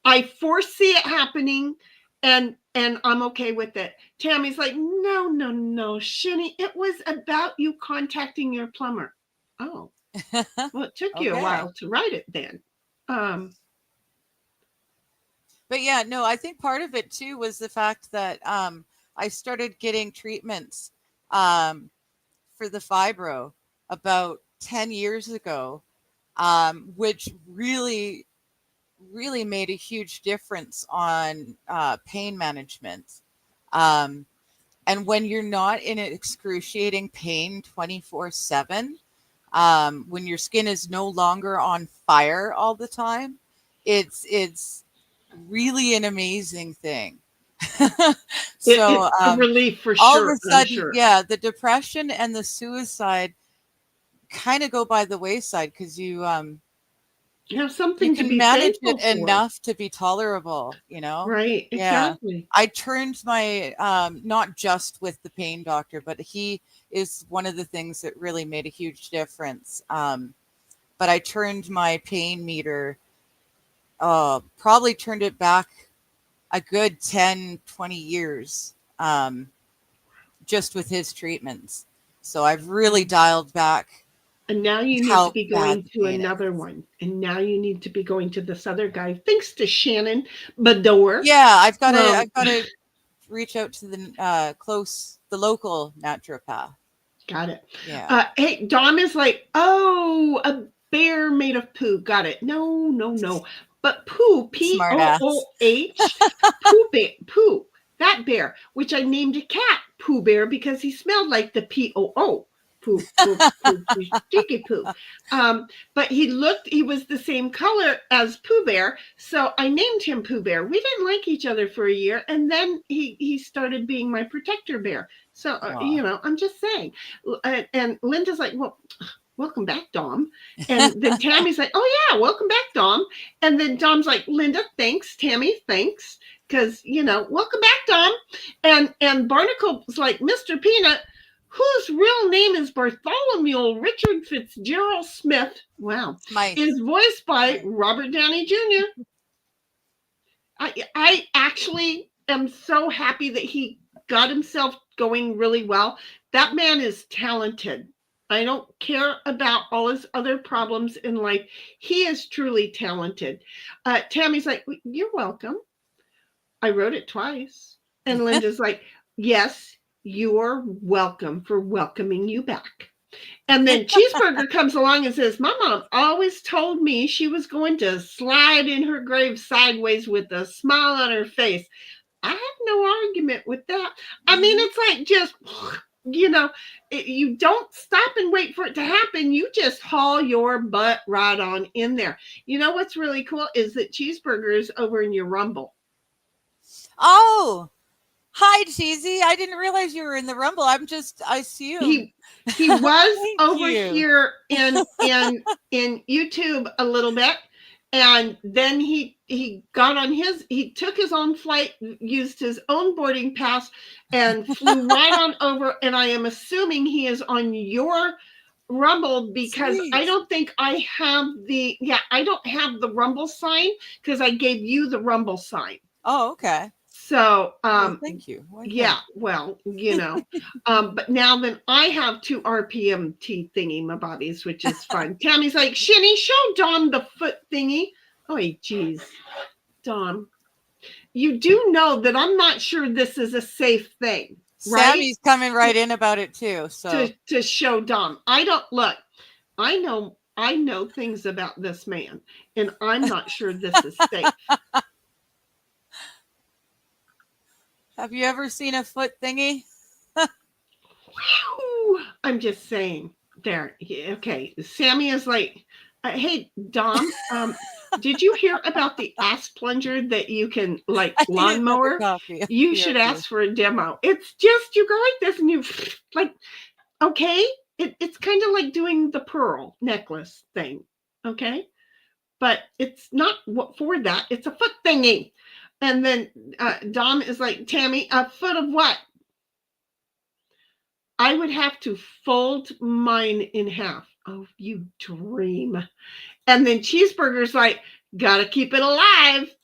I foresee it happening, and I'm okay with it. Tammy's like, no, Sheni, it was about you contacting your plumber. Oh, well, it took you a while to write it then. But yeah, no, I think part of it too was the fact that I started getting treatments for the fibro about 10 years ago, which really made a huge difference on pain management. And when you're not in excruciating pain 24/7, when your skin is no longer on fire all the time, it's really an amazing thing. So it's a relief for all sure. Of a sudden, the depression and the suicide kind of go by the wayside because you have something to be manage it enough to be tolerable, Right, exactly. Yeah. I turned my not just with the pain doctor, but he is one of the things that really made a huge difference. But I turned my pain meter, probably turned it back a good 10, 20 years, just with his treatments. So I've really dialed back. And now you need to be going to another one. And now you need to be going to this other guy. Thanks to Shannon Bador. Yeah, I've got to reach out to the local naturopath. Got it. Yeah. Hey, Dom is like, oh, a bear made of poo. Got it. No. But poo, P-O-O-H, poo, that bear, which I named a cat Pooh Bear because he smelled like the P-O-O. Poo, sticky poo. But he was the same color as Pooh Bear, so I named him Pooh Bear. We didn't like each other for a year, and then he started being my protector bear. So, I'm just saying. And Linda's like, well, welcome back, Dom. And then Tammy's like, oh yeah, welcome back, Dom. And then Dom's like, Linda, thanks. Tammy, thanks. Because, welcome back, Dom. And Barnacle's like, Mr. Peanut, whose real name is Bartholomew Richard Fitzgerald Smith, is voiced by Robert Downey Jr. I actually am so happy that he got himself going really well. That man is talented. I don't care about all his other problems in life. He is truly talented. Tammy's like, you're welcome. I wrote it twice. And Linda's like, yes, you're welcome for welcoming you back. And then Cheeseburger comes along and says, my mom always told me she was going to slide in her grave sideways with a smile on her face. I have no argument with that. I mean, it's like just, you don't stop and wait for it to happen. You just haul your butt right on in there. You know what's really cool is that Cheeseburger is over in your Rumble. Oh, hi, Cheesy. I didn't realize you were in the Rumble. I assumed. He was Thank over you. here in YouTube a little bit, and then he got on he took his own flight, used his own boarding pass, and flew right on over. And I am assuming he is on your Rumble because Sweet. I don't think I have the Rumble sign because I gave you the Rumble sign. Oh, okay. So Well, thank you. yeah, well, but now then I have 2 RPMT thingy my bodies, which is fun. Tammy's like, Sheni, show Dom the foot thingy. Oh, geez, Dom, you do know that I'm not sure this is a safe thing, right? Sammy's coming right in about it too. So to show Dom, I don't look. I know things about this man, and I'm not sure this is safe. have you ever seen a foot thingy? I'm just saying. There. Okay. Sammy is like, hey, Dom, did you hear about the ass plunger that you can like lawnmower? You should ask for a demo. It's just, you go like this and you like, okay. It's kind of like doing the pearl necklace thing. Okay. But it's not for that. It's a foot thingy. And then Dom is like, Tammy, a foot of what? I would have to fold mine in half. Oh, you dream. And then Cheeseburger's like, gotta keep it alive.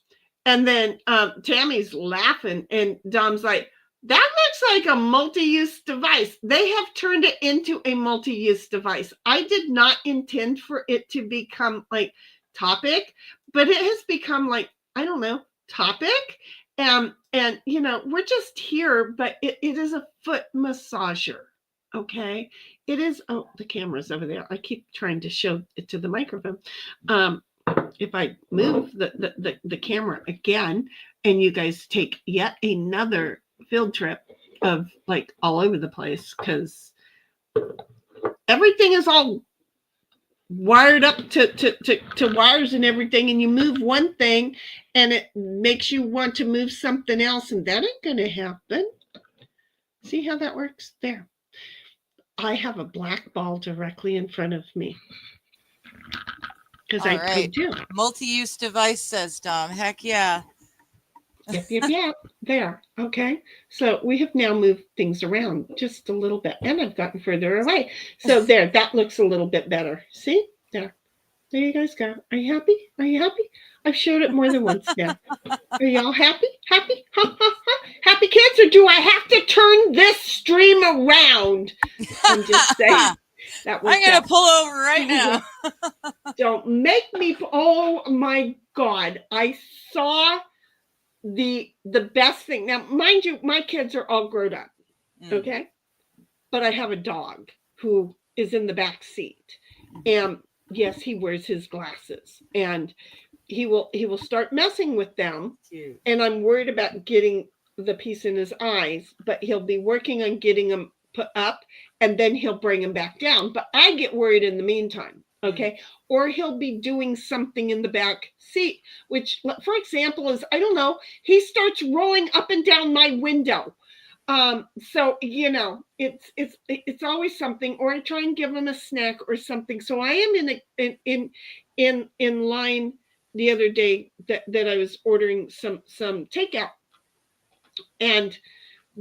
And then Tammy's laughing. And Dom's like, that looks like a multi-use device. They have turned it into a multi-use device. I did not intend for it to become like topic, but it has become like, I don't know, topic. And we're just here, but it is a foot massager. Okay. It is. Oh, the camera's over there. I keep trying to show it to the microphone. If I move the camera again and you guys take yet another field trip of like all over the place, because everything is all wired up to wires and everything, and you move one thing and it makes you want to move something else, and that ain't gonna happen. See how that works? There. I have a black ball directly in front of me. Because I do. Multi-use device, says Dom. Heck yeah. Yep. There. Okay. So we have now moved things around just a little bit, and I've gotten further away. So there, that looks a little bit better. See? There. There you guys go. Are you happy? Are you happy? I've showed it more than once now. Are y'all happy? Happy? Ha, ha, ha. Happy kids? Or do I have to turn this stream around? I'm just saying. I'm going to pull over right now. Don't make me. Oh my God. I saw the best thing. Now, mind you, my kids are all grown up. Okay. But I have a dog who is in the back seat. And yes, he wears his glasses, and he will start messing with them. Cute. And I'm worried about getting the piece in his eyes, but he'll be working on getting them put up, and then he'll bring them back down. But I get worried in the meantime. Okay. Or he'll be doing something in the back seat, which, for example, is, I don't know, he starts rolling up and down my window. So, it's always something, or I try and give him a snack or something. So I am in line the other day that I was ordering some takeout, and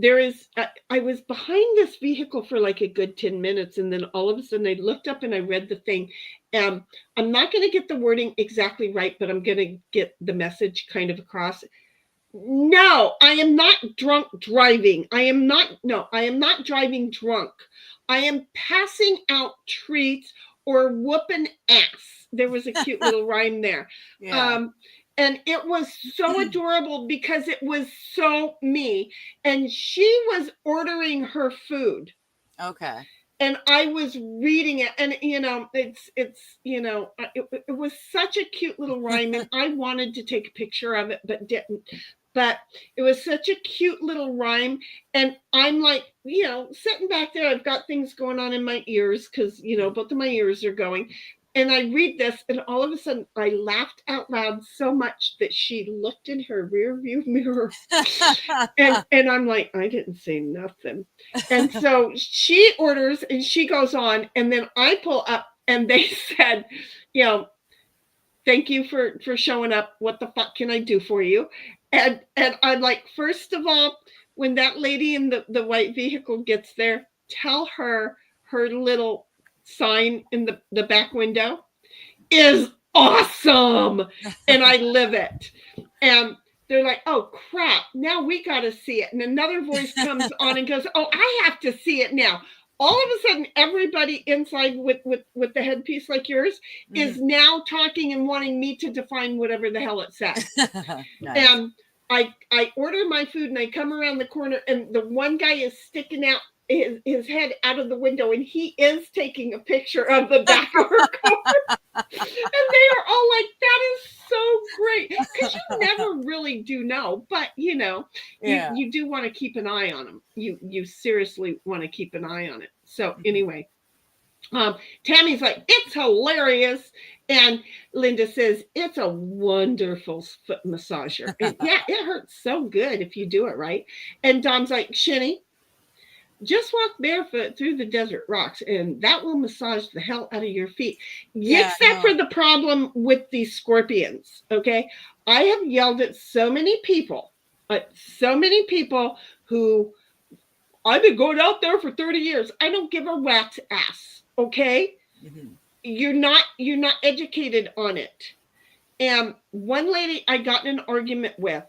I was behind this vehicle for like a good 10 minutes. And then all of a sudden I looked up and I read the thing. I'm not going to get the wording exactly right, but I'm going to get the message kind of across. No, I am not drunk driving. I am not driving drunk. I am passing out treats or whooping ass. There was a cute little rhyme there. Yeah. And it was so adorable because it was so me. And she was ordering her food. Okay. And I was reading it, and it was such a cute little rhyme, and I wanted to take a picture of it, but didn't. But it was such a cute little rhyme, and I'm like, sitting back there, I've got things going on in my ears because both of my ears are going, and I read this, and all of a sudden I laughed out loud so much that she looked in her rear view mirror. And I'm like, I didn't say nothing. And so she orders and she goes on, and then I pull up and they said, you know, thank you for showing up. What the fuck can I do for you? And I'm like, first of all, when that lady in the white vehicle gets there, tell her little sign in the back window is awesome. And I live it. And they're like, oh crap, now we got to see it. And another voice comes on and goes, oh, I have to see it now. All of a sudden, everybody inside with the headpiece like yours is now talking and wanting me to define whatever the hell it says. Nice. And I order my food and I come around the corner and the one guy is sticking out his head out of the window and he is taking a picture of the back of her car. And they are all like, that is so great. Because you never really do know. But, you know, you do want to keep an eye on them. You seriously want to keep an eye on it. So anyway, Tammy's like, it's hilarious. And Linda says, it's a wonderful foot massager. And yeah, it hurts so good if you do it right. And Dom's like, Sheni, just walk barefoot through the desert rocks and that will massage the hell out of your feet. Except for the problem with these scorpions. Okay. I have yelled at so many people who I've been going out there for 30 years. I don't give a rat's ass. Okay. Mm-hmm. You're not educated on it. And one lady I got in an argument with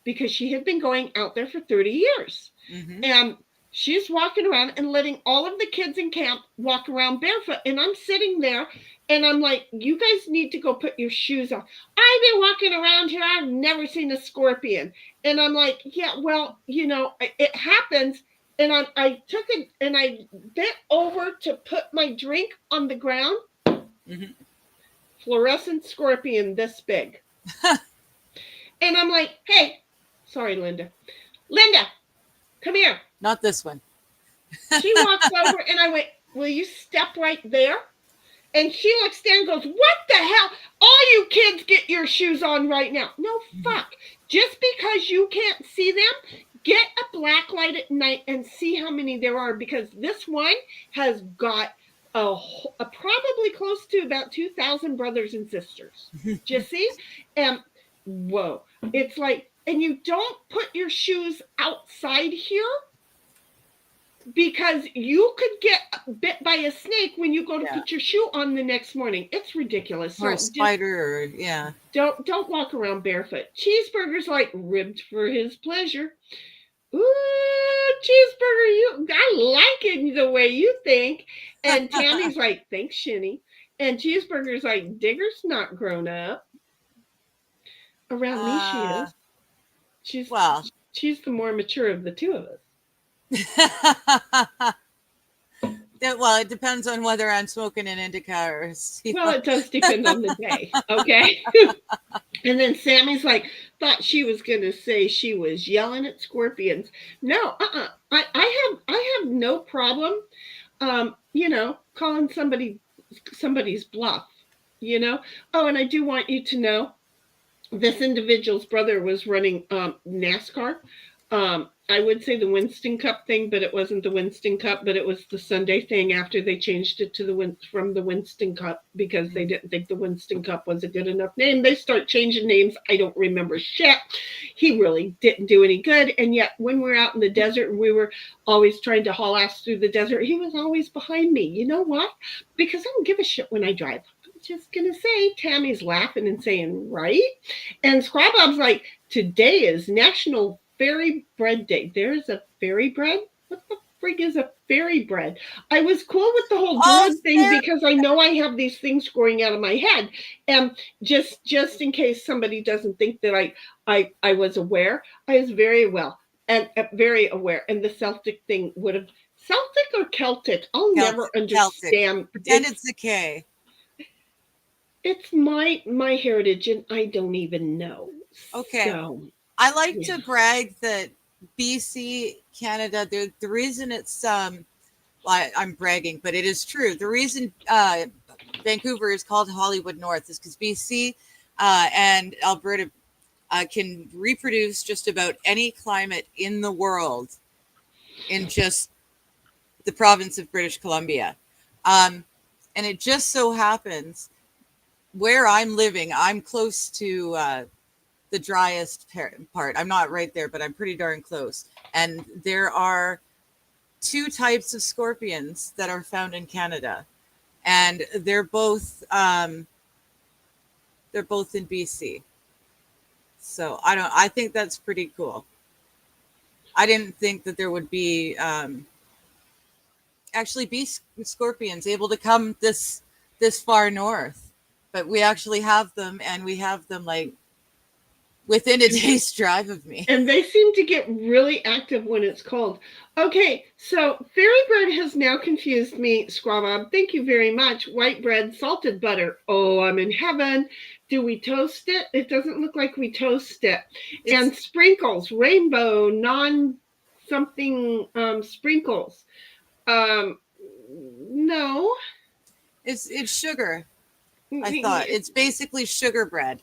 because she had been going out there for 30 years. Mm-hmm. And she's walking around and letting all of the kids in camp walk around barefoot. And I'm sitting there and I'm like, you guys need to go put your shoes on. I've been walking around here. I've never seen a scorpion. And I'm like, yeah, well, you know, it happens. And I took it and I bent over to put my drink on the ground. Mm-hmm. Fluorescent scorpion this big. And I'm like, hey, sorry, Linda, come here. Not this one. She walks over and I went, will you step right there? And she looks down and goes, what the hell? All you kids get your shoes on right now. No, fuck. Just because you can't see them, get a black light at night and see how many there are, because this one has got a probably close to about 2,000 brothers and sisters. Just see? And whoa. It's like, and you don't put your shoes outside here because you could get bit by a snake when you go to put your shoe on the next morning. It's ridiculous. Or a spider, Don't walk around barefoot. Cheeseburger's like ribbed for his pleasure. Ooh, Cheeseburger, I like it the way you think. And Tammy's like, thanks, Sheni. And Cheeseburger's like, Digger's not grown up. Around me, she is. She's the more mature of the two of us. Well, it depends on whether I'm smoking an indica or well, it does depend on the day. Okay. And then Sammy's like, thought she was gonna say she was yelling at scorpions. No, I have no problem calling somebody's bluff, Oh, and I do want you to know this individual's brother was running NASCAR. I would say the Winston Cup thing, but it wasn't the Winston Cup, but it was the Sunday thing after they changed it to from the Winston Cup because they didn't think the Winston Cup was a good enough name. They start changing names. I don't remember shit. He really didn't do any good. And yet when we were out in the desert and we were always trying to haul ass through the desert, he was always behind me. You know what? Because I don't give a shit when I drive. I'm just going to say, Tammy's laughing and saying, right? And Squab Bob's like, today is National Fairy Bread Day. There's a fairy bread? What the frig is a fairy bread? I was cool with the whole druid thing because I know I have these things growing out of my head. And just in case somebody doesn't think that I was aware, I was very very aware. And the Celtic thing would have, Celtic or Celtic? I'll never understand. Pretend it's a K. It's my heritage and I don't even know. Okay. So, I like to brag that BC, Canada, the reason it's I'm bragging, but it is true. The reason Vancouver is called Hollywood North is because BC and Alberta can reproduce just about any climate in the world in just the province of British Columbia. And it just so happens where I'm living, I'm close to the driest part. I'm not right there, but I'm pretty darn close. And there are 2 types of scorpions that are found in Canada, and they're both in BC. So I think that's pretty cool. I didn't think that there would be actually bee scorpions able to come this far north, but we actually have them, and we have them like within a day's drive of me. And they seem to get really active when it's cold. Okay, so fairy bread has now confused me, Squabob. Thank you very much. White bread, salted butter. Oh, I'm in heaven. Do we toast it? It doesn't look like we toast it. And sprinkles, rainbow, non-something sprinkles. No. It's sugar. I thought it's basically sugar bread.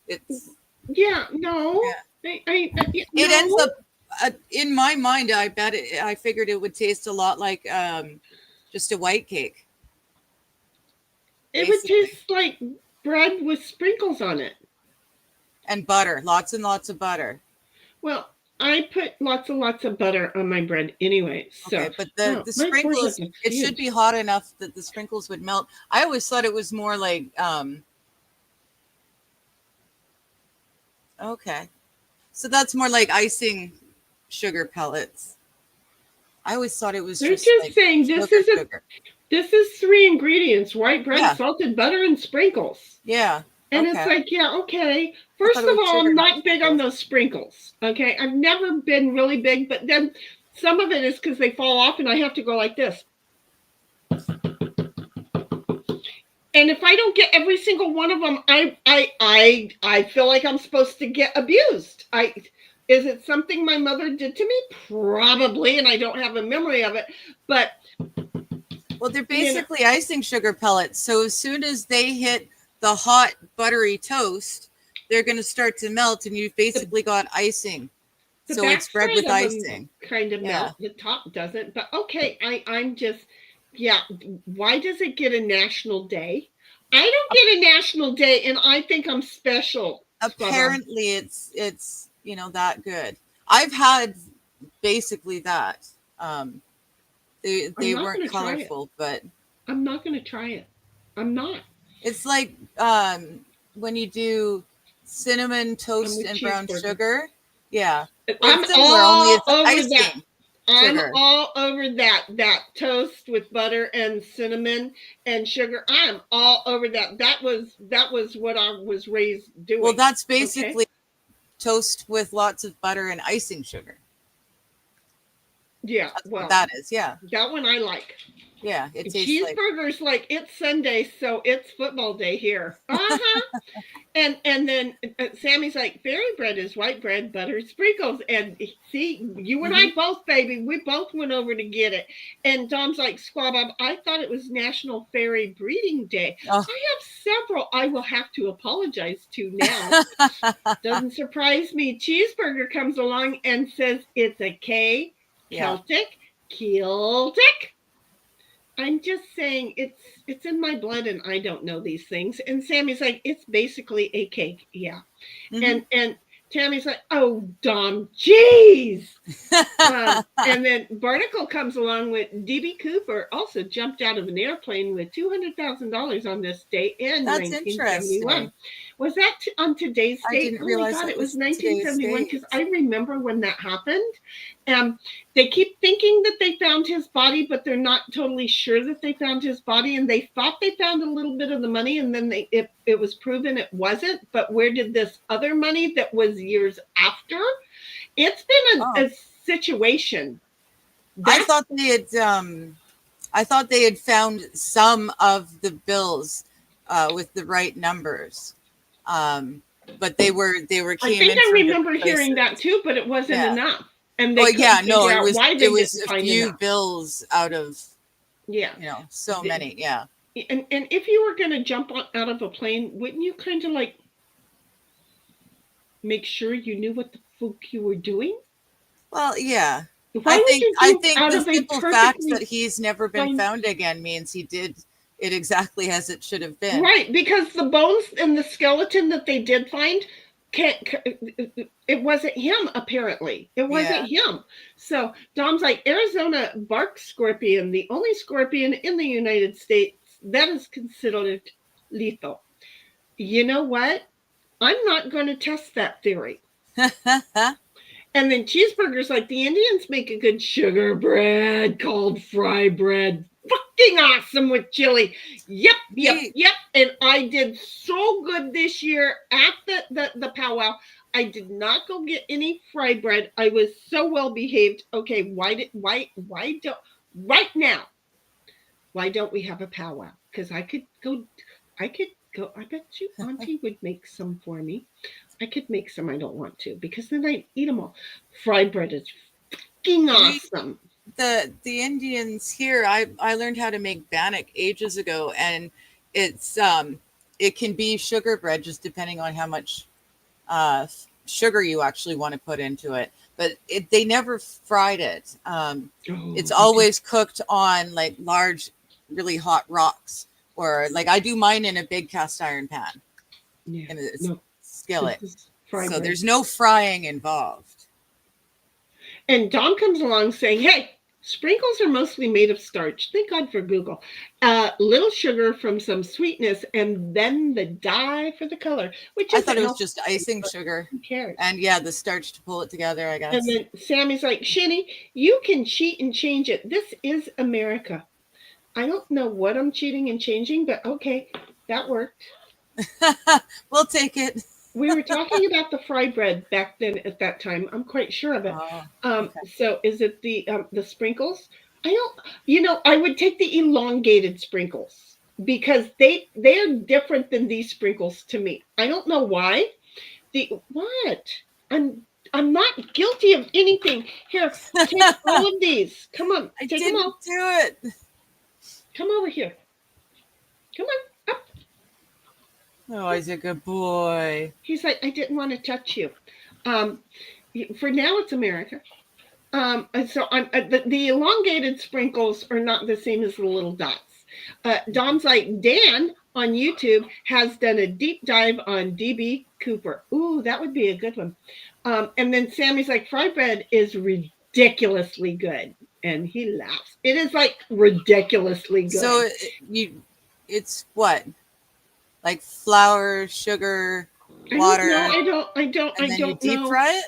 It's yeah, no. Yeah. It no. Ends up in my mind. I figured it would taste a lot like just a white cake. It would taste like bread with sprinkles on it and butter, lots and lots of butter. Well, I put lots and lots of butter on my bread anyway. So, okay, but the sprinkles, it should be hot enough that the sprinkles would melt. I always thought it was more like okay, so that's more like icing sugar pellets. I always thought it was They're just like saying this is 3 ingredients: white bread, salted butter, and sprinkles. Yeah. And it's like, yeah, okay. First of all, I'm not big on those sprinkles. Okay. I've never been really big, but then some of it is because they fall off and I have to go like this. And if I don't get every single one of them, I feel like I'm supposed to get abused. Is it something my mother did to me? Probably, and I don't have a memory of it. But well, they're basically icing sugar pellets. So as soon as they hit the hot buttery toast, they're going to start to melt, and you've basically got icing. So it's bread with icing. Kind of melt. The top doesn't. But okay, I'm just. Yeah, why does it get a national day? I don't get a national day, and I think I'm special. Apparently, it's that good. I've had basically that. They weren't colorful, but I'm not going to try it. I'm not. It's like when you do cinnamon toast and brown sugar. Yeah, I'm all over that. I'm sugar. all over that toast with butter and cinnamon and sugar. I'm all over that. That was what I was raised doing. Well, that's basically toast with lots of butter and icing sugar. Yeah, that's what that is. Yeah, that one I like. Yeah, it tastes cheeseburgers like it's Sunday, so it's football day here. And then Sammy's like, fairy bread is white bread, butter, sprinkles. And see, you and I both, baby, we both went over to get it. And Dom's like, Squabob, I thought it was National Fairy Breeding Day. I have several I will have to apologize to now. Doesn't surprise me. Cheeseburger comes along and says it's a K, Celtic. I'm just saying it's in my blood and I don't know these things. And Sammy's like, it's basically a cake. Yeah. Mm-hmm. And Tammy's like, oh, Dom, jeez. And then Barnacle comes along with D.B. Cooper also jumped out of an airplane with $200,000 on this date in 1971. Was that on today's date? I didn't realize it was 1971 because I remember when that happened. They keep thinking that they found his body, but they're not totally sure that they found his body. And they thought they found a little bit of the money, and then it was proven it wasn't. But where did this other money that was years after? It's been a situation. I thought they had found some of the bills with the right numbers, but they were. I think I remember hearing that too, but it wasn't enough. And they Oh couldn't yeah, no, figure out why they it was didn't a find few enough. bills out of, Yeah. so many. Yeah. And if you were going to jump out of a plane, wouldn't you kind of like make sure you knew what the fuck you were doing? Well, yeah. Why would you I jump think out the of a simple fact perfectly that he's never been fine... found again means he did it exactly as it should have been. Right, because the bones and the skeleton that they did find, it wasn't him, apparently. It wasn't him. So Dom's like, Arizona bark scorpion, the only scorpion in the United States that is considered lethal. You know what? I'm not going to test that theory. And then Cheeseburger's like, the Indians make a good sugar bread called fry bread. Fucking awesome with chili. Yep. And I did so good this year at the powwow. I did not go get any fry bread. I was so well behaved. Okay, why don't right now? Why don't we have a powwow? Because I could go. I bet you Auntie would make some for me. I could make some. I don't want to because then I'd eat them all. Fried bread is fucking awesome. The Indians here, I learned how to make bannock ages ago, and it's it can be sugar bread just depending on how much sugar you actually want to put into it. But they never fried it. It's always cooked on like large, really hot rocks, or like I do mine in a big cast iron pan. Yeah, and it's skillet. So bread. there's no frying involved. And Dom comes along saying, hey, sprinkles are mostly made of starch. Thank God for Google. Little sugar from some sweetness, and then the dye for the color. Which I thought it was just icing sugar. Who cares? And yeah, the starch to pull it together, I guess. And then Sammy's like, Sheni, you can cheat and change it. This is America. I don't know what I'm cheating and changing, but okay, that worked. We'll take it. We were talking about the fry bread back then at that time. I'm quite sure of it. Okay. So is it the sprinkles? I would take the elongated sprinkles because they are different than these sprinkles to me. I don't know why. I'm not guilty of anything. Here, take all of these. Come on. Take them all. Do it. Come over here. Come on. Up. Oh, he's a good boy. He's like, I didn't want to touch you. For now, it's America. So the elongated sprinkles are not the same as the little dots. Dom's like, Dan on YouTube has done a deep dive on DB Cooper. Ooh, that would be a good one. And then Sammy's like, fry bread is ridiculously good. And he laughs. It is like ridiculously good. So it's what? Like flour, sugar, water. I don't You deep know. fry it?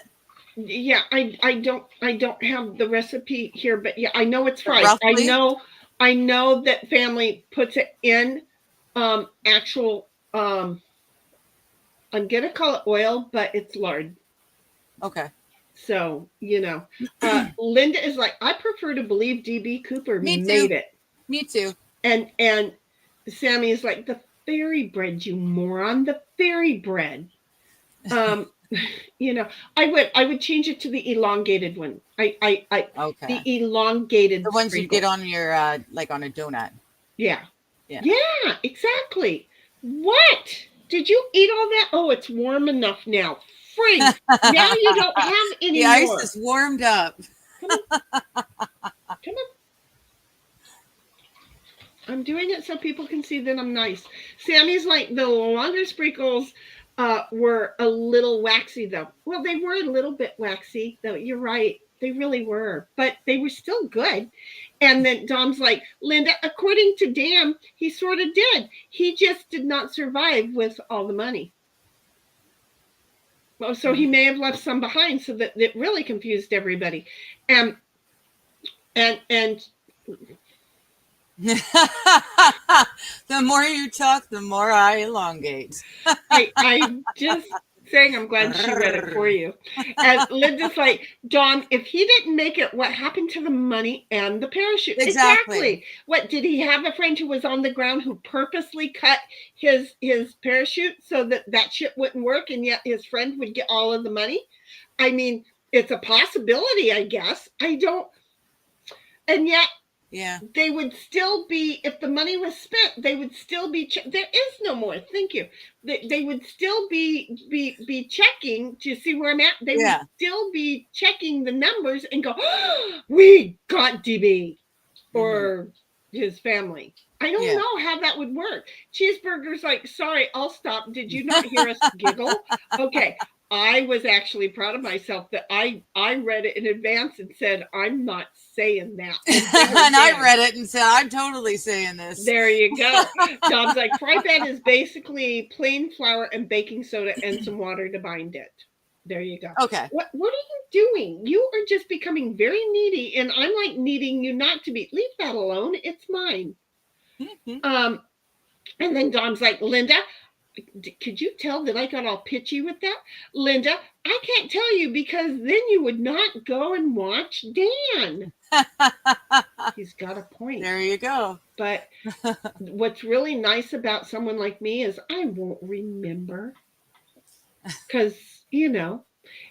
Yeah, I don't have the recipe here, but yeah, I know it's fried. Roughly? I know that family puts it in actual I'm gonna call it oil, but it's lard. Okay. So, Linda is like, I prefer to believe DB Cooper made it. Me too. And Sammy is like, the fairy bread, you moron, the fairy bread. I would change it to the elongated one. Okay. The elongated. The ones sprinkle. you get on your like on a donut. Yeah, exactly. What? Did you eat all that? Oh, it's warm enough now. Free. Now you don't have any The more. ice is warmed up. Come on. I'm doing it so people can see that I'm nice. Sammy's like, the longer sprinkles were a little waxy, though. Well, they were a little bit waxy, though. You're right. They really were. But they were still good. And then Dom's like, Linda, according to Dan, he sort of did. He just did not survive with all the money. Well, so he may have left some behind, so that it really confused everybody. And The more you talk, the more I elongate. I just saying I'm glad she read it for you. And Linda's like, Dom, if he didn't make it, what happened to the money and the parachute? Exactly. What, did he have a friend who was on the ground who purposely cut his parachute so that shit wouldn't work, and yet his friend would get all of the money? I mean, it's a possibility, I guess. I don't, and yet Yeah. they would still be, if the money was spent, they would still be, there is no more, thank you. They would still be checking to see where I'm at. They would still be checking the numbers and go, oh, we got DB or his family. I don't know how that would work. Cheeseburger's like, sorry, I'll stop. Did you not hear us giggle? Okay. I was actually proud of myself that I read it in advance and said, I'm not saying that. And I read it and said, I'm totally saying this. There you go. Tom's like, fry pan is basically plain flour and baking soda and some water to bind it. There you go. Okay. What are you doing? You are just becoming very needy, and I'm like needing you not to be. Leave that alone. It's mine. And then Dom's like, Linda, could you tell that I got all pitchy with that? Linda, I can't tell you because then you would not go and watch Dan. He's got a point. There you go. But what's really nice about someone like me is I won't remember. Because, you know,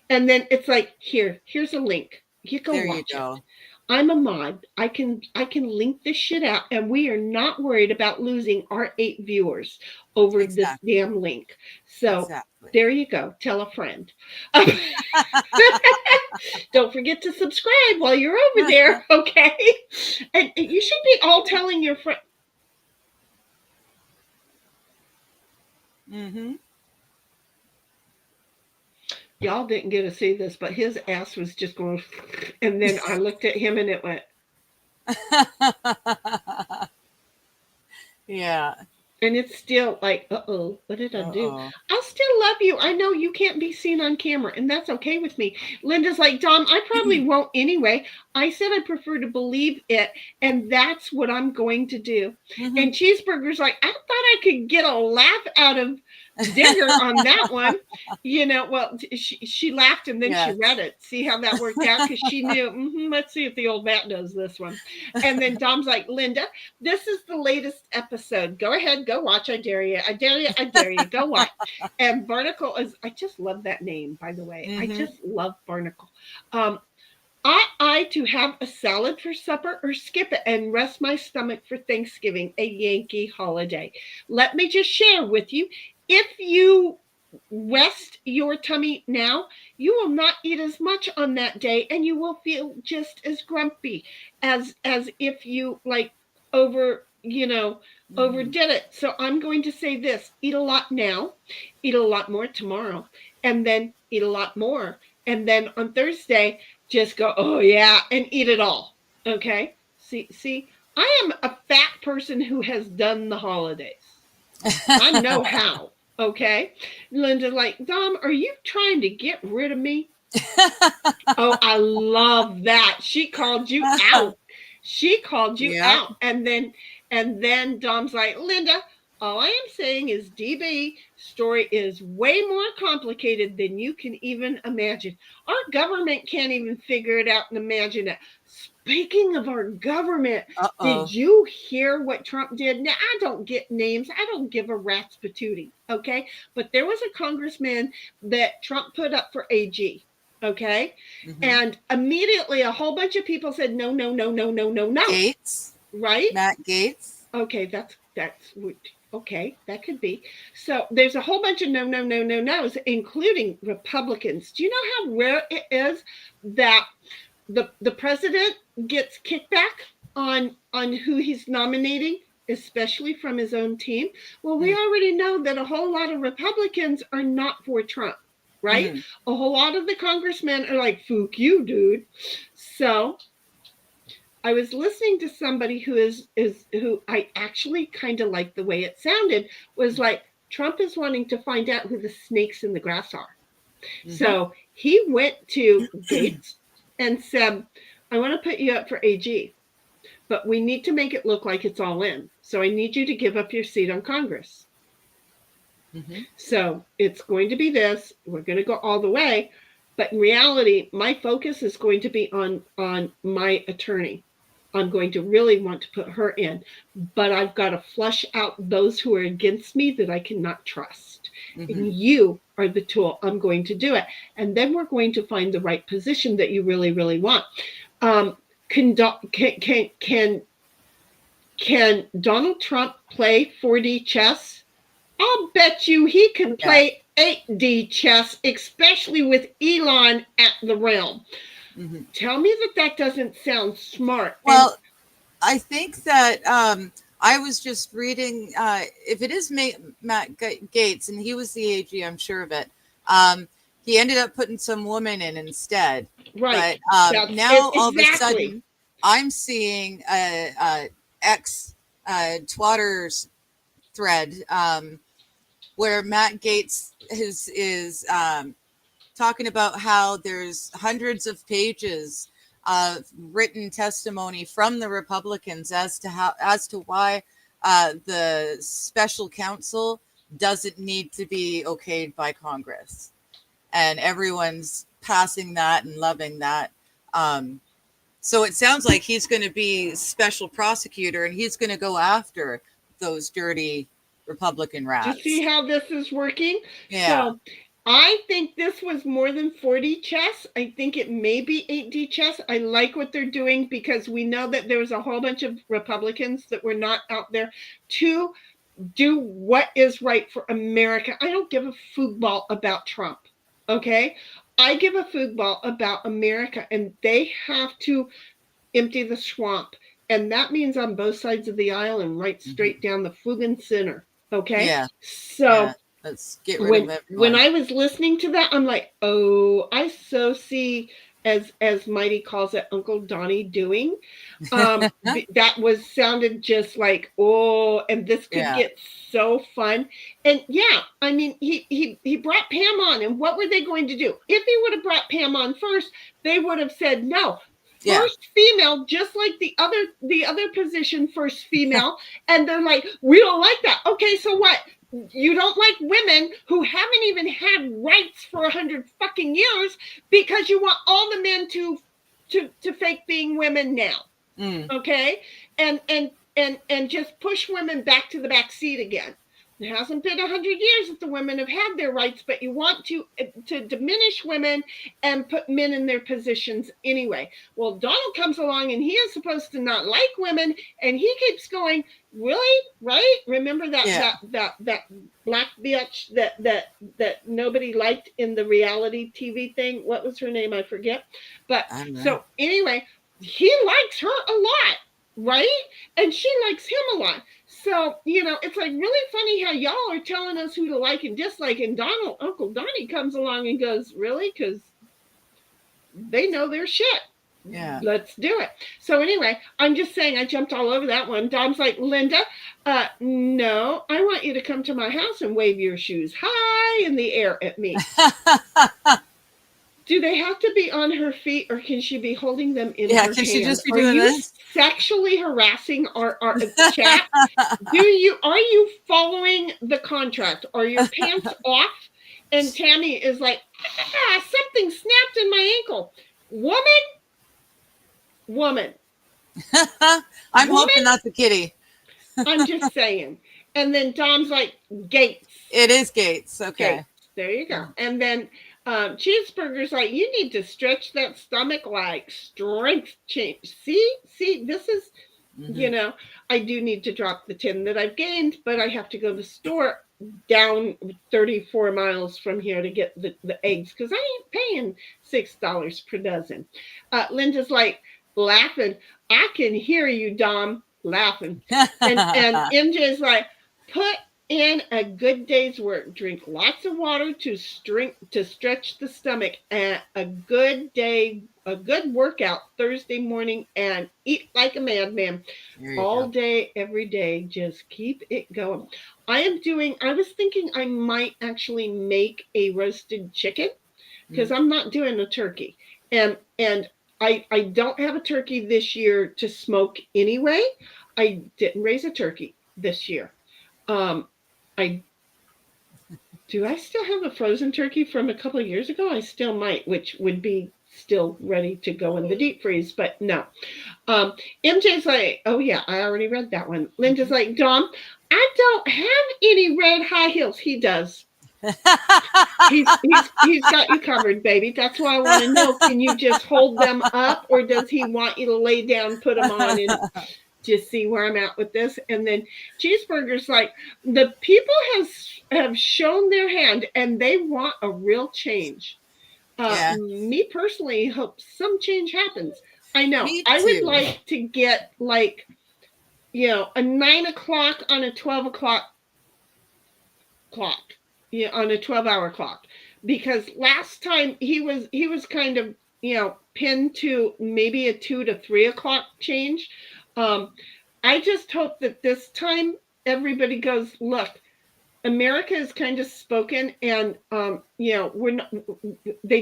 and then it's like, here's a link. You go There watch you go. it. I'm a mod. I can link this shit out, and we are not worried about losing our 8 viewers over this damn link. So there you go. Tell a friend. Don't forget to subscribe while you're over there, okay? And you should be all telling your friend. Y'all didn't get to see this, but his ass was just going, and then I looked at him and it went. Yeah. And it's still like, uh-oh, what did I do? I still love you. I know you can't be seen on camera, and that's okay with me. Linda's like, Dom, I probably won't anyway. I said I prefer to believe it, and that's what I'm going to do. And Cheeseburger's like, I thought I could get a laugh out of Digger on that one. You know, well, she laughed and then she read it. See how that worked out? Because she knew, let's see if the old Matt does this one. And then Dom's like, Linda, this is the latest episode. Go ahead, go watch. I dare you. I dare you. I dare you. Go watch. And Barnacle is, I just love that name, by the way. I just love Barnacle. I to have a salad for supper or skip it and rest my stomach for Thanksgiving, a Yankee holiday. Let me just share with you. If you rest your tummy now, you will not eat as much on that day, and you will feel just as grumpy as if you overdid it. So I'm going to say this: eat a lot now, eat a lot more tomorrow, and then eat a lot more, and then on Thursday just go, oh yeah, and eat it all. Okay? See, I am a fat person who has done the holidays. I know how. Okay. Linda's like, Dom, are you trying to get rid of me? Oh, I love that. She called you out. She called you out. And then Dom's like, Linda, all I am saying is DB story is way more complicated than you can even imagine. Our government can't even figure it out and imagine it. Speaking of our government, did you hear what Trump did? Now, I don't get names. I don't give a rat's patootie, okay? But there was a congressman that Trump put up for AG, okay? And immediately a whole bunch of people said, no. Gates? Right? Matt Gates? Okay, that's okay, that could be. So there's a whole bunch of no's, including Republicans. Do you know how rare it is that the president gets kickback on who he's nominating, especially from his own team? Well, we already know that a whole lot of Republicans are not for Trump, right? A whole lot of the congressmen are like, "Fuck you, dude." So I was listening to somebody who I actually kind of like the way it sounded, was like, Trump is wanting to find out who the snakes in the grass are. So he went to Gates and said, I want to put you up for AG, but we need to make it look like it's all in. So I need you to give up your seat on Congress. So it's going to be this. We're going to go all the way. But in reality, my focus is going to be on my attorney. I'm going to really want to put her in. But I've got to flush out those who are against me that I cannot trust. And you are the tool. I'm going to do it. And then we're going to find the right position that you really, really want. Can Donald Trump play 4D chess? I'll bet you he can play 8D chess, especially with Elon at the realm. Tell me that doesn't sound smart. Well, I think that I was just reading, if it is Matt Gaetz, and he was the AG, I'm sure of it, he ended up putting some woman in instead. Right. But now all of a sudden, I'm seeing X Twatter's thread where Matt Gaetz is talking about how there's hundreds of pages of written testimony from the Republicans as to why the special counsel doesn't need to be okayed by Congress, and everyone's passing that and loving that. So it sounds like he's going to be special prosecutor, and he's going to go after those dirty Republican rats. Do you see how this is working? Yeah. So I think this was more than 4D chess. I think it may be 8D chess. I like what they're doing because we know that there was a whole bunch of Republicans that were not out there to do what is right for America. I don't give a football about Trump, okay? I give a football about America, and they have to empty the swamp. And that means on both sides of the aisle and right straight down the friggin' center, okay? Yeah. So... Yeah. Let's get rid of it. When I was listening to that, I'm like, oh, I so see, as Mighty calls it, Uncle Donnie doing. That sounded just like, oh, and this could get so fun. And yeah, I mean, he brought Pam on, and what were they going to do? If he would have brought Pam on first, they would have said no. First female, just like the other position, first female, and they're like, we don't like that. Okay, so what? You don't like women who haven't even had rights for 100 fucking years because you want all the men to fake being women now, okay? And just push women back to the back seat again. It hasn't been 100 years that the women have had their rights, but you want to diminish women and put men in their positions anyway. Well, Donald comes along and he is supposed to not like women, and he keeps going, really? Right? Remember that black bitch that nobody liked in the reality TV thing? What was her name? I forget. But so anyway, he likes her a lot, right? And she likes him a lot. So, it's like really funny how y'all are telling us who to like and dislike, and Uncle Donnie comes along and goes, really? Because they know their shit. Yeah. Let's do it. So anyway, I'm just saying I jumped all over that one. Dom's like, Linda, no, I want you to come to my house and wave your shoes high in the air at me. Do they have to be on her feet, or can she be holding them in her hands? Can she just be doing this? Sexually harassing our chat? Are you following the contract? Are your pants off? And Tammy is like, something snapped in my ankle. Woman. I'm hoping that's a kitty. I'm just saying. And then Dom's like, Gaetz. It is Gaetz. Okay. Gaetz. There you go. And then Cheeseburger's like, you need to stretch that stomach like strength change. See, this is, I do need to drop the 10 that I've gained, but I have to go to the store down 34 miles from here to get the eggs because I ain't paying $6 per dozen. Linda's like laughing. I can hear you, Dom, laughing. And MJ's like, put in a good day's work. Drink lots of water to stretch the stomach, and a good workout Thursday morning, and eat like a madman all day, every day. Just keep it going. I was thinking I might actually make a roasted chicken because I'm not doing a turkey. And I don't have a turkey this year to smoke anyway. I didn't raise a turkey this year. Do I still have a frozen turkey from a couple of years ago? I still might, which would be still ready to go in the deep freeze, but no. MJ's like, oh yeah, I already read that one. Linda's like, Dom, I don't have any red high heels. He does. He's got you covered, baby. That's why I want to know, can you just hold them up, or does he want you to lay down, put them on, and just see where I'm at with this? And then Cheeseburger's like, the people have shown their hand and they want a real change. Yeah. Me personally hope some change happens. I know. Me I would too. like to get like, a 9 o'clock on a 12 o'clock clock. Yeah, on a 12-hour clock, because last time he was kind of pinned to maybe a 2 to 3 o'clock change. I just hope that this time everybody goes, look, America is kind of spoken, and we're not. They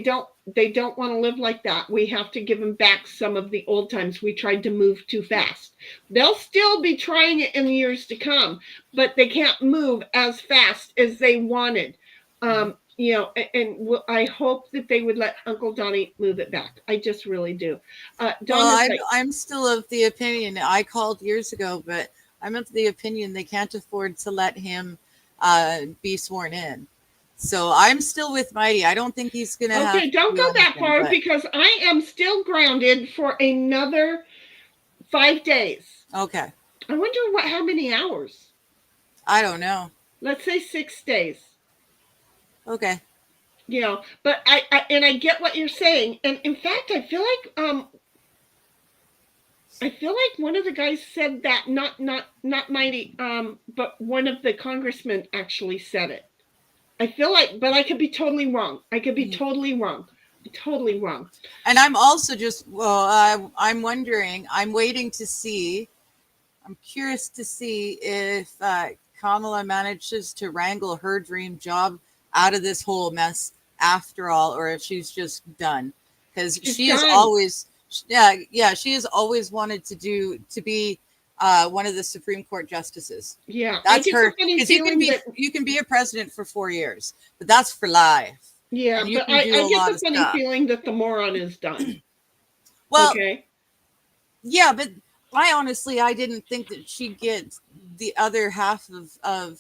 don't want to live like that. We have to give them back some of the old times. We tried to move too fast. They'll still be trying it in the years to come, but they can't move as fast as they wanted. And I hope that they would let Uncle Donnie move it back. I just really do. I'm still of the opinion, I called years ago, but I'm of the opinion they can't afford to let him be sworn in. So I'm still with Mighty. I don't think he's gonna have to don't do go that anything, far, but because I am still grounded for another 5 days. okay. I wonder how many hours. I don't know. Let's say 6 days. Okay. But I get what you're saying, and in fact, I feel like one of the guys said that, not Mighty, but one of the congressmen actually said it. I feel like, but I could be totally wrong. Totally wrong. And I'm also I'm wondering, I'm waiting to see, I'm curious to see if Kamala manages to wrangle her dream job out of this whole mess after all, or if she's just done. Because she has always, she has always wanted to be one of the Supreme Court justices. Yeah, that's her. Because you can be a president for 4 years, but that's for life. Yeah, but I get the funny feeling that the moron is done. Well, okay. Yeah, but I didn't think that she'd get the other half of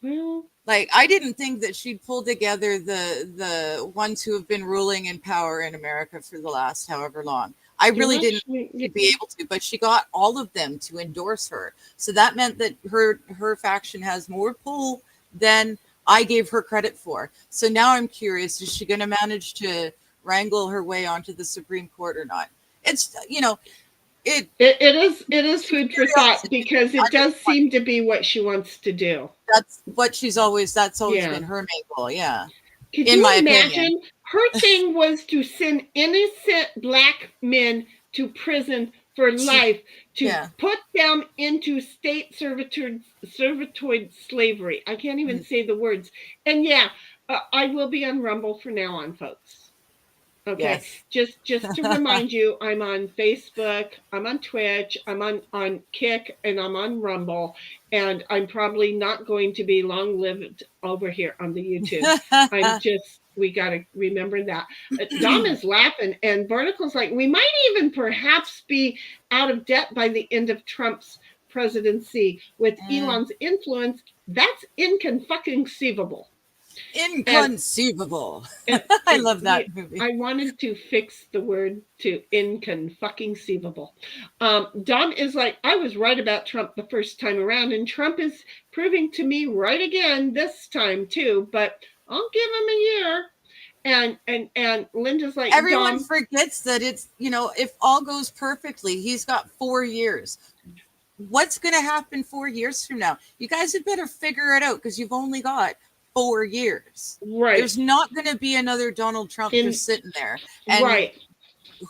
well, like, I didn't think that she'd pull together the ones who have been ruling in power in America for the last however long. I really didn't be able to, but she got all of them to endorse her. So that meant that her faction has more pull than I gave her credit for. So now I'm curious, is she going to manage to wrangle her way onto the Supreme Court or not? It's, it is food for thought, because it does seem to be what she wants to do. That's what that's always been her main goal. Yeah. Could you imagine? Her thing was to send innocent black men to prison for life, to put them into state servitude slavery. I can't even say the words. And I will be on Rumble from now on, folks. Okay, just to remind you, I'm on Facebook, I'm on Twitch, I'm on Kick, and I'm on Rumble, and I'm probably not going to be long-lived over here on the YouTube. We got to remember that. Dom is laughing, and Barnacle's like, we might even perhaps be out of debt by the end of Trump's presidency with Elon's influence. That's inconceivable. Inconceivable. I love that movie. I wanted to fix the word to inconceivable. Dom is like, I was right about Trump the first time around, and Trump is proving to me right again this time too, but I'll give him a year. And Linda's like, everyone forgets that it's, if all goes perfectly, he's got 4 years. What's going to happen 4 years from now? You guys had better figure it out, because you've only got 4 years. Right. There's not going to be another Donald Trump just sitting there. And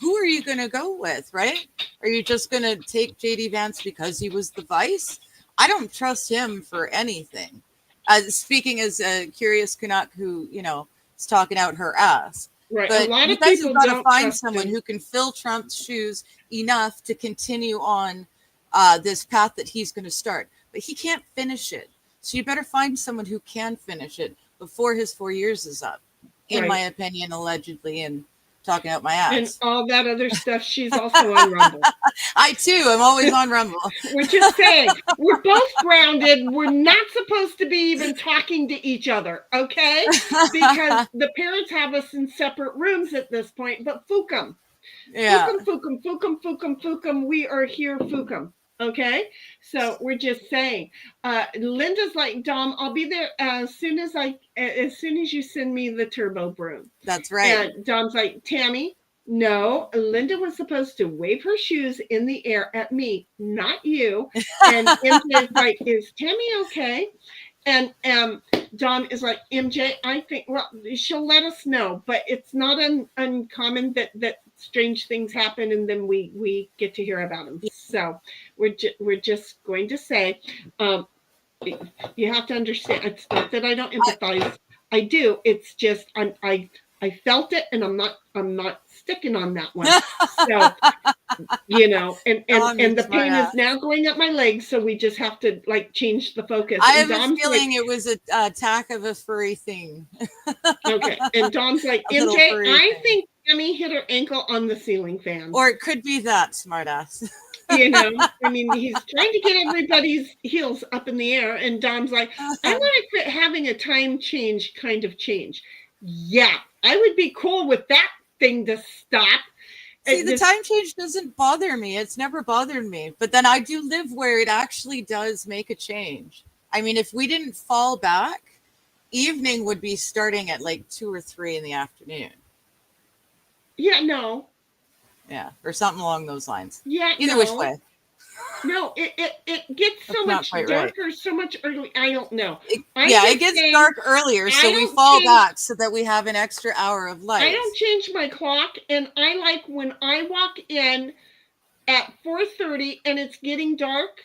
who are you going to go with, right? Are you just going to take JD Vance because he was the vice? I don't trust him for anything. Speaking as a curious Canuck who, is talking out her ass. Right. But a lot you of guys people have got to don't find trust someone him. who can fill Trump's shoes enough to continue on this path that he's going to start. But he can't finish it. So you better find someone who can finish it before his 4 years is up, in my opinion, allegedly, and talking out my ass. And all that other stuff. She's also on Rumble. I too am always on Rumble. We're just saying, we're both grounded. We're not supposed to be even talking to each other, okay? Because the parents have us in separate rooms at this point, but fukum. Yeah. Fukum. We are here, fukum. Okay, so we're just saying. Linda's like, Dom, I'll be there as soon as you send me the turbo broom. That's right. And Dom's like, Tammy, no, Linda was supposed to wave her shoes in the air at me, not you. And MJ's like, is Tammy okay? And Dom is like, MJ, I think, well, she'll let us know, but it's not uncommon that strange things happen and then we get to hear about them. So we're just going to say, you have to understand, it's not that I don't empathize. I do. It's just I felt it and I'm not sticking on that one. So, you know, and the pain is now going up my legs, so we just have to like change the focus. I have a feeling it was an attack of a furry thing. Okay, and Dom's like, MJ, I think Tammy hit her ankle on the ceiling fan. Or it could be that, smartass. You know, I mean, he's trying to get everybody's heels up in the air, and Dom's like, I want to quit having a time change kind of change. Yeah, I would be cool with that thing to stop. See, the time change doesn't bother me. It's never bothered me. But then I do live where it actually does make a change. I mean, if we didn't fall back, evening would be starting at like 2 or 3 in the afternoon. Yeah, no. Yeah, or something along those lines. Yeah, either which way. No, it gets so much darker, so much early. I don't know. It gets dark earlier, so we fall back so that we have an extra hour of light. I don't change my clock, and I like when I walk in at 4:30 and it's getting dark,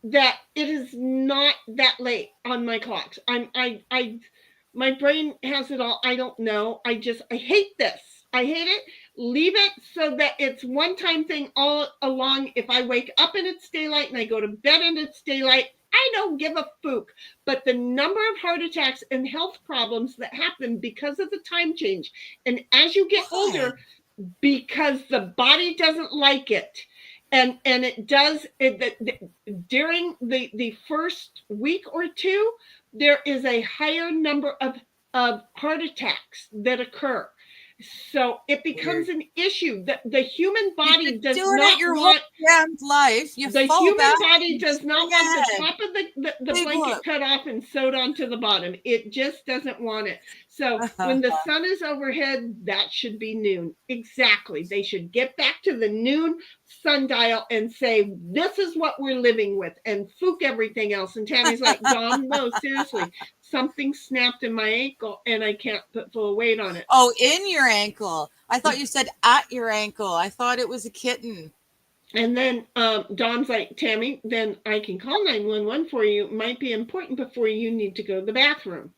that it is not that late on my clocks. My brain has it all. I don't know. I hate this. I hate it. Leave it so that it's one-time thing all along. If I wake up and it's daylight and I go to bed and it's daylight, I don't give a fook. But the number of heart attacks and health problems that happen because of the time change, and as you get older, because the body doesn't like it, and it does during the first week or two, there is a higher number of heart attacks that occur. So it becomes an issue. The human body does not want life. The human body does not want the top of the blanket cut off and sewed onto the bottom. It just doesn't want it. So when the sun is overhead, that should be noon. Exactly. They should get back to the noon sundial and say, this is what we're living with, and fook everything else. And Tammy's like, Dom, no, seriously. Something snapped in my ankle and I can't put full weight on it. Oh, in your ankle. I thought you said at your ankle. I thought it was a kitten. And then Dom's like, Tammy, then I can call 911 for you. It might be important before you need to go to the bathroom.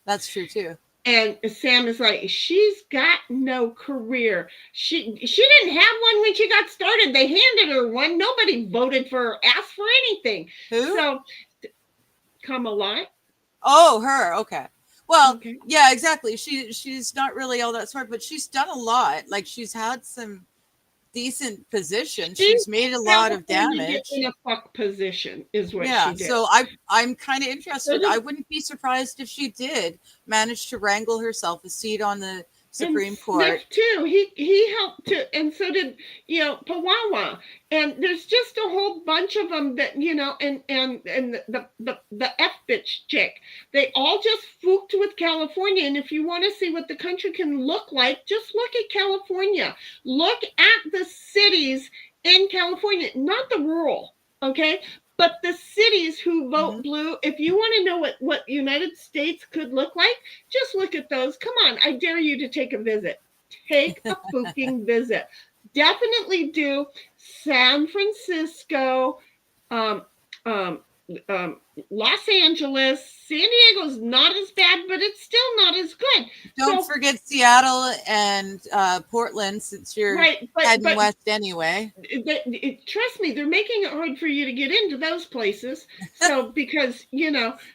That's true too. And Sam is like, she's got no career. She didn't have one when she got started. They handed her one. Nobody voted for her, asked for anything. Who? So, Kamala. Oh, her. Okay. Well, yeah, exactly. She's not really all that smart, but she's done a lot. Like, she's had some decent positions. She's made a lot of damage. In a fuck position is what she did. So I'm kind of interested. I wouldn't be surprised if she did manage to wrangle herself a seat on the Supreme Court too. He helped too, and so did Pawawa. And there's just a whole bunch of them that and the F bitch chick. They all just fooked with California. And if you want to see what the country can look like, just look at California. Look at the cities in California, not the rural. Okay. But the cities who vote blue, if you want to know what United States could look like, just look at those. Come on, I dare you to take a visit. Take a fucking visit. Definitely do San Francisco, Los Angeles, San Diego's not as bad, but it's still not as good. Don't forget Seattle and Portland, since you're right, heading west anyway. Trust me, they're making it hard for you to get into those places. So because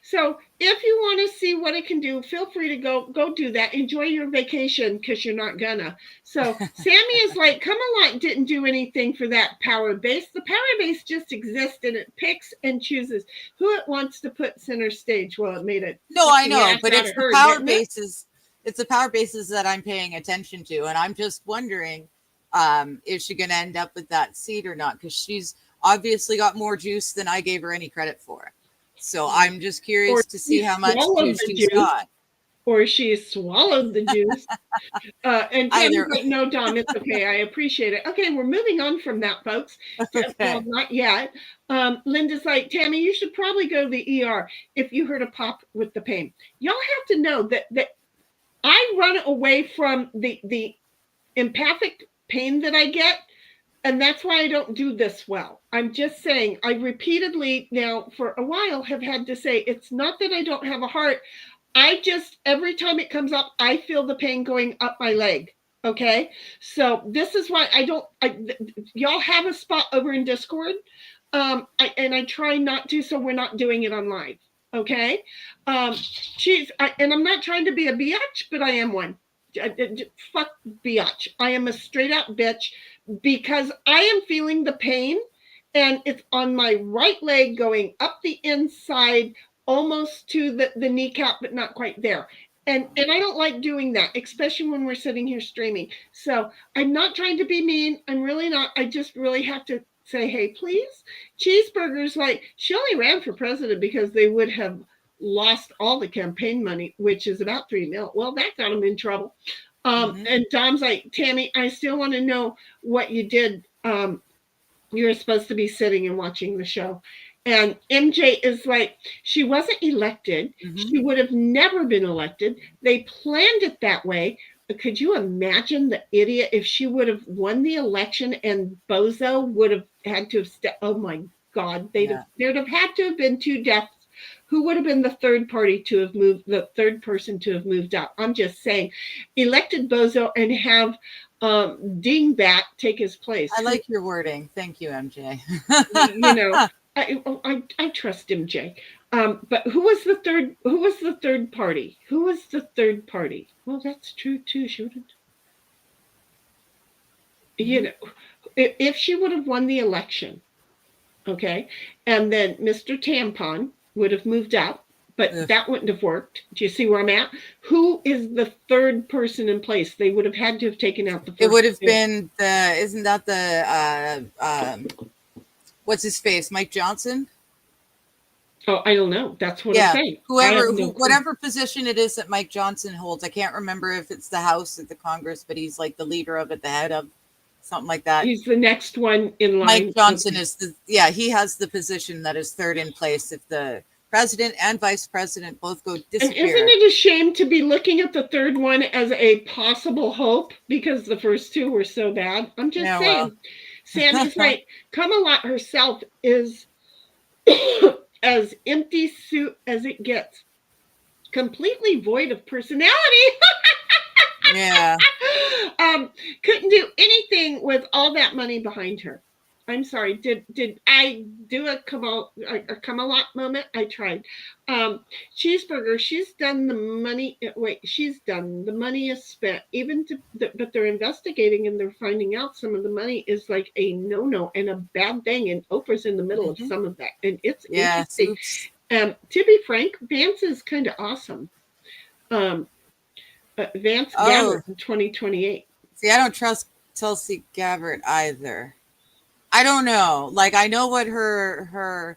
so if you want to see what it can do, feel free to go do that. Enjoy your vacation, because you're not gonna. So Sammy is like, Camelot didn't do anything for that power base. The power base just exists, and it picks and chooses who it wants to put center stage. Well, it made it. No, I know, but it's the power bases. It's the power bases that I'm paying attention to, and I'm just wondering, is she going to end up with that seat or not? Because she's obviously got more juice than I gave her any credit for. So I'm just curious to see how much juice she's got. Or she swallowed the juice. And Tammy's like, no, Dom, it's okay. I appreciate it. Okay, we're moving on from that, folks. Okay. Well, not yet. Linda's like, Tammy, you should probably go to the ER if you heard a pop with the pain. Y'all have to know that I run away from the empathic pain that I get, and that's why I don't do this well. I'm just saying, I repeatedly now for a while have had to say, it's not that I don't have a heart. I just, every time it comes up, I feel the pain going up my leg. Okay. So this is why y'all have a spot over in Discord. And I try not to, so we're not doing it on live. Okay. And I'm not trying to be a biatch, but I am one. Fuck biatch. I am a straight out bitch, because I am feeling the pain, and it's on my right leg going up the inside, almost to the kneecap, but not quite there. And I don't like doing that, especially when we're sitting here streaming. So I'm not trying to be mean. I'm really not. I just really have to say, hey, please. Cheeseburger's like, she only ran for president because they would have lost all the campaign money, which is about $3 million. Well, that got them in trouble. And Dom's like, Tammy, I still want to know what you did. You're supposed to be sitting and watching the show. And MJ is like, she wasn't elected. She would have never been elected. They planned it that way. Could you imagine the idiot if she would have won the election and Bozo would have had to have oh my God, there'd have had to have been 2 deaths. Who would have been the third person to have moved out? I'm just saying, elected Bozo and have Dingbat take his place. I like your wording. Thank you, MJ. I trust MJ. But who was the third party? Who was the third party? Well, that's true too. She would have, if she would have won the election, okay, and then Mr. Tampon would have moved out, but that wouldn't have worked. Do you see where I'm at? Who is the third person in place? They would have had to have taken out the first. It would have been isn't that the what's his face? Mike Johnson? Oh, I don't know. That's what I'm saying. Whatever position it is that Mike Johnson holds. I can't remember if it's the House or the Congress, but he's like the leader of it, the head of something like that. He's the next one in line. Mike Johnson is he has the position that is third in place if the president and vice president both go disappear. And isn't it a shame to be looking at the third one as a possible hope because the first 2 were so bad? I'm just saying. Well. Sammy's like, Camelot herself is as empty suit as it gets. Completely void of personality. Yeah. Couldn't do anything with all that money behind her. I'm sorry. Did I do a Camelot moment? I tried. Cheeseburger, she's done the money. She's done. The money is spent. But they're investigating and they're finding out some of the money is like a no and a bad thing. And Oprah's in the middle of some of that. And it's interesting. To be frank, Vance is kind of awesome. Vance Gabbard in 2028. See, I don't trust Tulsi Gabbard either. I don't know. Like, I know what her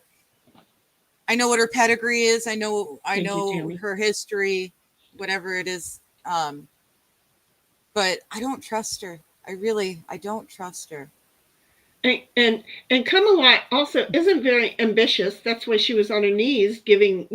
pedigree is. I know her history, whatever it is. But I don't trust her. I don't trust her. And Camelot also isn't very ambitious. That's why she was on her knees giving,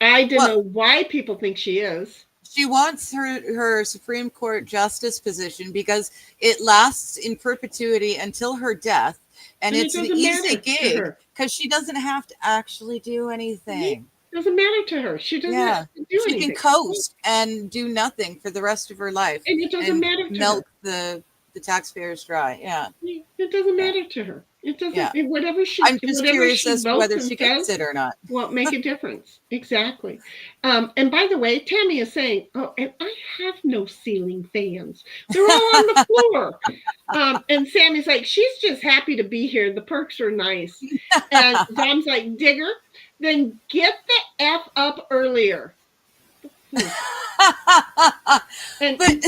I don't know why people think she is. She wants her Supreme Court justice position because it lasts in perpetuity until her death. And And it it's an doesn't easy matter to gig her. because she doesn't have to actually do anything. Doesn't matter to her. She doesn't Yeah. have to do She anything. can coast and do nothing for the rest of her life And it doesn't and matter to milk the taxpayers dry. Yeah. her. It doesn't Yeah. matter to her. It doesn't. Yeah. Whatever she. I'm just Whatever curious she as to votes whether and she gets says it or not. won't make a difference. Exactly. And by the way, Tammy is saying, "Oh, and I have no ceiling fans. They're all on the floor." And Sammy's like, "She's just happy to be here. The perks are nice." And Dom's like, "Digger, then get the F up earlier." And But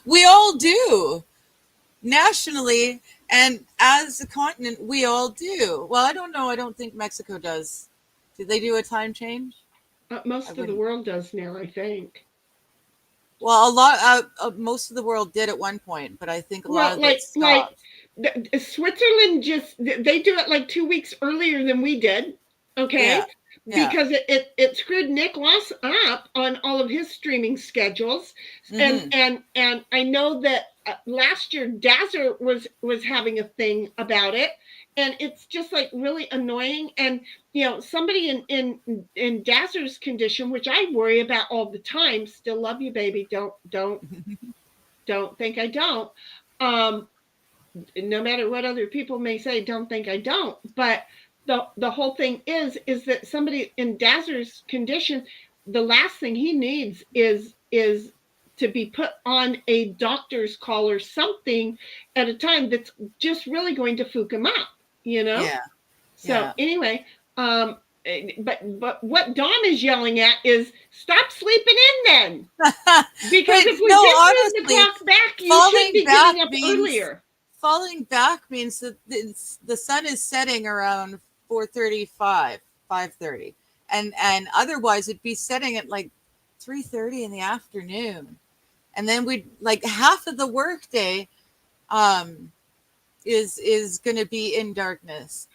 we all do nationally, and as a continent, we all do. Well, I don't know. I don't think Mexico does. Do they do a time change? most of the world does now, I think. Well, a lot. Most of the world did at one point, but I think a lot of it stopped. Switzerland they do it like 2 weeks earlier than we did. Okay. Yeah. Yeah. Because it screwed Nick Loss up on all of his streaming schedules. Mhm. And I know that last year Dazzler was having a thing about it, and it's just like really annoying. And somebody in Dazzler's condition, which I worry about all the time, still love you, baby, don't think I don't, no matter what other people may say, don't think I don't. But the whole thing is that somebody in Dazzler's condition, the last thing he needs is to be put on a doctor's call or something at a time that's just really going to fuck him up, Yeah. So Yeah. anyway, but what Dom is yelling at is stop sleeping in then, because if we just move the clock back, you should be getting up earlier. Falling back means that the sun is setting around 4:35, 5:30, and otherwise it'd be setting at like 3:30 in the afternoon, and then we'd like half of the workday is going to be in darkness.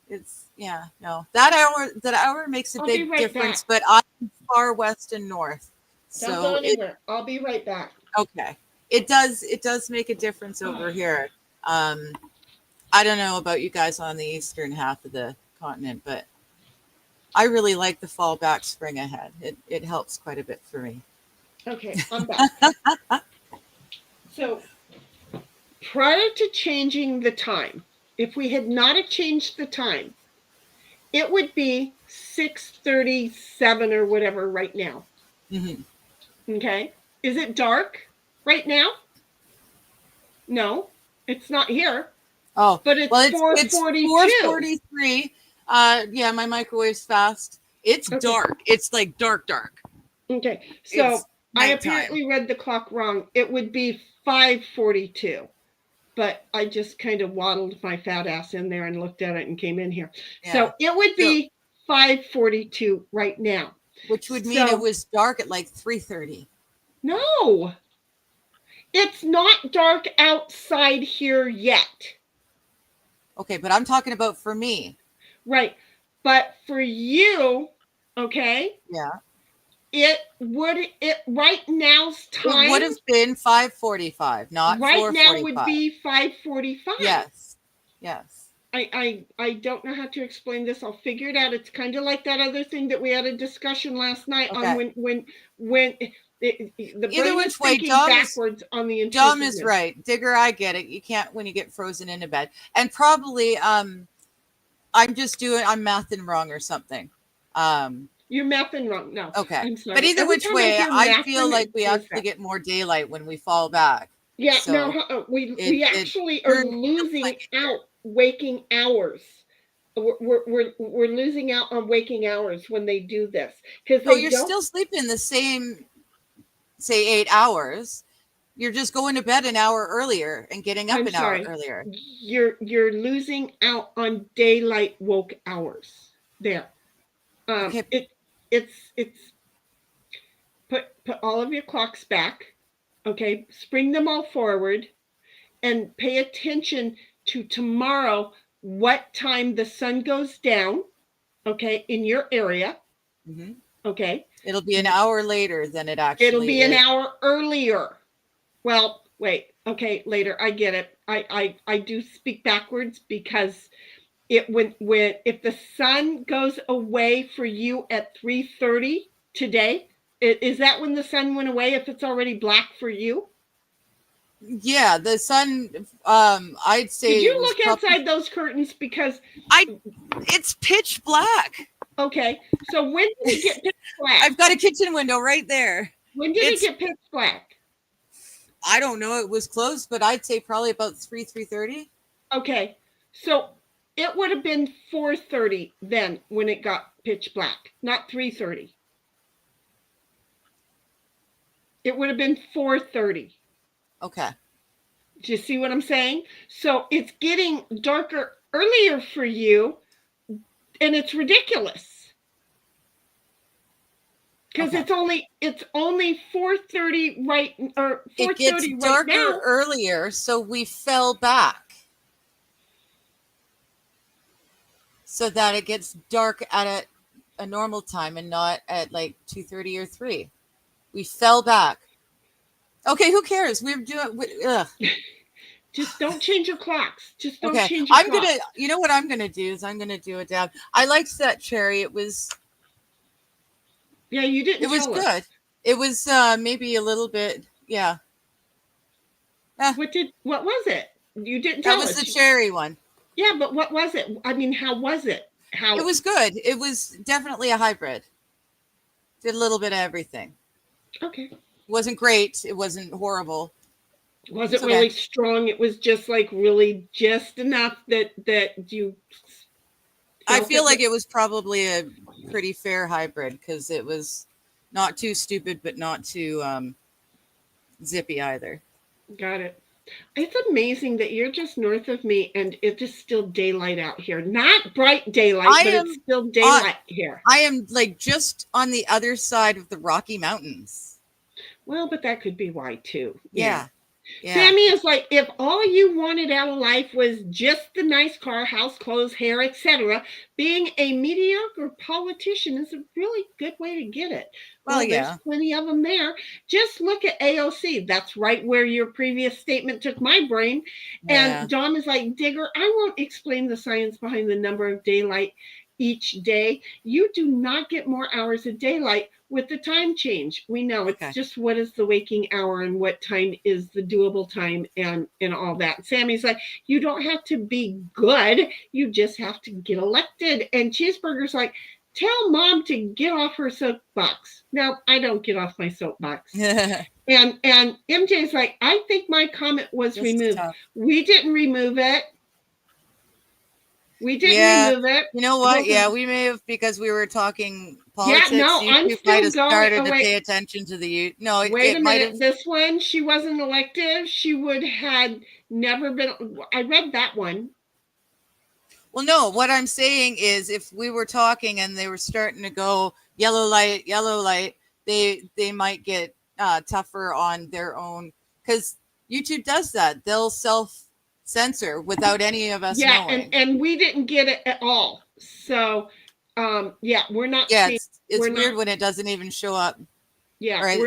It's that hour makes a big difference, but I'm far west and north, Don't go anywhere. I'll be right back. Okay. It does make a difference over here. I don't know about you guys on the eastern half of the continent, but I really like the fall back, spring ahead. It helps quite a bit for me. Okay, I'm back. So prior to changing the time, if we had not changed the time, it would be 6:37 or whatever right now. Mm-hmm. Okay. Is it dark right now? No, it's not here. Oh, but it's 4:42. 4:43. Yeah, my microwave's fast. It's dark. It's like dark. Okay, so I apparently read the clock wrong. It would be 5:42, but I just kind of waddled my fat ass in there and looked at it and came in here. Yeah. So it would be 5:42 right now, which would mean it was dark at like 3:30. No. It's not dark outside here yet. Okay, but I'm talking about for me. Right. But for you, okay? Yeah. It right now's time. It would have been 5:45, not 4:45. Right now would be 5:45. Yes. I don't know how to explain this. I'll figure it out. It's kind of like that other thing that we had a discussion last night on when the either which way, backwards on the Dom is right. Digger, I get it. You can't when you get frozen into bed. And probably I'm mathing wrong or something. You're mathing wrong. No. Okay. I'm sorry. But either which way, I feel like we actually get more daylight when we fall back. Yeah, so no, we actually are losing out waking hours. We're losing out on waking hours when they do this, because you're still sleeping the same, say 8 hours. You're just going to bed an hour earlier and getting up hour earlier. You're losing out on daylight woke hours there. Okay. It's put all of your clocks back. Okay, spring them all forward and pay attention to tomorrow, what time the sun goes down, okay, in your area. Mm-hmm. Okay. It'll be an hour later than it actually It'll be an hour earlier. Well, wait, Okay, later. I get it. I do speak backwards because when if the sun goes away for you at 3:30 today, is that when the sun went away if it's already black for you? Yeah, the sun. I'd say Did you it was look outside those curtains? Because It's pitch black. okay, so when did it get pitch black? I've got a kitchen window right there. When did it get pitch black? I don't know. It was close, but I'd say probably about 3:30. Okay, so it would have been 4:30 then when it got pitch black, not 3:30. It would have been 4:30. Okay. Do you see what I'm saying? So it's getting darker earlier for you, and it's ridiculous. Because Okay. it's only 4:30 right, or 4:30 It gets right darker now. earlier, so we fell back. So that it gets dark at a normal time and not at like 2:30 or 3. We fell back. Okay, who cares? We're doing. Ugh. Just don't change your clocks. Just don't Okay, change your I'm clocks. gonna. You know what I'm gonna do is I'm gonna do a dab. I liked that cherry. It was. Yeah, you didn't. It was tell good. us. It was maybe a little bit. Yeah. What was it? You didn't That tell was us. the cherry one. Yeah, but what was it? I mean, how was it? How It was good. It was definitely a hybrid. Did a little bit of everything. okay. Wasn't great. It wasn't horrible. Wasn't It's okay. really strong. It was just like really just enough that you. I feel like it was probably a pretty fair hybrid because it was not too stupid, but not too zippy either. Got it. It's amazing that you're just north of me and it is still daylight out here. Not bright daylight, but it's still daylight here. I am like just on the other side of the Rocky Mountains. Well, but that could be why too. Yeah. Yeah. Sammy is like, if all you wanted out of life was just the nice car, house, clothes, hair, etc., being a mediocre politician is a really good way to get it. Well, yeah. There's plenty of them there. Just look at AOC. That's right where your previous statement took my brain. Yeah. And Dawn is like, Digger, I won't explain the science behind the number of daylight each day. You do not get more hours of daylight with the time change. We know it's just what is the waking hour and what time is the doable time and all that. Sammy's like, you don't have to be good. You just have to get elected. And Cheeseburger's like, tell mom to get off her soapbox. No, I don't get off my soapbox. and MJ's like, I think my comment was removed. We didn't remove it. We didn't remove it. You know what? Yeah, we may have because we were talking politics. Yeah, no, I'm you still might have started going. to pay attention to the. No, wait a minute. This one, she wasn't elective. She would had never been. I read that one. Well, no. What I'm saying is, if we were talking and they were starting to go yellow light, they might get tougher on their own because YouTube does that. They'll self-censor without any of us knowing. and we didn't get it at all. So, we're not. Yeah, it's weird when it doesn't even show up. Yeah, right?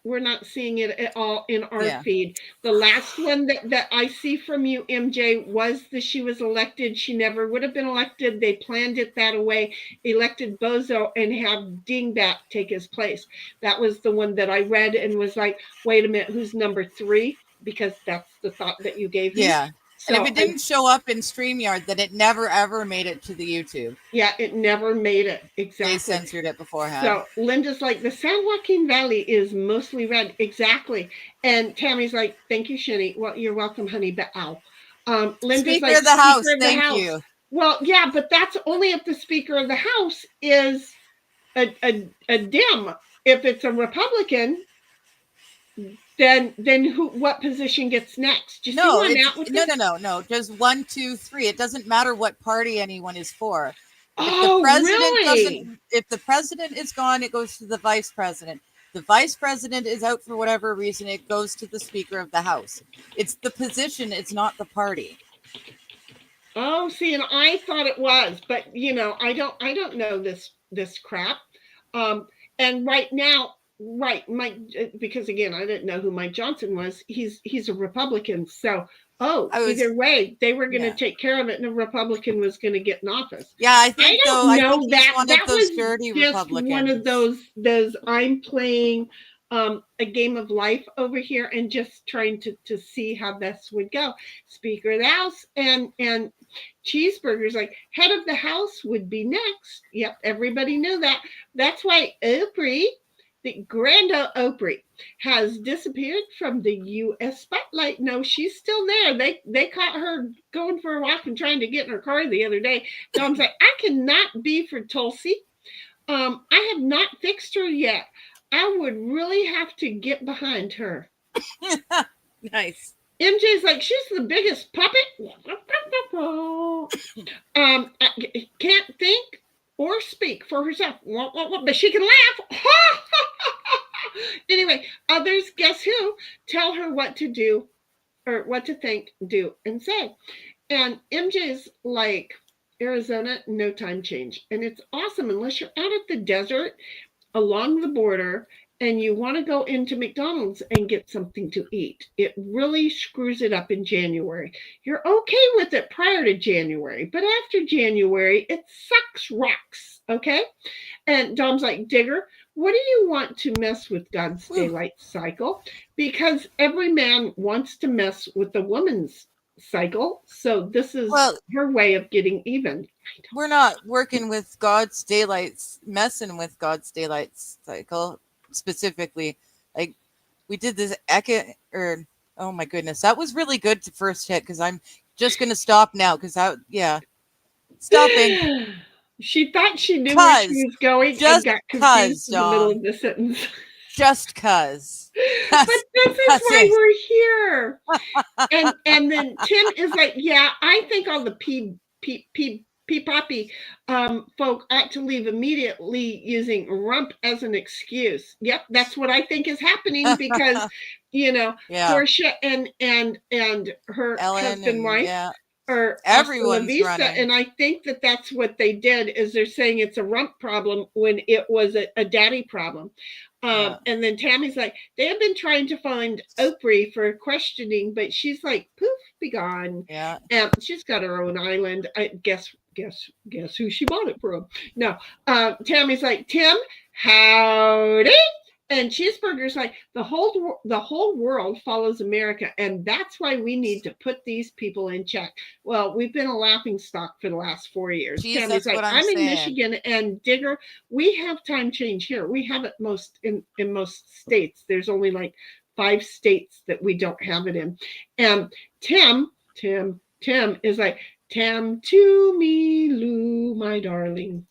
we're not seeing it at all in our feed. The last one that I see from you, MJ, was that she was elected. She never would have been elected. They planned it that way, elected Bozo and have Dingbat take his place. That was the one that I read and was like, wait a minute, who's number 3? Because that's the thought that you gave me. Yeah. So, and if it didn't show up in StreamYard, then it never ever made it to the YouTube. Yeah, it never made it. Exactly. They censored it beforehand. So Linda's like, the San Joaquin Valley is mostly red. Exactly. And Tammy's like, thank you, Sheni. Well, you're welcome, honey, but ow. Linda's Speaker like, of the House, thank you. Well, yeah, but that's only if the Speaker of the House is a Dem. If it's a Republican, then what position gets next? No. Just 1, 2, 3. It doesn't matter what party anyone is for. If the president is gone, it goes to the vice president. The vice president is out for whatever reason, it goes to the Speaker of the House. It's the position, it's not the party. Oh, see, and I thought it was, but I don't know this crap. And right now, Right, Mike, because again, I didn't know who Mike Johnson was. He's a Republican, so either way, they were going to take care of it, and a Republican was going to get in office. Yeah, I I think don't though. I know think he's that one that of those was dirty just one of Republicans. those I'm playing a game of life over here and just trying to see how this would go. Speaker of the House and Cheeseburger's like head of the House would be next. Yep, everybody knew that. That's why Oprah, the Grand Opry, has disappeared from the U.S. spotlight. No, she's still there. They caught her going for a walk and trying to get in her car the other day. Dom's like, I cannot be for Tulsi. I have not fixed her yet. I would really have to get behind her. Nice. MJ's like, she's the biggest puppet. Can't think or speak for herself, but she can laugh. Anyway, others, guess who? Tell her what to do or what to think, do, and say. And MJ's like, Arizona, no time change. And it's awesome unless you're out at the desert along the border and you want to go into McDonald's and get something to eat. It really screws it up in January. You're okay with it prior to January, but after January, it sucks rocks, okay? And Dom's like, Digger, what do you want to mess with God's daylight cycle? Because every man wants to mess with the woman's cycle. So this is her way of getting even. We're not working with God's daylight, messing with God's daylight cycle specifically. Like we did this oh my goodness, that was really good to first hit because I'm just gonna stop now because stopping. She thought she knew where she was going and got confused in the middle of the sentence. Just cuz. But this is why we're here. And then Tim is like, yeah, I think all the P-poppy folk ought to leave immediately using rump as an excuse. Yep, that's what I think is happening because, Portia and her Ellen husband wife are everyone's running. And I think that's what they did is they're saying it's a rump problem when it was a daddy problem. And then Tammy's like, they have been trying to find Oprah for questioning, but she's like, poof, be gone. Yeah. And she's got her own island. I guess who she bought it from. No. Tammy's like, Tim, howdy. And Cheeseburger's like, the whole world follows America, and that's why we need to put these people in check. Well, we've been a laughing stock for the last 4 years. Tammy's like, I'm in Michigan, and Digger, we have time change here. We have it in most states. There's only like 5 states that we don't have it in. And Tim is like, Tam to me, Lou, my darling.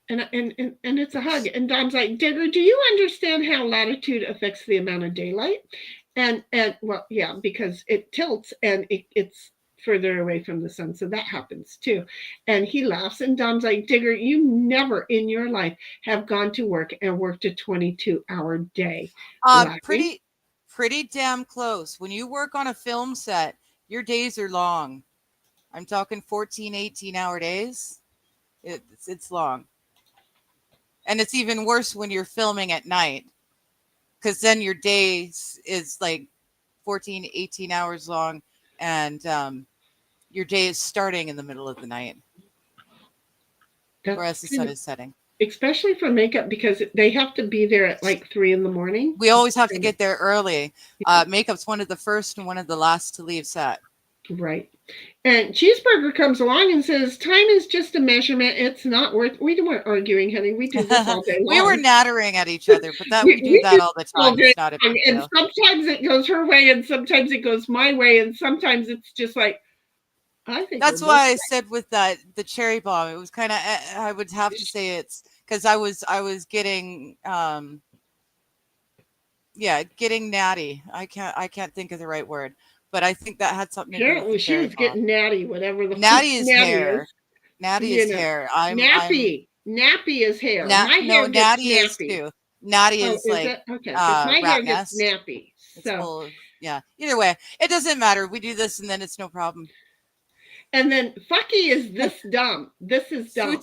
And it's a hug. And Dom's like, Digger, do you understand how latitude affects the amount of daylight? And well, yeah, because it tilts and it's further away from the sun. So that happens too. And he laughs. And Dom's like, Digger, you never in your life have gone to work and worked a 22-hour day. Pretty damn close. When you work on a film set, your days are long. I'm talking 14, 18-hour days. It's long. And it's even worse when you're filming at night because then your days is like 14, 18 hours long and your day is starting in the middle of the night. Whereas the sun is setting. Especially for makeup because they have to be there at like 3 a.m. We always have to get there early. Makeup's one of the first and one of the last to leave set. Right. And Cheeseburger comes along and says, time is just a measurement. It's not worth. We weren't arguing, honey. We do this all day long. We were nattering at each other, but we do that all the time. It's not a big deal. And sometimes it goes her way and sometimes it goes my way. And sometimes it's just like, I think that's why I said with the cherry bomb, it was kind of, I would have to say it's because I was getting, getting natty. I can't think of the right word. But I think that had something to do with Apparently she was getting natty, whatever the natty is hair. Natty is hair. Nappy is hair. My hair natty is too. Natty is like okay. My hair gets nest. nappy. So either way, it doesn't matter. We do this and then it's no problem. And then Fucky is this dumb. This is dumb.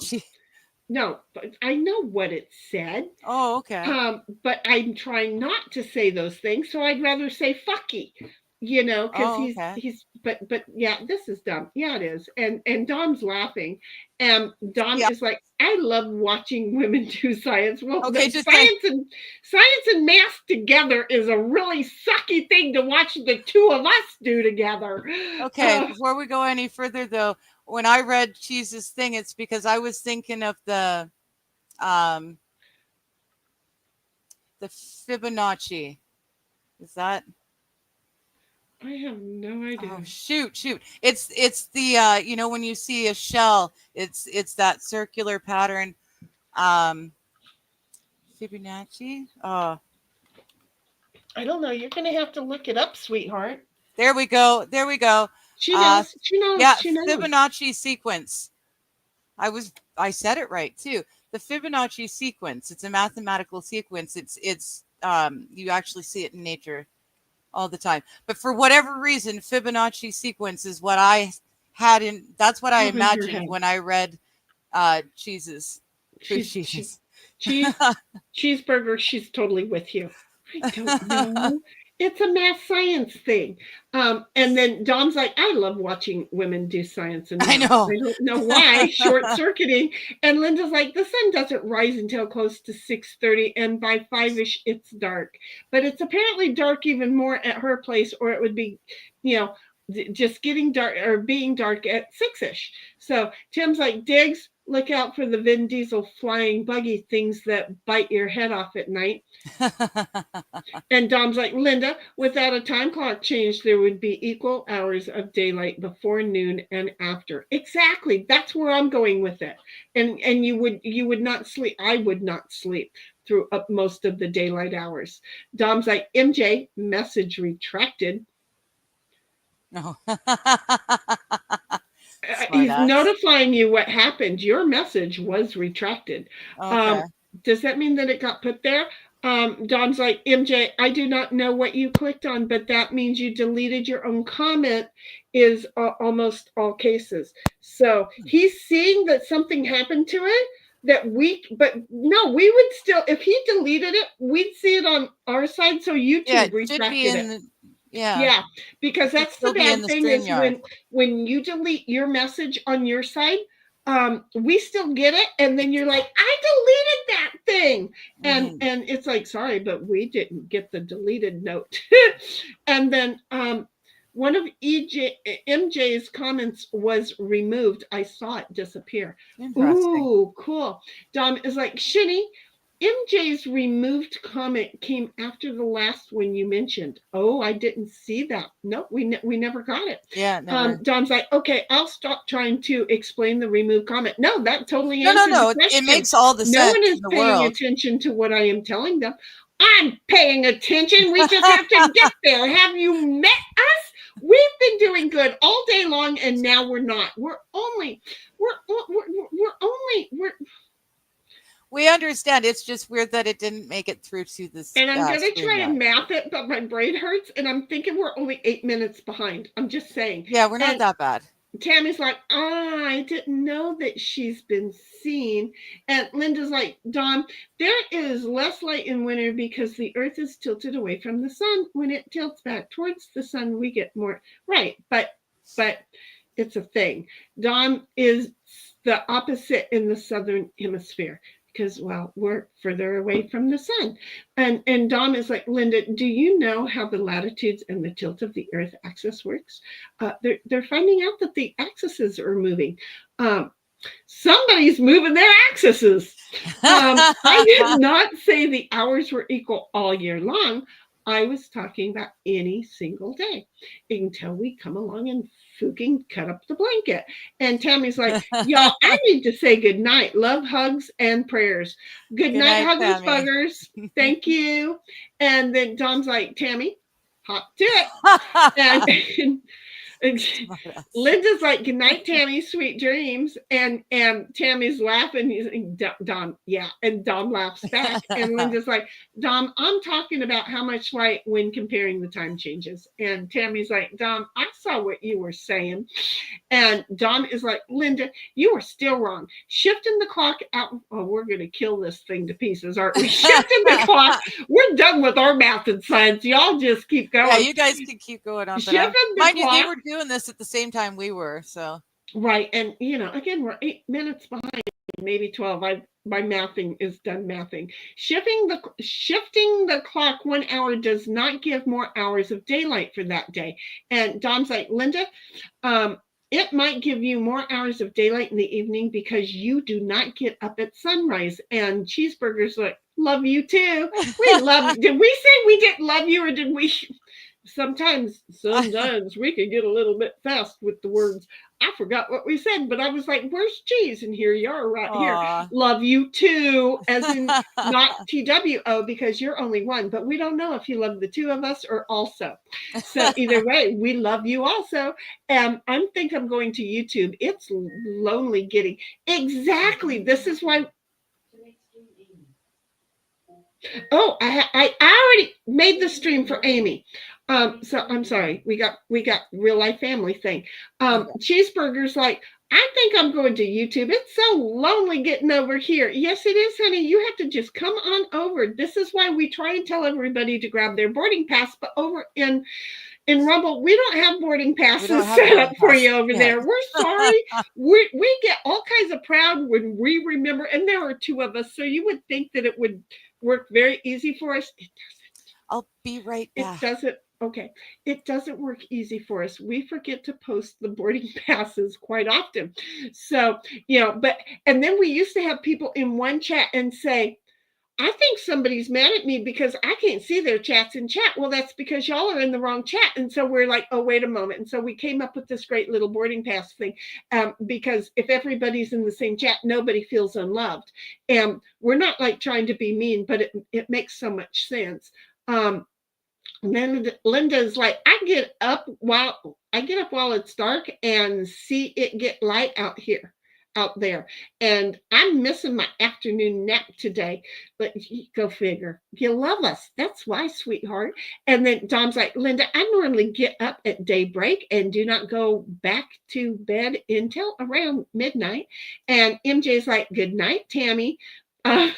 No, but I know what it said. Oh, okay. But I'm trying not to say those things, so I'd rather say fucky, because Oh, okay. but yeah, this is dumb. Yeah, it is. And Dom's laughing, and Dom Yeah. is like, I love watching women do science. Well, Okay, just like science and math together is a really sucky thing to watch the two of us do together. okay, before we go any further though, when I read Cheese's thing, it's because I was thinking of the Fibonacci. Is that I have no idea. oh shoot. It's the when you see a shell, it's that circular pattern. Fibonacci. Oh, I don't know. You're gonna have to look it up, sweetheart. there we go. She knows. She knows. Yeah, She knows. Fibonacci sequence. I said it right too. The Fibonacci sequence. It's a mathematical sequence. It's you actually see it in nature all the time. But for whatever reason, Fibonacci sequence is what I had in. That's what I Over your head. imagined when I read cheeses. Food cheeses. Cheeseburger. She's totally with you. I don't know. It's a math science thing. And then Dom's like, I love watching women do science and math. I know. I don't know why. Short circuiting. And Linda's like, the sun doesn't rise until close to 6:30, and by 5-ish it's dark. But it's apparently dark even more at her place, or it would be, just getting dark or being dark at 6-ish. So Tim's like, Diggs, look out for the Vin Diesel flying buggy things that bite your head off at night. And Dom's like, Linda, without a time clock change, there would be equal hours of daylight before, noon, and after. Exactly. That's where I'm going with it. And you would not sleep. I would not sleep through up most of the daylight hours. Dom's like, MJ, message retracted. No. He's notifying you what happened. Your message was retracted. Okay. Does that mean that it got put there? Dom's like, MJ, I do not know what you clicked on, but that means you deleted your own comment is almost all cases. So he's seeing that something happened to it but no, we would still, if he deleted it, we'd see it on our side. So YouTube retracted it. Yeah, because that's the bad thing is when you delete your message on your side, we still get it, and then you're like, I deleted that thing, and it's like, sorry, but we didn't get the deleted note. And then one of MJ's comments was removed. I saw it disappear. Ooh, cool. Dom is like, Sheni, MJ's removed comment came after the last one you mentioned. Oh, I didn't see that. No, we never got it. Yeah. Never. Dom's like, okay, I'll stop trying to explain the removed comment. No, that totally answers the question. It makes all the sense. No one is paying attention to what I am telling them. I'm paying attention. We just have to get there. Have you met us? We've been doing good all day long, and now we're not. We understand. It's just weird that it didn't make it through to this. And I'm going to try and math it, but my brain hurts. And I'm thinking we're only 8 minutes behind. I'm just saying. Yeah, we're not that bad. Tammy's like, I didn't know that she's been seen. And Linda's like, Dom, there is less light in winter because the earth is tilted away from the sun. When it tilts back towards the sun, we get more. Right. But it's a thing. Dom is the opposite in the southern hemisphere. Because, well, we're further away from the sun. And Dom is like, Linda, do you know how the latitudes and the tilt of the Earth axis works? They're finding out that the axes are moving. Somebody's moving their axes. I did not say the hours were equal all year long. I was talking about any single day until we come along and fucking cut up the blanket. And Tammy's like, y'all, I need to say good night. Love, hugs, and prayers. Good night, huggers, buggers. Thank you. And then Dom's like, Tammy, hop to it. Linda's like, good night, Tammy, sweet dreams. And Tammy's laughing. He's like, Dom, yeah. And Dom laughs back. And Linda's like, Dom, I'm talking about how much light when comparing the time changes. And Tammy's like, Dom, I saw what you were saying. And Dom is like, Linda, you are still wrong. Shifting the clock out. Oh, we're going to kill this thing to pieces, aren't we? Shifting the clock. We're done with our math and science. Y'all just keep going. Yeah, you guys can keep going on. Shifting the mind clock. you, they were doing this at the same time we were. So right. And, again, we're 8 minutes behind, maybe 12. My mathing is done mathing. Shifting the clock 1 hour does not give more hours of daylight for that day. And Dom's like, Linda, it might give you more hours of daylight in the evening because you do not get up at sunrise. And Cheeseburger's like, love you too. We love. Did we say we didn't love you, or did we? Sometimes we can get a little bit fast with the words. I forgot what we said, but I was like, where's cheese? And here you are right here. Love you too, as in not TWO, because you're only one, but we don't know if you love the two of us or also. So either way, we love you also. And I think I'm going to YouTube. It's lonely getting. Exactly. This is why. Oh, I already made the stream for Amy. So I'm sorry, we got real life family thing. Cheeseburger's like, I think I'm going to YouTube. It's so lonely getting over here. Yes, it is, honey. You have to just come on over. This is why we try and tell everybody to grab their boarding pass, but over in Rumble, we don't have boarding passes set up for you over there. We're sorry. we get all kinds of proud when we remember, and there are two of us, so you would think that it would work very easy for us. It doesn't. I'll be right back. It doesn't. Okay. It doesn't work easy for us. We forget to post the boarding passes quite often. So, and then we used to have people in one chat and say, I think somebody's mad at me because I can't see their chats in chat. Well, that's because y'all are in the wrong chat. And so we're like, oh, wait a moment. And so we came up with this great little boarding pass thing, because if everybody's in the same chat, nobody feels unloved. And we're not like trying to be mean, but it makes so much sense. Then Linda's like, I get up while it's dark and see it get light out there. And I'm missing my afternoon nap today, but go figure. You love us. That's why, sweetheart. And then Dom's like, Linda, I normally get up at daybreak and do not go back to bed until around midnight. And MJ's like, good night, Tammy. And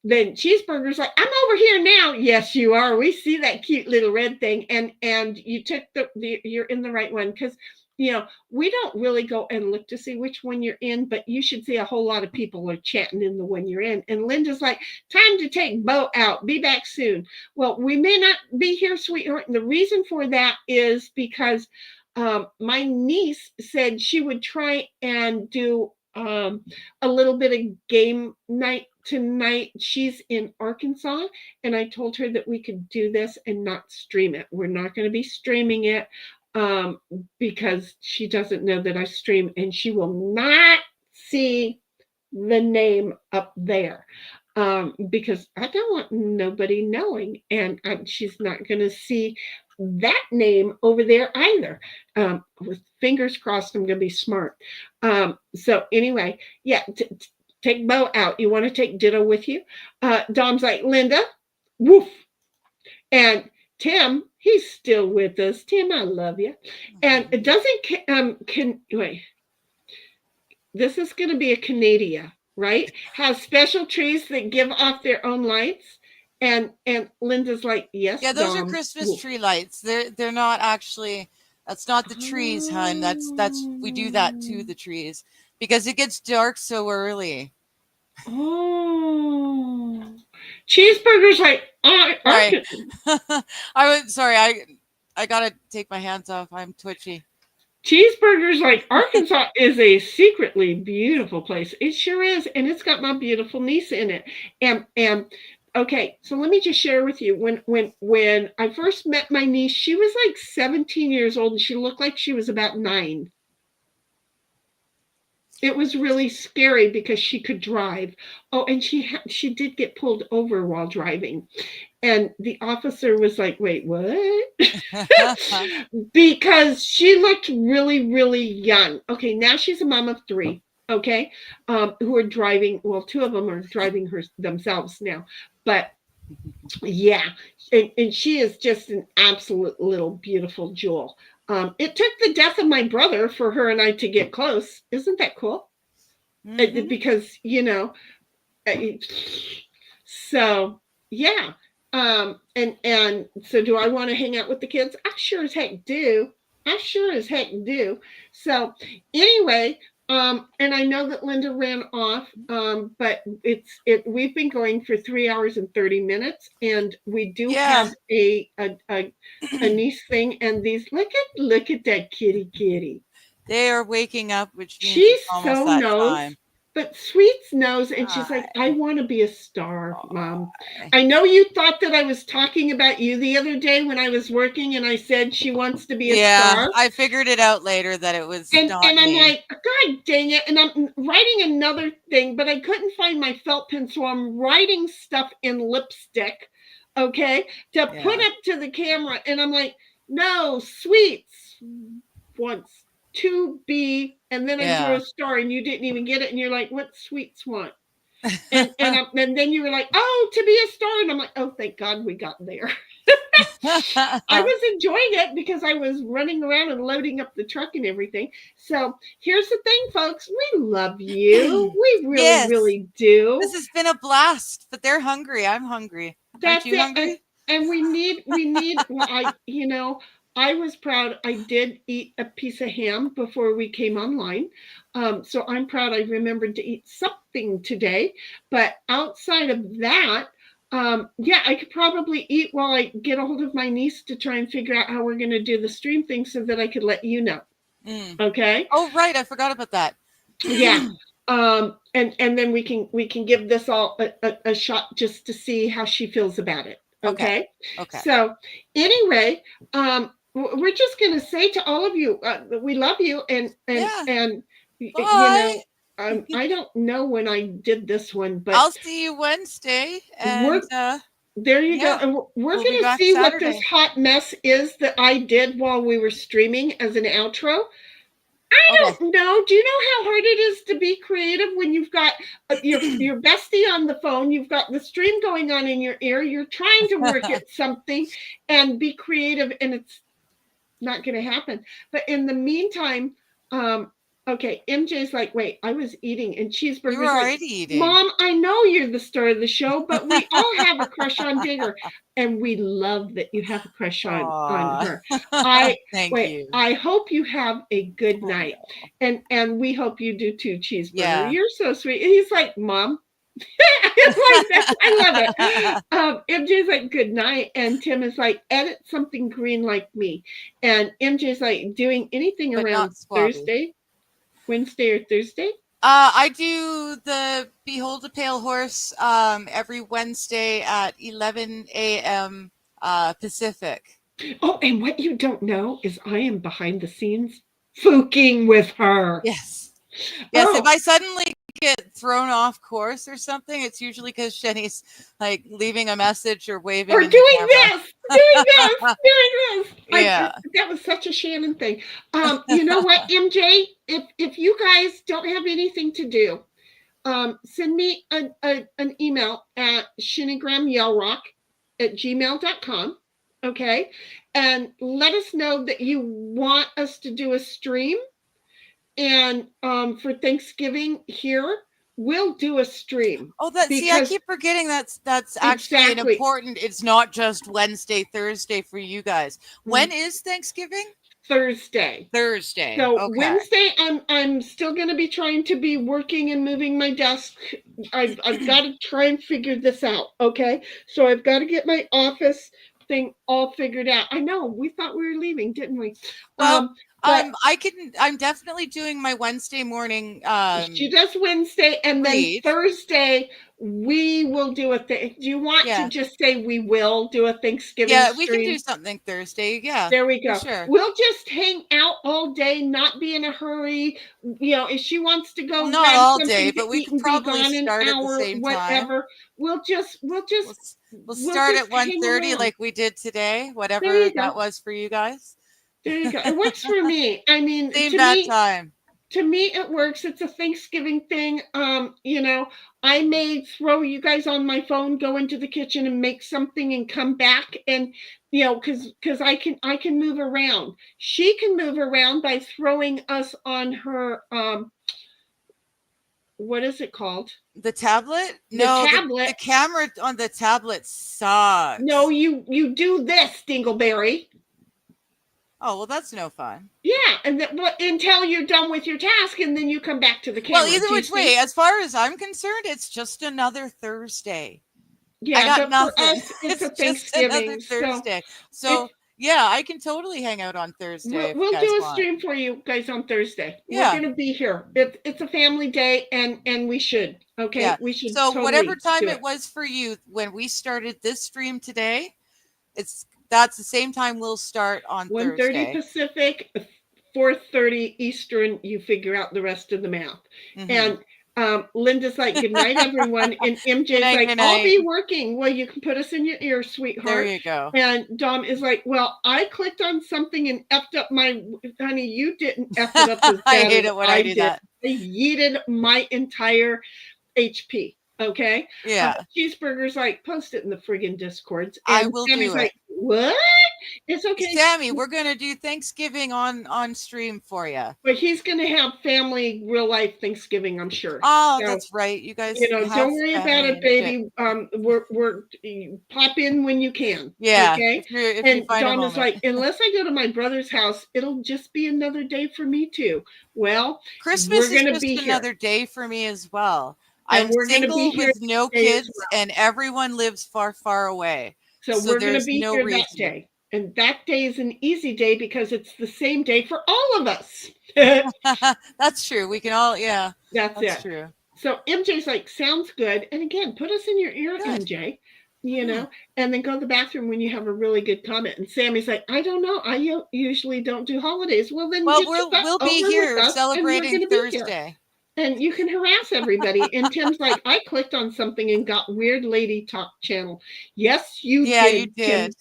then Cheeseburger's like, I'm over here now. Yes, you are. We see that cute little red thing. And you took you're in the right one, because we don't really go and look to see which one you're in, but you should see a whole lot of people are chatting in the one you're in. And Linda's like, time to take Bo out. Be back soon. Well, we may not be here, sweetheart. And the reason for that is because my niece said she would try and do a little bit of game night tonight. She's in Arkansas, and I told her that we could do this and not stream it. We're not going to be streaming it because she doesn't know that I stream, and she will not see the name up there because I don't want nobody knowing, and she's not going to see that name over there either. With fingers crossed, I'm going to be smart. So anyway, yeah, take Bo out. You want to take Ditto with you? Dom's like, Linda, woof. And Tim, he's still with us. Tim, I love you. And it doesn't, wait. This is going to be a Canada, right? Has special trees that give off their own lights. And Linda's like, yes. Yeah, those Dom. are Christmas tree lights. They're not actually. That's not the trees, hon. That's we do that to the trees because it gets dark so early. Oh, Cheeseburger's like, sorry. I gotta take my hands off. I'm twitchy. Cheeseburger's like, Arkansas is a secretly beautiful place. It sure is, and it's got my beautiful niece in it. And okay, so let me just share with you. When I first met my niece, she was like 17 years old, and she looked like she was about 9. It was really scary because she could drive. Oh, and she did get pulled over while driving. And the officer was like, wait, what? Because she looked really, really young. Okay, now she's a mom of 3, okay, who are driving. Well, 2 of them are driving themselves now. But yeah, and she is just an absolute little beautiful jewel. It took the death of my brother for her and I to get close. Isn't that cool? Mhm. Because, so yeah. And so do I want to hang out with the kids? I sure as heck do. So anyway, and I know that Linda ran off, but we've been going for 3 hours and 30 minutes, and we do Yeah. have a niece thing, and these look at that kitty. They are waking up, which means She it's almost so that knows, time. but Sweets knows, and she's like, I Hi. want to be a star, Mom. Hi. I know you thought that I was talking about you the other day when I was working, and I said she wants to be a star. I figured it out later that it was And not I'm me. like, God dang it. And I'm writing another thing, but I couldn't find my felt pen. So I'm writing stuff in lipstick, okay, to put up to the camera. And I'm like, no, Sweets wants to be, and then I drew a star and you didn't even get it. And you're like, what Sweets want? And then you were like, oh, to be a star. And I'm like, oh, thank God we got there. I was enjoying it because I was running around and loading up the truck and everything. So here's the thing, folks. We love you. We really, really do. This has been a blast, but they're hungry. I'm hungry. Aren't you hungry? And we need, well, I was proud. I did eat a piece of ham before we came online. So I'm proud I remembered to eat something today. But outside of that, I could probably eat while I get a hold of my niece to try and figure out how we're going to do the stream thing so that I could let you know. Okay. Oh, right. I forgot about that. Yeah. And then we can give this all a shot just to see how she feels about it. Okay. So anyway, we're just going to say to all of you, we love you. And Bye. I don't know when I did this one, but I'll see you Wednesday. And there you go. And we're going to see Saturday. What this hot mess is that I did while we were streaming as an outro. I don't know. Do you know how hard it is to be creative when you've got your bestie on the phone, you've got the stream going on in your ear, you're trying to work at something and be creative, and it's not going to happen. But in the meantime, MJ's like, wait, I was eating, and Cheeseburger's you were already eating. Mom, I know you're the star of the show, but we all have a crush on Digger, and we love that you have a crush on her. Thank you. I hope you have a good night, and we hope you do too, Cheeseburger. Yeah. You're so sweet. And he's like, Mom. It's like that. I love it. MJ's like, good night. And Tim is like, edit something green like me. And MJ's like, doing anything but around Thursday, Wednesday or Thursday? I do the Behold a Pale Horse every Wednesday at 11 a.m. Pacific. Oh, and what you don't know is I am behind the scenes fooking with her. Yes. If I suddenly get thrown off course or something, it's usually because Sheni's like leaving a message or waving or doing this. Yeah, that was such a Shannon thing. You know what, MJ? If you guys don't have anything to do, send me an email at shenigramyellrock@gmail.com. Okay, and let us know that you want us to do a stream. And for Thanksgiving here, we'll do a stream. Oh, I keep forgetting that's actually an important. It's not just Wednesday, Thursday for you guys. When is Thanksgiving? Thursday. So Wednesday, I'm still going to be trying to be working and moving my desk. I've got to try and figure this out. Okay, so I've got to get my office thing all figured out. I know we thought we were leaving, didn't we? Well, But I'm definitely doing my Wednesday morning. She does Wednesday, and then read. Thursday we will do a thing. Do you want Yeah. to just say we will do a Thanksgiving Yeah, stream? we can do something Thursday. Yeah. There we go. Sure. We'll just hang out all day, not be in a hurry. You know, if she wants to go, Well, not grab all something day, to but we eat can and be probably gone an start at the hour, same time. whatever. We'll just We'll we'll start just at 1:30 hang like we did today, whatever you that go. was for you guys. There you go. It works for me. I mean, Same to bad me, time. to me it works. It's a Thanksgiving thing. You know, I may throw you guys on my phone, go into the kitchen and make something and come back, and you know, because I can move around. She can move around by throwing us on her what is it called? The tablet? The No, tablet. the camera on the tablet sucks. No, you do this, Dingleberry. Oh, well, that's no fun. Yeah, and until you're done with your task, and then you come back to the camera. Well, either which way, as far as I'm concerned, it's just another Thursday. Yeah, I got nothing. For us, it's a Thanksgiving. Just another Thursday. So yeah, I can totally hang out on Thursday. We'll do a stream for you guys on Thursday. Yeah. We're going to be here. It's a family day, and we should. Okay, yeah. We should. So totally whatever time do it was for you when we started this stream today, that's the same time we'll start on 1:30 Thursday. Pacific, 4:30 Eastern. You figure out the rest of the math. Mm-hmm. And Linda's like, good night, everyone. And MJ's like, good I'll night. be working. Well, you can put us in your ear, sweetheart. There you go. And Dom is like, well, I clicked on something and effed up my, honey, you didn't F it up as bad I hate it when I do did. that. I yeeted my entire HP. Okay. Yeah. Cheeseburger's like, post it in the friggin' Discords. I And will Sammy's do it. like, what? It's okay. Sammy, we're going to do Thanksgiving on stream for you. But he's going to have family, real life Thanksgiving, I'm sure. Oh, So, that's right. You guys, you know, don't worry about it, baby. We're pop in when you can. Yeah. Okay. If and you find Dom a is like, unless I go to my brother's house, it'll just be another day for me too. Well, Christmas we're gonna is just be another here. day for me as well. And I'm we're gonna single be here with no today as kids, well. and everyone lives far, far away. So we're going to there's be no here reason. that day. And that day is an easy day because it's the same day for all of us. That's true. We can all, yeah. That's it. True. So MJ's like, sounds good. And again, put us in your ear, Good. MJ, you know, and then go to the bathroom when you have a really good comment. And Sammy's like, I don't know. I usually don't do holidays. Well, then Well, get your butt we'll be over here with us, and we're celebrating gonna be here. Thursday. And you can harass everybody. And Tim's like, I clicked on something and got Weird Lady Talk channel. Yes, you did. Yeah, you did. Tim.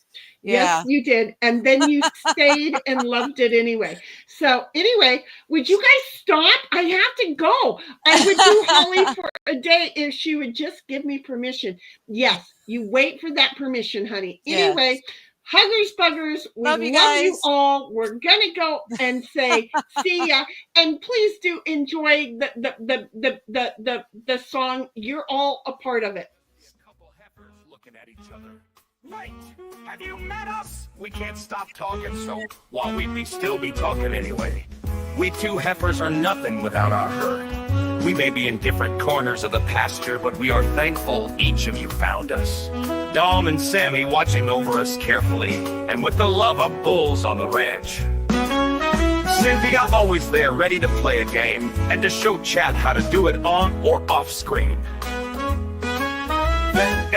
Yeah. Yes, you did. And then you stayed and loved it anyway. So anyway, would you guys stop? I have to go. I would do Holly for a day if she would just give me permission. Yes, you wait for that permission, honey. Anyway, huggers, buggers, we love you all. We're gonna go and say see ya. And please do enjoy the song. You're all a part of it. A couple heifers looking at each other. Right. Have you met us? We can't stop talking, so why we still be talking anyway? We two heifers are nothing without our herd. We may be in different corners of the pasture, but we are thankful each of you found us. Dom and Sammy watching over us carefully, and with the love of bulls on the ranch. Cynthia always there ready to play a game, and to show Chad how to do it on or off screen.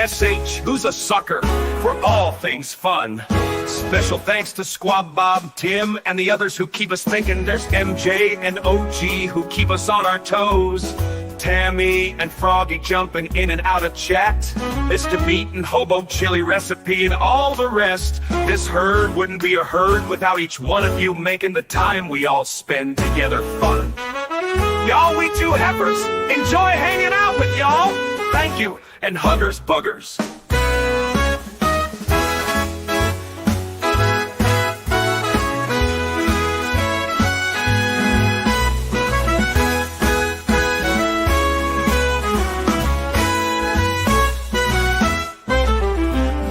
SH, who's a sucker for all things fun. Special thanks to Squab Bob, Tim, and the others who keep us thinking. There's MJ and OG who keep us on our toes. Tammy and Froggy jumping in and out of chat. Mr. Meat and Hobo Chili Recipe and all the rest. This herd wouldn't be a herd without each one of you making the time we all spend together fun. Y'all, we two heifers, enjoy hanging out with y'all. Thank you, and huggers buggers.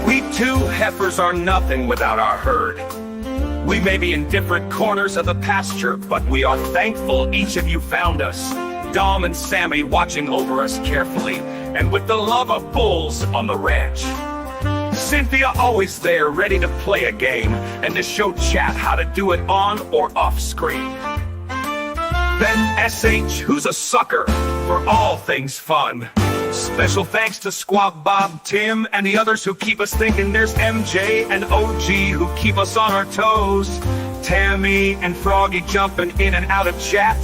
We two heifers are nothing without our herd. We may be in different corners of the pasture, but we are thankful each of you found us. Dom and Sammy watching over us carefully, and with the love of bulls on the ranch. Cynthia always there, ready to play a game, and to show chat how to do it on or off screen. Then SH, who's a sucker for all things fun. Special thanks to Squab Bob, Tim, and the others who keep us thinking. There's MJ and OG who keep us on our toes. Tammy and Froggy jumping in and out of chat.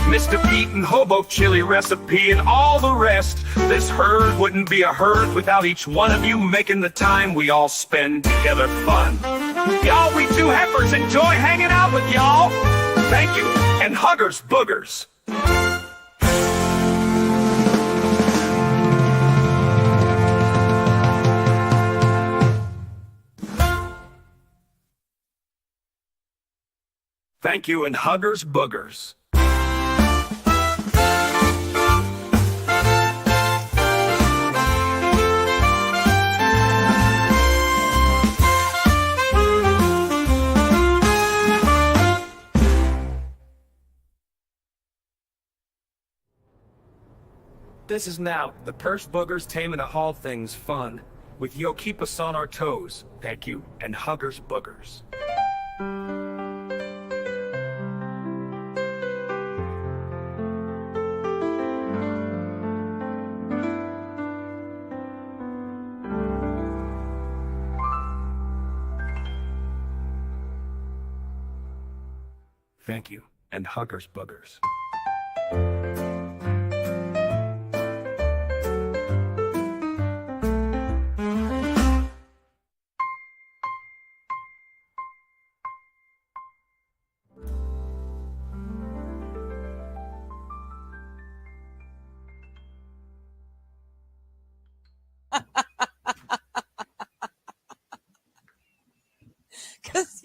Mr. Pete and Hobo Chili Recipe and all the rest. This herd wouldn't be a herd without each one of you making the time we all spend together fun. Y'all, we two heifers enjoy hanging out with y'all. Thank you, and huggers boogers. Thank you, and huggers boogers. This is now the Purse Boogers taming all things fun with Yo Keep Us on Our Toes. Thank you, and huggers boogers. Thank you, and huggers boogers. Because,